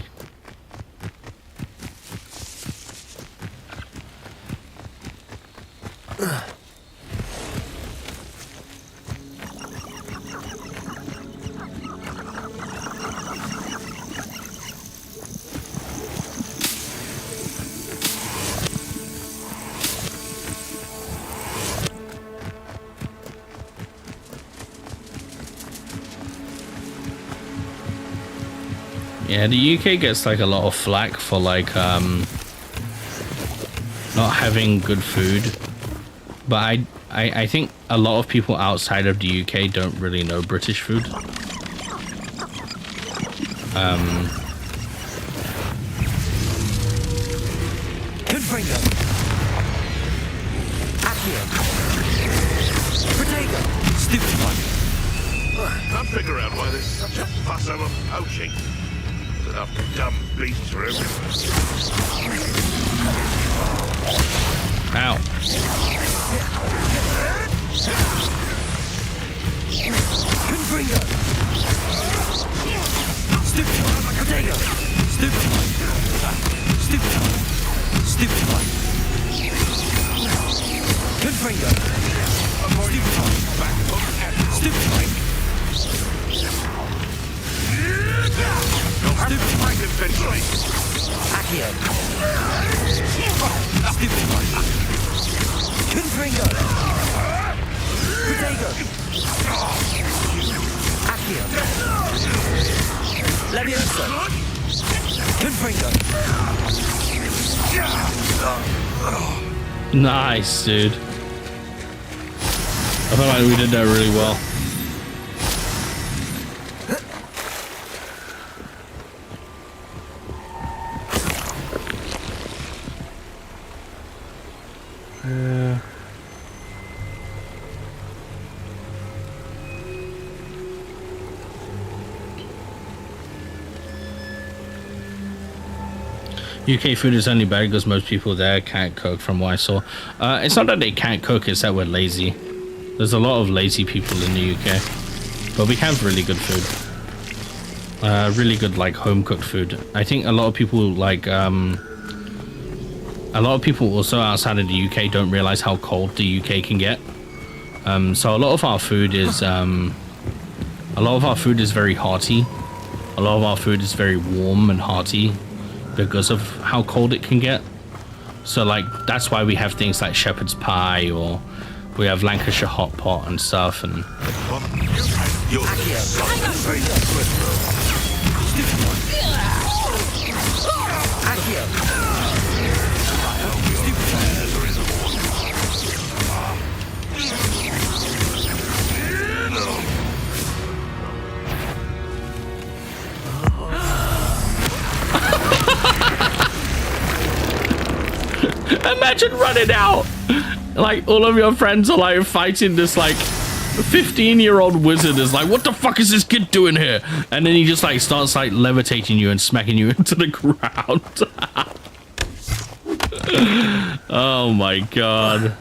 [SPEAKER 1] Yeah, the UK gets like a lot of flack for like not having good food, but I think a lot of people outside of the UK don't really know British food.
[SPEAKER 2] Good finger. Accio. Potato. Stupid one.
[SPEAKER 19] Can't figure out why there's such a fuss over poaching. There's enough dumb beasts for everyone.
[SPEAKER 1] Ow.
[SPEAKER 2] Good finger. Stupid one. Potato. Stupid one. Stupid one. Stupid one. Good finger. Stupid one. Back hook and stupid one.
[SPEAKER 19] You'll have to fight eventually.
[SPEAKER 2] Accio. Stupid one. Good finger. Potato. Accio. Leviosa. Good finger.
[SPEAKER 1] Nice, dude. I feel like we did that really well. UK food is only bad because most people there can't cook, from what I saw. It's not that they can't cook, it's that we're lazy. There's a lot of lazy people in the UK. But we have really good food. Really good, like, home-cooked food. I think a lot of people, like, a lot of people also outside of the UK don't realize how cold the UK can get. So a lot of our food is, very hearty. A lot of our food is very warm and hearty, because of how cold it can get. So like that's why we have things like shepherd's pie, or we have Lancashire hot pot and stuff. And imagine running out, like all of your friends are like fighting this like 15-year-old wizard is like, what the fuck is this kid doing here? And then he just like starts like levitating you and smacking you into the ground. Oh my god.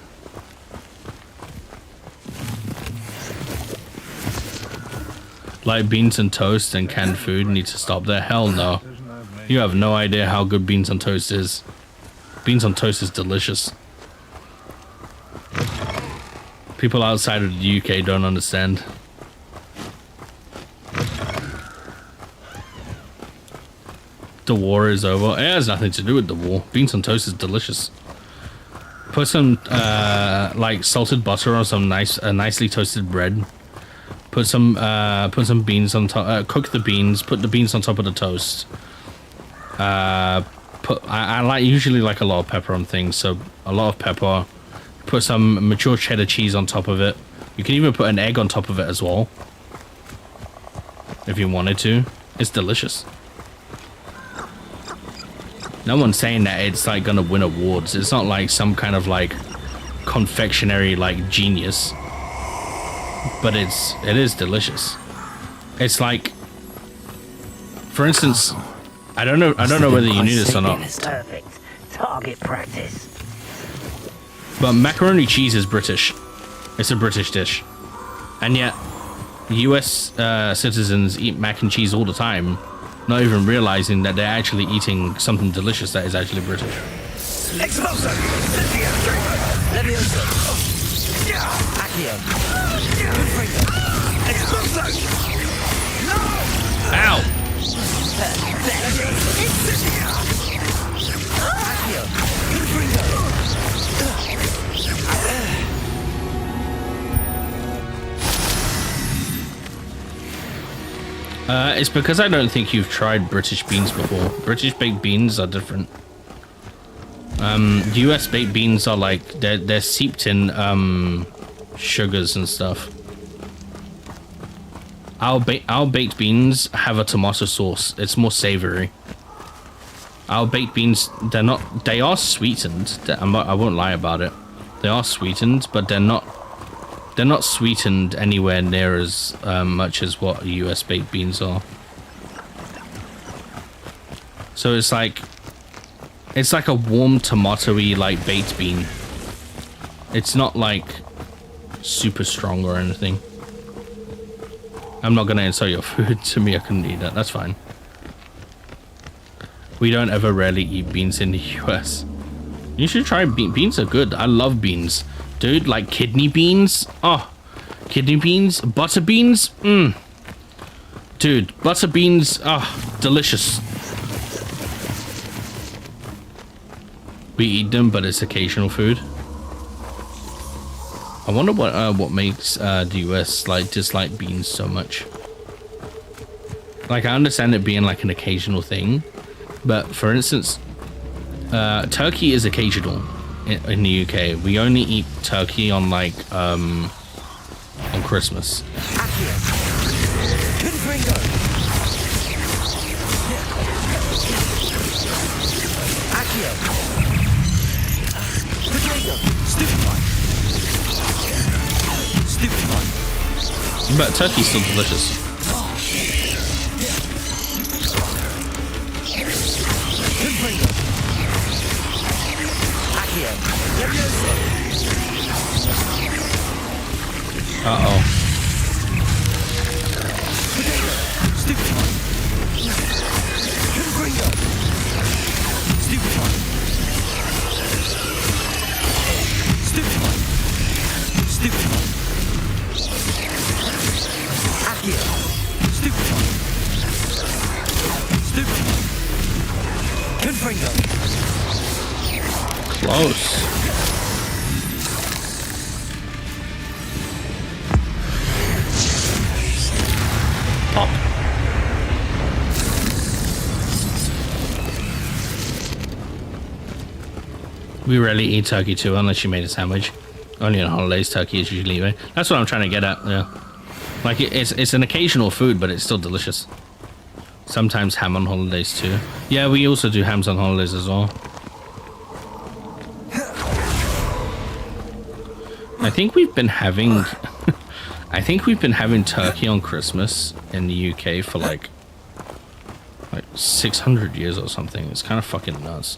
[SPEAKER 1] Like beans and toast and canned food need to stop there. Hell no. You have no idea how good beans on toast is. Beans on toast is delicious. People outside of the UK don't understand. The war is over. It has nothing to do with the war. Beans on toast is delicious. Put some like salted butter on some nicely toasted bread. Put some beans on top. Cook the beans. Put the beans on top of the toast. I usually like a lot of pepper on things, so a lot of pepper. Put some mature cheddar cheese on top of it. You can even put an egg on top of it as well, if you wanted to. It's delicious. No one's saying that it's like gonna win awards. It's not like some kind of like confectionery like genius. but it is delicious. It's like, for instance, I don't know whether you knew this or not.
[SPEAKER 15] Perfect. Target practice.
[SPEAKER 1] But macaroni cheese is British. It's a British dish. And yet, US citizens eat mac and cheese all the time, not even realizing that they're actually eating something delicious that is actually British.
[SPEAKER 20] Exploso! Levioso! Accio! Exploso! No!
[SPEAKER 1] Ow! It's because I don't think you've tried British beans before. British baked beans are different. US baked beans are like they're seeped in sugars and stuff. Our baked beans have a tomato sauce. It's more savory. Our baked beans, they are sweetened. I won't lie about it. They are sweetened, but they're not sweetened anywhere near as much as what US baked beans are. So it's like a warm tomatoey like baked bean. It's not like super strong or anything. I'm not gonna insult your food. To me, I couldn't eat that. That's fine. We don't ever rarely eat beans in the US. You should try beans are good. I love beans. Dude, like kidney beans. Oh, kidney beans, butter beans. Dude, butter beans. Oh, delicious. We eat them, but it's occasional food. I wonder what makes the US like dislike beans so much. Like, I understand it being like an occasional thing, but for instance, turkey is occasional in the UK. We only eat turkey on like on Christmas. But turkey's still delicious. Uh-oh. Close. Pop. We rarely eat turkey too, unless you made a sandwich. Only on holidays, turkey is usually right. That's what I'm trying to get at. Yeah, like it's an occasional food, but it's still delicious. Sometimes ham on holidays too. Yeah, we also do hams on holidays as well. I think we've been having turkey on Christmas in the UK for like 600 years or something. It's kind of fucking nuts.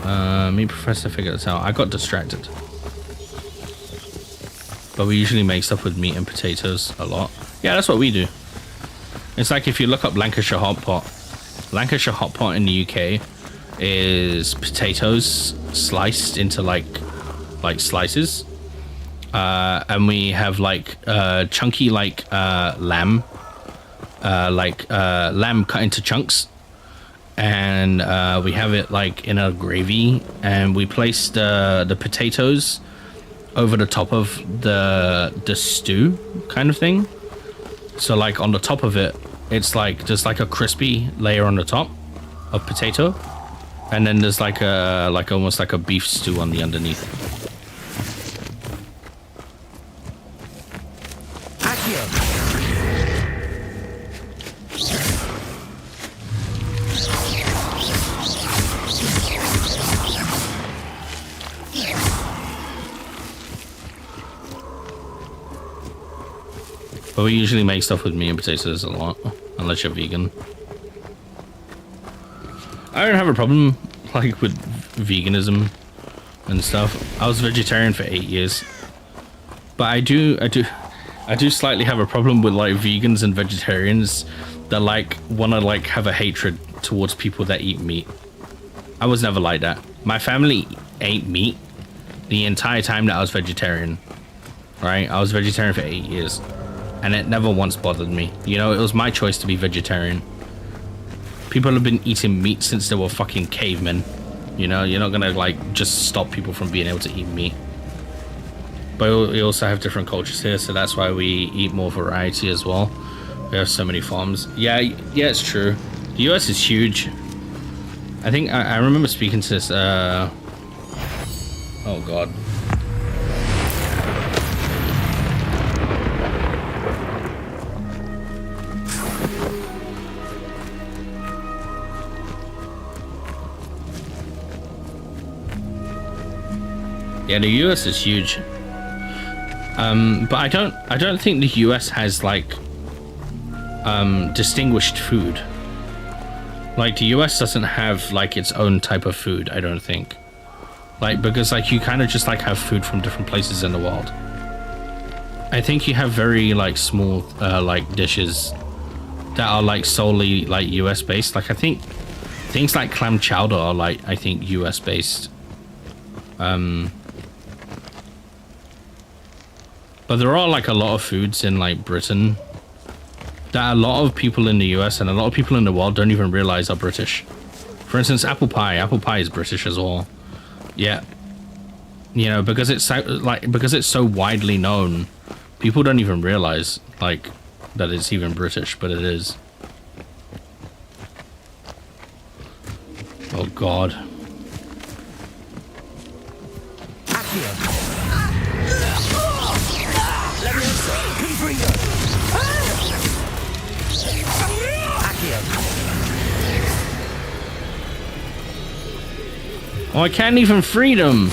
[SPEAKER 1] Me and Professor figured this out. I got distracted. But we usually make stuff with meat and potatoes a lot. Yeah, that's what we do. It's like if you look up Lancashire hot pot. Lancashire hot pot in the UK is potatoes sliced into like slices, and we have like chunky like lamb cut into chunks, and we have it like in a gravy, and we place the potatoes over the top of the stew kind of thing. So like on the top of it, it's like just like a crispy layer on the top of potato. And then there's like almost like a beef stew on the underneath. But we usually make stuff with meat and potatoes a lot, unless you're vegan. I don't have a problem like with veganism and stuff. I was vegetarian for 8 years, but I do slightly have a problem with like vegans and vegetarians that like want to like have a hatred towards people that eat meat. I was never like that. My family ate meat the entire time that I was vegetarian. Right? I was vegetarian for 8 years, and it never once bothered me. You know, it was my choice to be vegetarian. People have been eating meat since they were fucking cavemen. You know, you're not gonna like just stop people from being able to eat meat. But we also have different cultures here, so that's why we eat more variety as well. We have so many farms. Yeah, it's true. The US is huge. I think I remember speaking to this. Oh god. Yeah, the US is huge. But I don't think the US has like distinguished food. Like the US doesn't have like its own type of food, I don't think. Like because like you kind of just like have food from different places in the world. I think you have very like small like dishes that are like solely like US based. Like I think things like clam chowder are like I think US based. But there are like a lot of foods in like Britain that a lot of people in the US and a lot of people in the world don't even realize are British. For instance, apple pie. Apple pie is British as well. Yeah. You know, because it's so widely known, people don't even realize like that it's even British, but it is. Oh god. Oh, I can't even free them.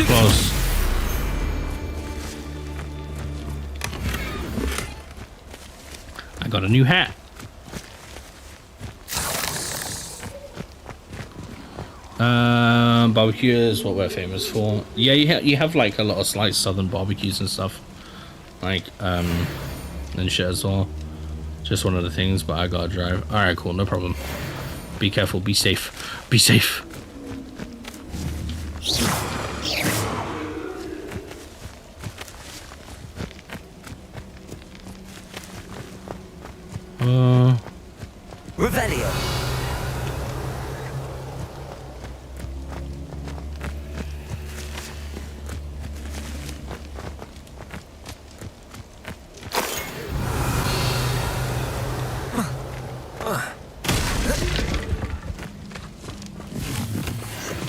[SPEAKER 1] Close. I got a new hat. Barbecue is what we're famous for. Yeah, you have like a lot of like southern barbecues and stuff, like and shit as well. Just one of the things, but I gotta drive. All right, cool, no problem. Be careful, be safe, be safe.
[SPEAKER 12] Revelio.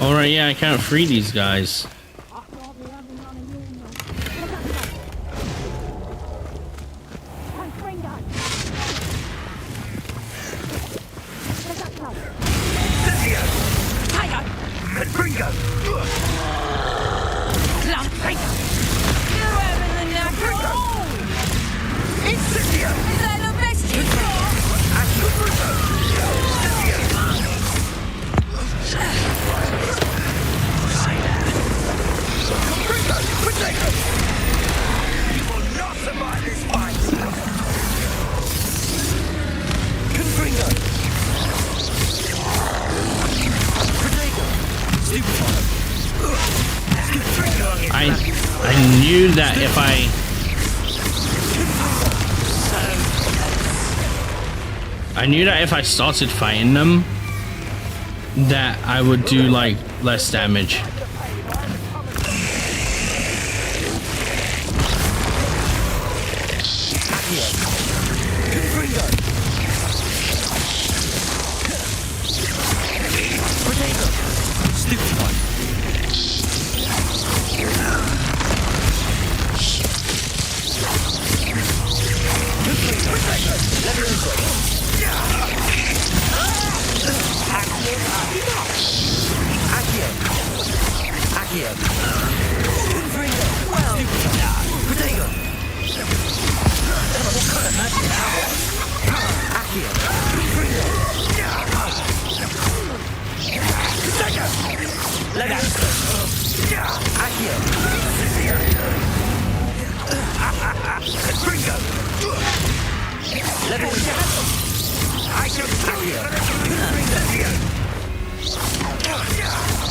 [SPEAKER 1] Alright, yeah, I can't free these guys. I knew that if I started fighting them, that I would do like less damage.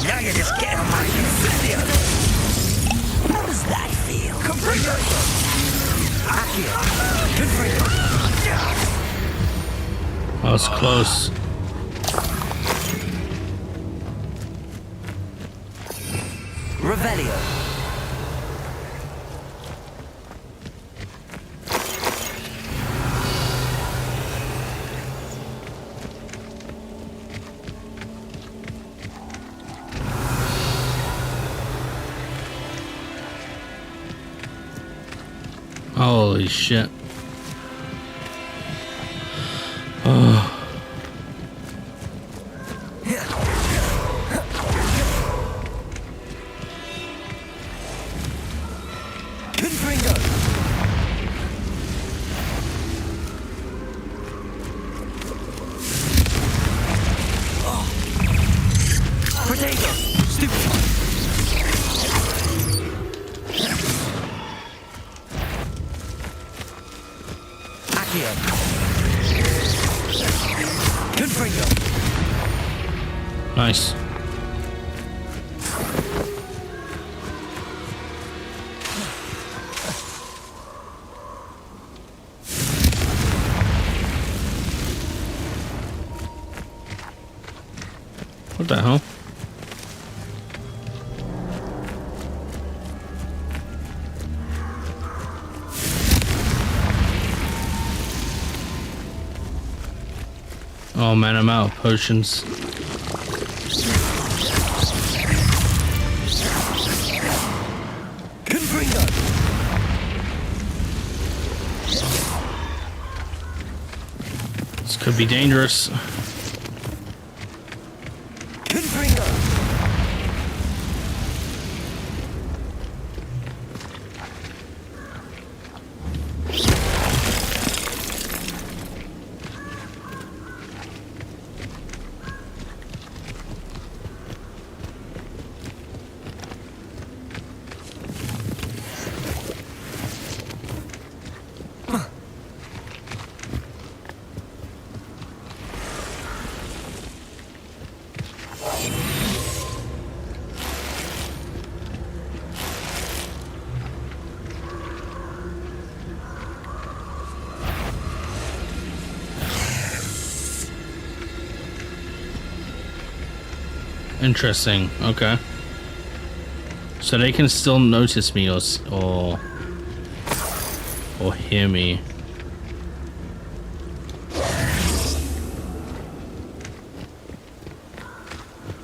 [SPEAKER 20] Now you're just getting on my nerves. How does that feel?
[SPEAKER 1] That was close.
[SPEAKER 12] Revelio.
[SPEAKER 1] Holy shit. Oh. Nice. What the hell? Oh man, I'm out of potions. This could be dangerous. Interesting. Okay. So they can still notice me or hear me.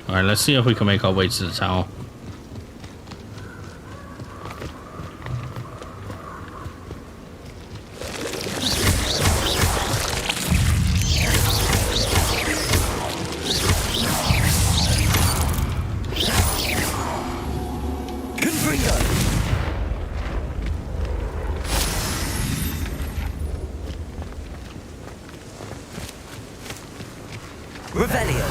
[SPEAKER 1] All right, let's see if we can make our way to the tower.
[SPEAKER 12] Revelio.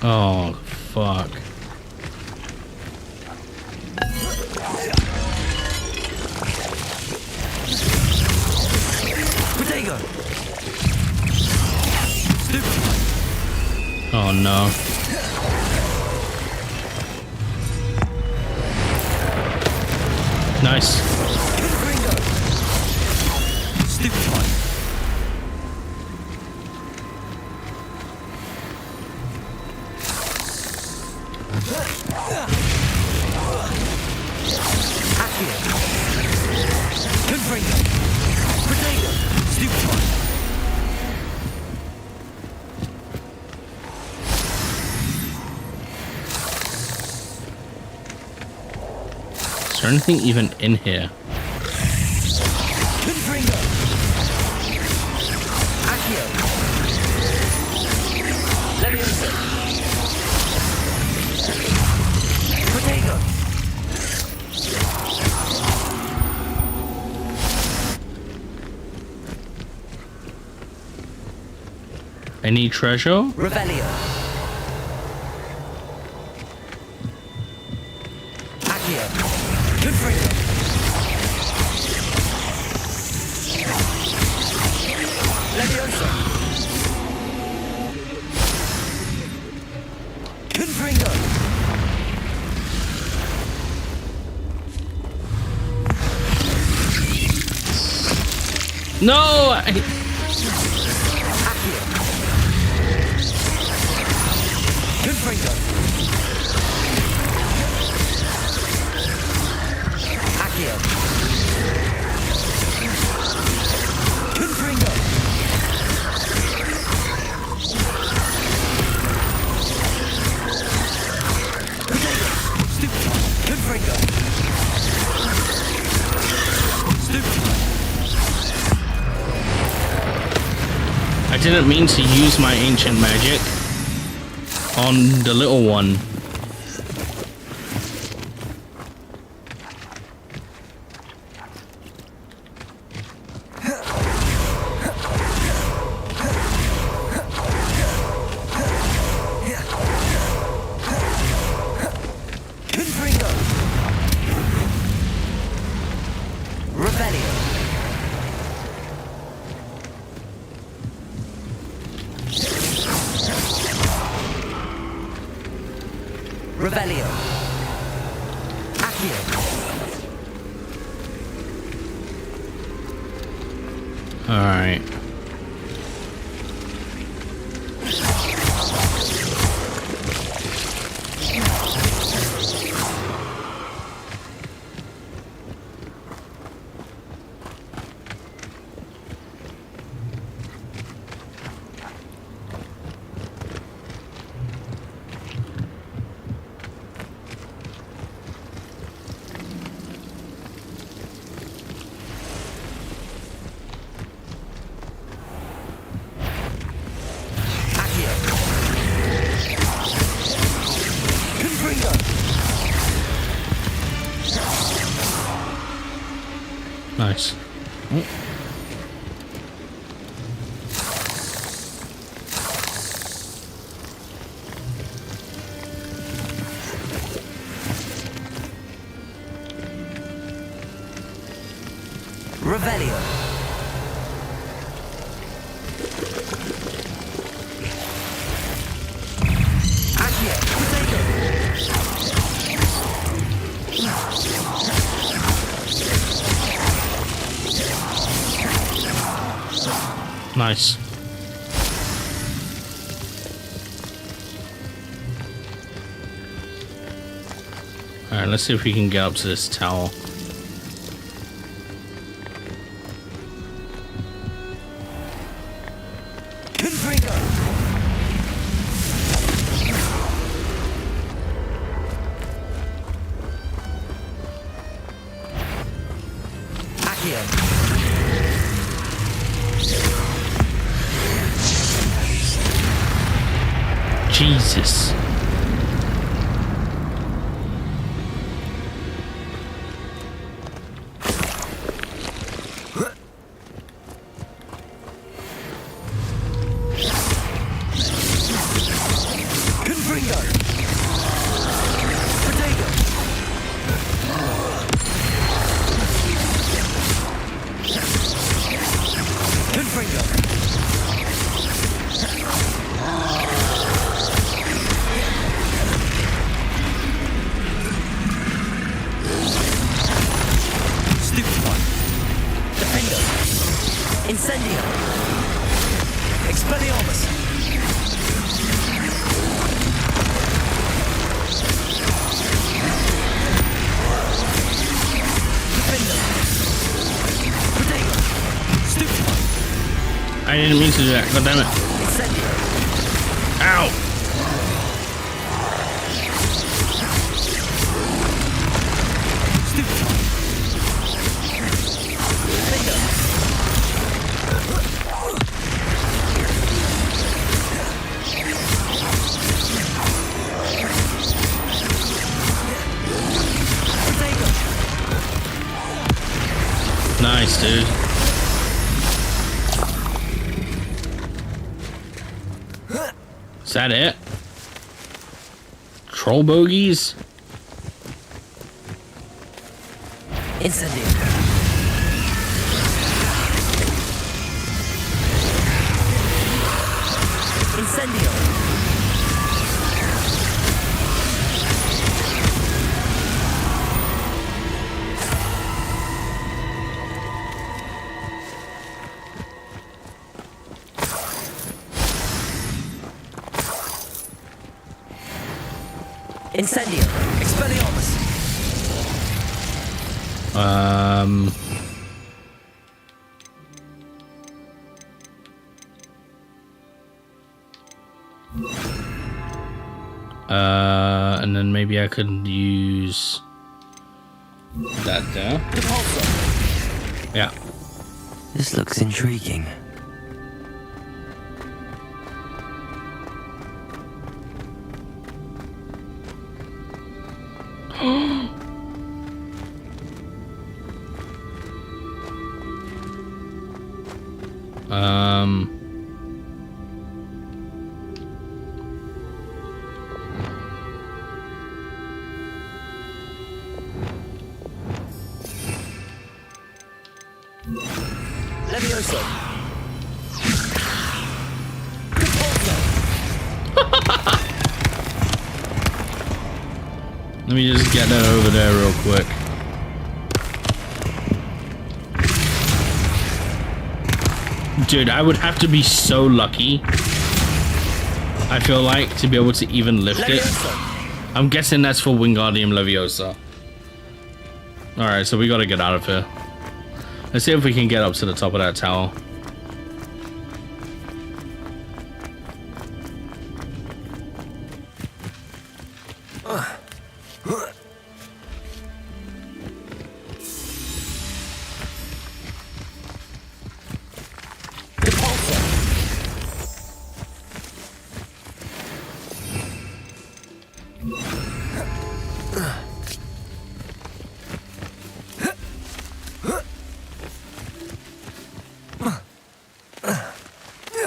[SPEAKER 1] Oh, fuck.
[SPEAKER 20] Protego!
[SPEAKER 1] Oh no. Nice.
[SPEAKER 20] Stupefy! Accio! Confringo! Protego! Stupefy!
[SPEAKER 1] Is there anything even in here?
[SPEAKER 20] Confringo! Accio! Leviosa! Protego!
[SPEAKER 1] Any treasure?
[SPEAKER 20] Revelio! Accio! Confringo! Leviosa! Confringo!
[SPEAKER 1] No!
[SPEAKER 20] Accio! Confringo! Accio! Confringo! Protego! Stupefy! Confringo! Stupefy!
[SPEAKER 1] I didn't mean to use my ancient magic on the little one.
[SPEAKER 20] Confringo! Revelio! Revelio! Accio!
[SPEAKER 1] Alright.
[SPEAKER 20] Confringo!
[SPEAKER 1] Nice. Oh.
[SPEAKER 20] Revelio! Accio! Protego!
[SPEAKER 1] Nice. Alright, let's see if we can get up to this tower.
[SPEAKER 20] Confringo! Accio!
[SPEAKER 1] Jesus.
[SPEAKER 20] Confringo! Protego! Incendio! Expelliarmus!
[SPEAKER 1] I didn't mean to do that. God damn it. Ow! Nice, dude. Is that it? Troll bogeys?
[SPEAKER 20] Incendio. Incendio. Incendio. Expelliarmus.
[SPEAKER 1] And then maybe I could use that there. Yeah.
[SPEAKER 12] This looks intriguing.
[SPEAKER 20] Levioso.
[SPEAKER 1] Let me just get that over there real quick. Dude, I would have to be so lucky, I feel like, to be able to even lift it. I'm guessing that's for Wingardium Leviosa. Alright, so we gotta get out of here. Let's see if we can get up to the top of that tower.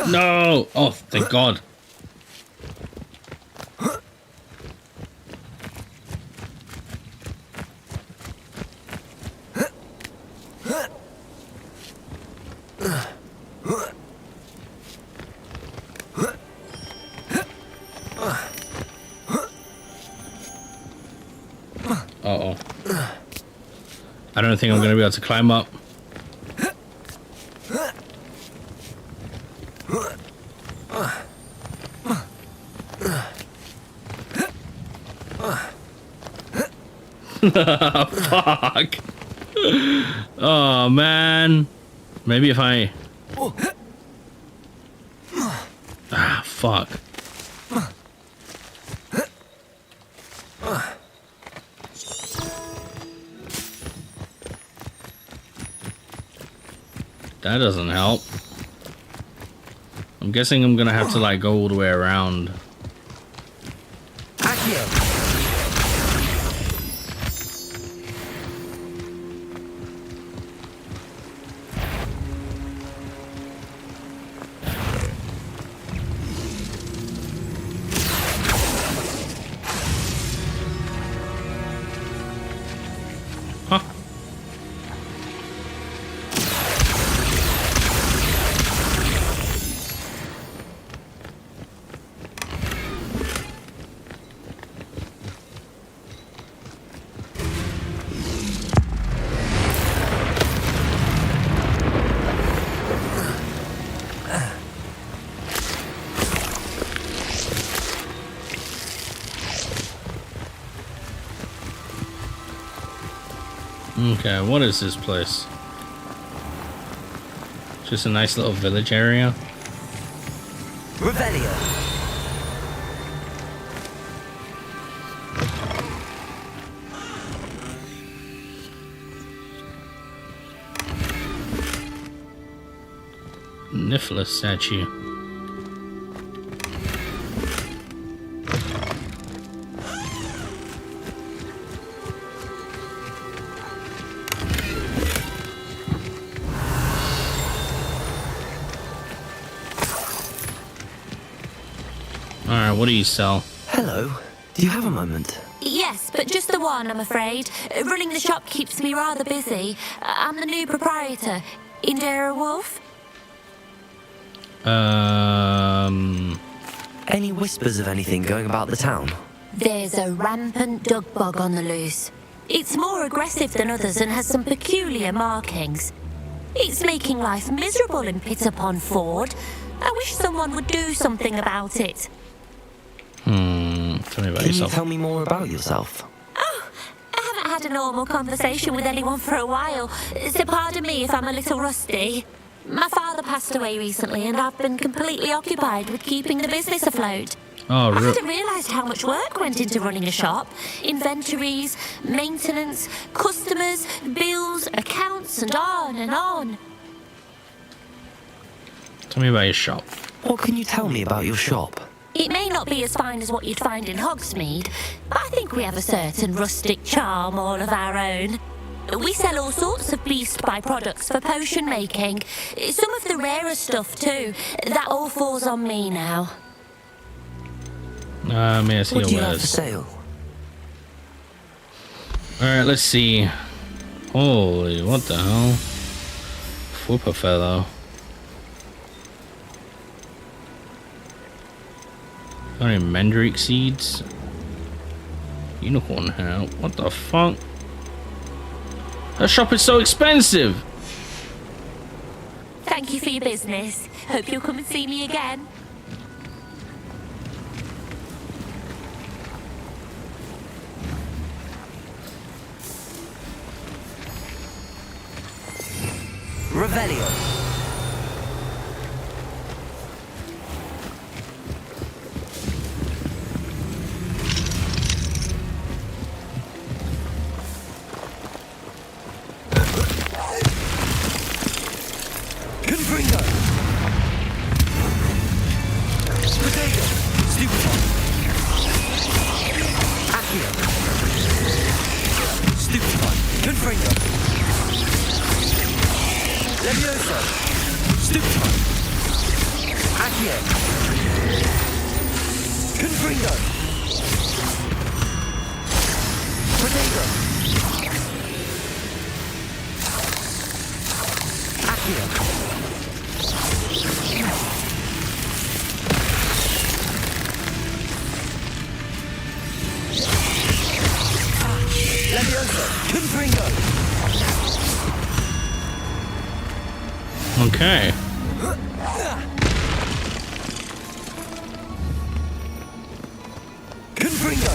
[SPEAKER 1] No! Oh, thank God. Uh-oh. I don't think I'm going to be able to climb up. Fuck. Oh man. Maybe if I... Ah, fuck. That doesn't help. I'm guessing I'm gonna have to like go all the way around. Okay, what is this place? Just a nice little village area.
[SPEAKER 12] Revelio.
[SPEAKER 1] Niffler statue. Alright, what do you sell?
[SPEAKER 12] Hello. Do you have a moment?
[SPEAKER 6] Yes, but just the one, I'm afraid. Running the shop keeps me rather busy. I'm the new proprietor. Indira Wolf?
[SPEAKER 12] Any whispers of anything going about the town?
[SPEAKER 6] There's a rampant dug bug on the loose. It's more aggressive than others and has some peculiar markings. It's making life miserable in Pitterpond Ford. I wish someone would do something about it.
[SPEAKER 1] Tell me about
[SPEAKER 12] Can
[SPEAKER 1] yourself.
[SPEAKER 12] you tell me more about yourself?
[SPEAKER 6] Oh, I haven't had a normal conversation with anyone for a while, so pardon me if I'm a little rusty. My father passed away recently and I've been completely occupied with keeping the business afloat.
[SPEAKER 1] Oh,
[SPEAKER 6] I hadn't realised how much work went into running a shop. Inventories, maintenance, customers, bills, accounts, and on and on.
[SPEAKER 1] Tell me about your shop.
[SPEAKER 12] What can you tell me about your shop?
[SPEAKER 6] It may not be as fine as what you'd find in Hogsmeade, but I think we have a certain rustic charm all of our own. We sell all sorts of beast byproducts for potion making. Some of the rarer stuff too. That all falls on me now.
[SPEAKER 1] May I see
[SPEAKER 12] What do
[SPEAKER 1] your
[SPEAKER 12] you have
[SPEAKER 1] wares?
[SPEAKER 12] for sale?
[SPEAKER 1] Alright, let's see. Holy, what the hell? Whooper fellow. Got any mandrake seeds? Unicorn hair. What the fuck? That shop is so expensive!
[SPEAKER 6] Thank you for your business. Hope you'll come and see me again.
[SPEAKER 12] Revelio. Confringo. Potato. Stupefy. Accio. Stupefy. Confringo. Levioso. Stupefy. Accio. Confringo. Potato. Accio.
[SPEAKER 1] Okay.
[SPEAKER 12] Confringo.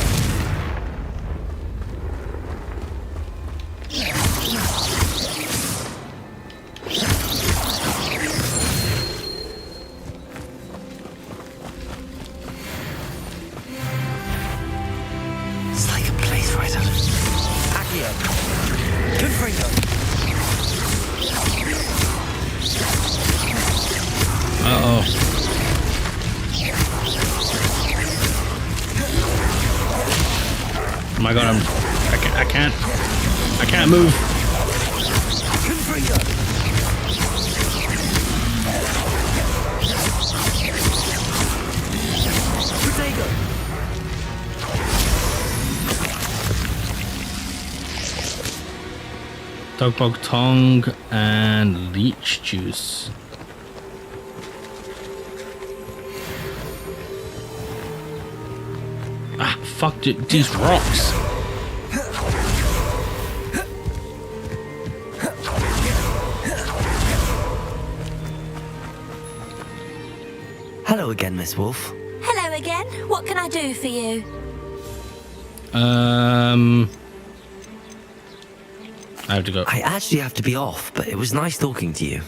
[SPEAKER 12] It's like a place right out of Accio. Confringo.
[SPEAKER 1] Uh-oh. Oh my god, I can't move.
[SPEAKER 12] Confringo. Potato.
[SPEAKER 1] Dogbog tongue and leech juice. Ah, fuck it, these rocks.
[SPEAKER 12] Hello again, Miss Wolf.
[SPEAKER 6] Hello again. What can I do for
[SPEAKER 1] I have to go.
[SPEAKER 12] I actually have to be off, but it was nice talking to you.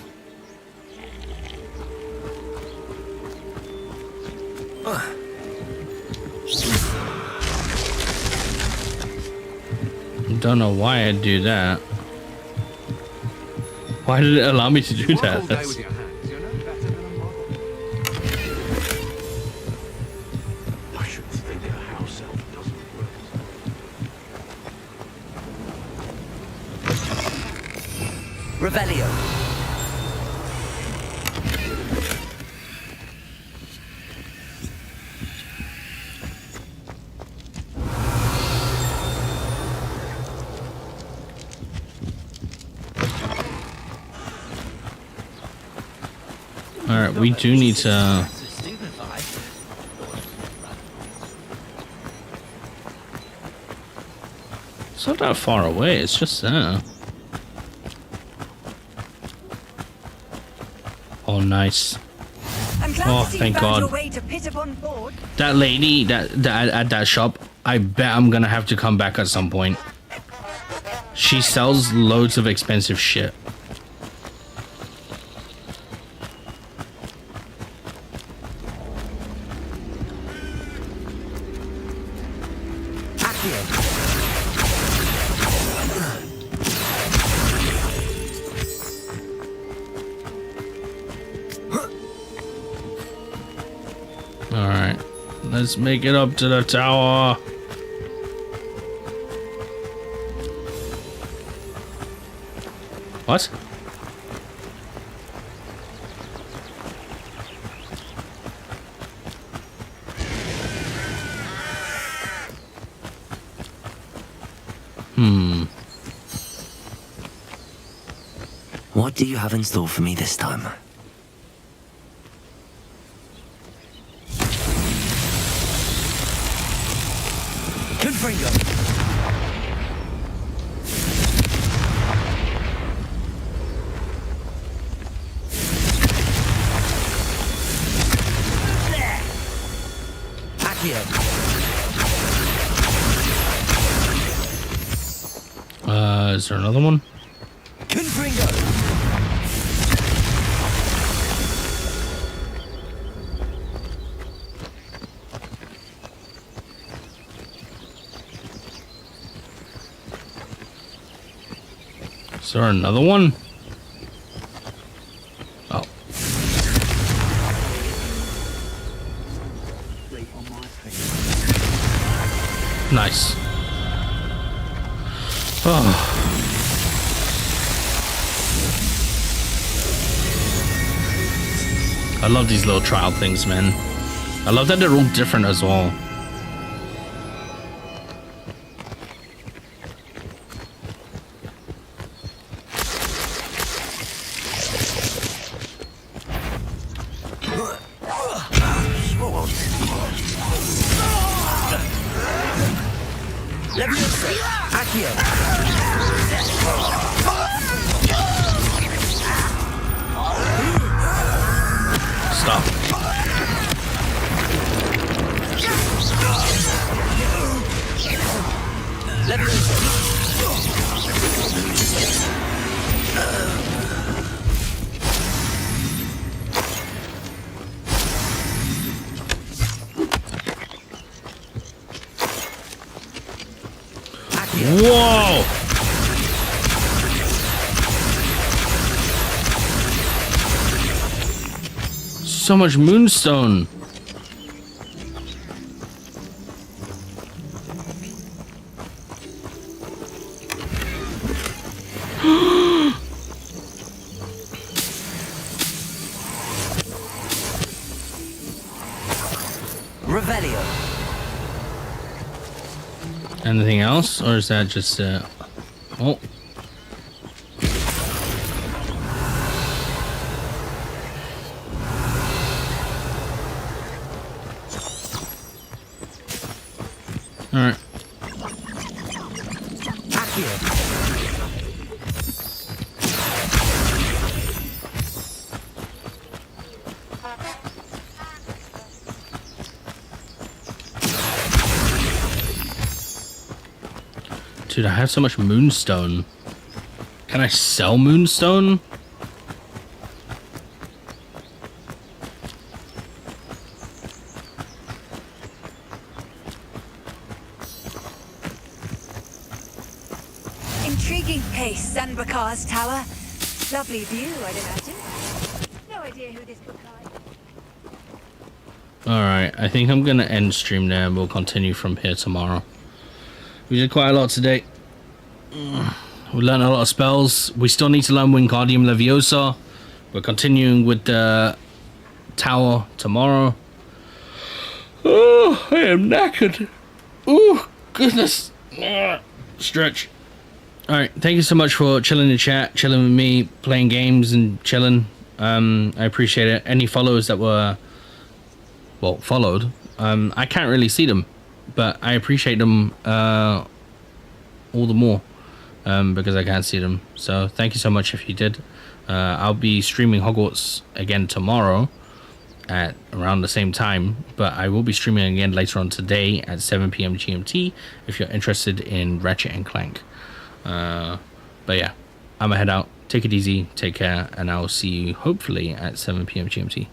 [SPEAKER 1] Don't know why I'd do that. Why did it allow me to do that? That's...
[SPEAKER 19] I should think a house elf doesn't work.
[SPEAKER 12] Revelio.
[SPEAKER 1] Alright, we do need to... It's not that far away, it's just there. Oh, nice. Oh, thank God. That lady that at that shop, I bet I'm gonna have to come back at some point. She sells loads of expensive shit. Alright, let's make it up to the tower. What?
[SPEAKER 12] What do you have in store for me this time? Confringo!
[SPEAKER 1] Is there another one?
[SPEAKER 12] Confringo!
[SPEAKER 1] Is there another one? Oh. Nice. Oh. I love these little trial things, man. I love that they're all different as well. Stop. Whoa! So much moonstone.
[SPEAKER 12] Revelio.
[SPEAKER 1] Anything else, or is that just oh. All right. Dude, I have so much moonstone. Can I sell Moonstone?
[SPEAKER 13] Intriguing place, Zanbakar's tower. Lovely view, I'd imagine. No idea who this book like.
[SPEAKER 1] Alright, I think I'm going to end stream there and we'll continue from here tomorrow. We did quite a lot today. We learned a lot of spells. We still need to learn Wingardium Leviosa. We're continuing with the tower tomorrow. Oh, I am knackered. Oh, goodness. Stretch. Alright, thank you so much for chilling in chat, chilling with me, playing games and chilling. I appreciate it. Any followers that were, well, followed, I can't really see them, but I appreciate them all the more because I can't see them. So thank you so much if you did. I'll be streaming Hogwarts again tomorrow at around the same time, but I will be streaming again later on today at 7 p.m. GMT if you're interested in Ratchet and Clank. But yeah, I'm gonna head out. Take it easy, take care, and I'll see you hopefully at 7 p.m. GMT.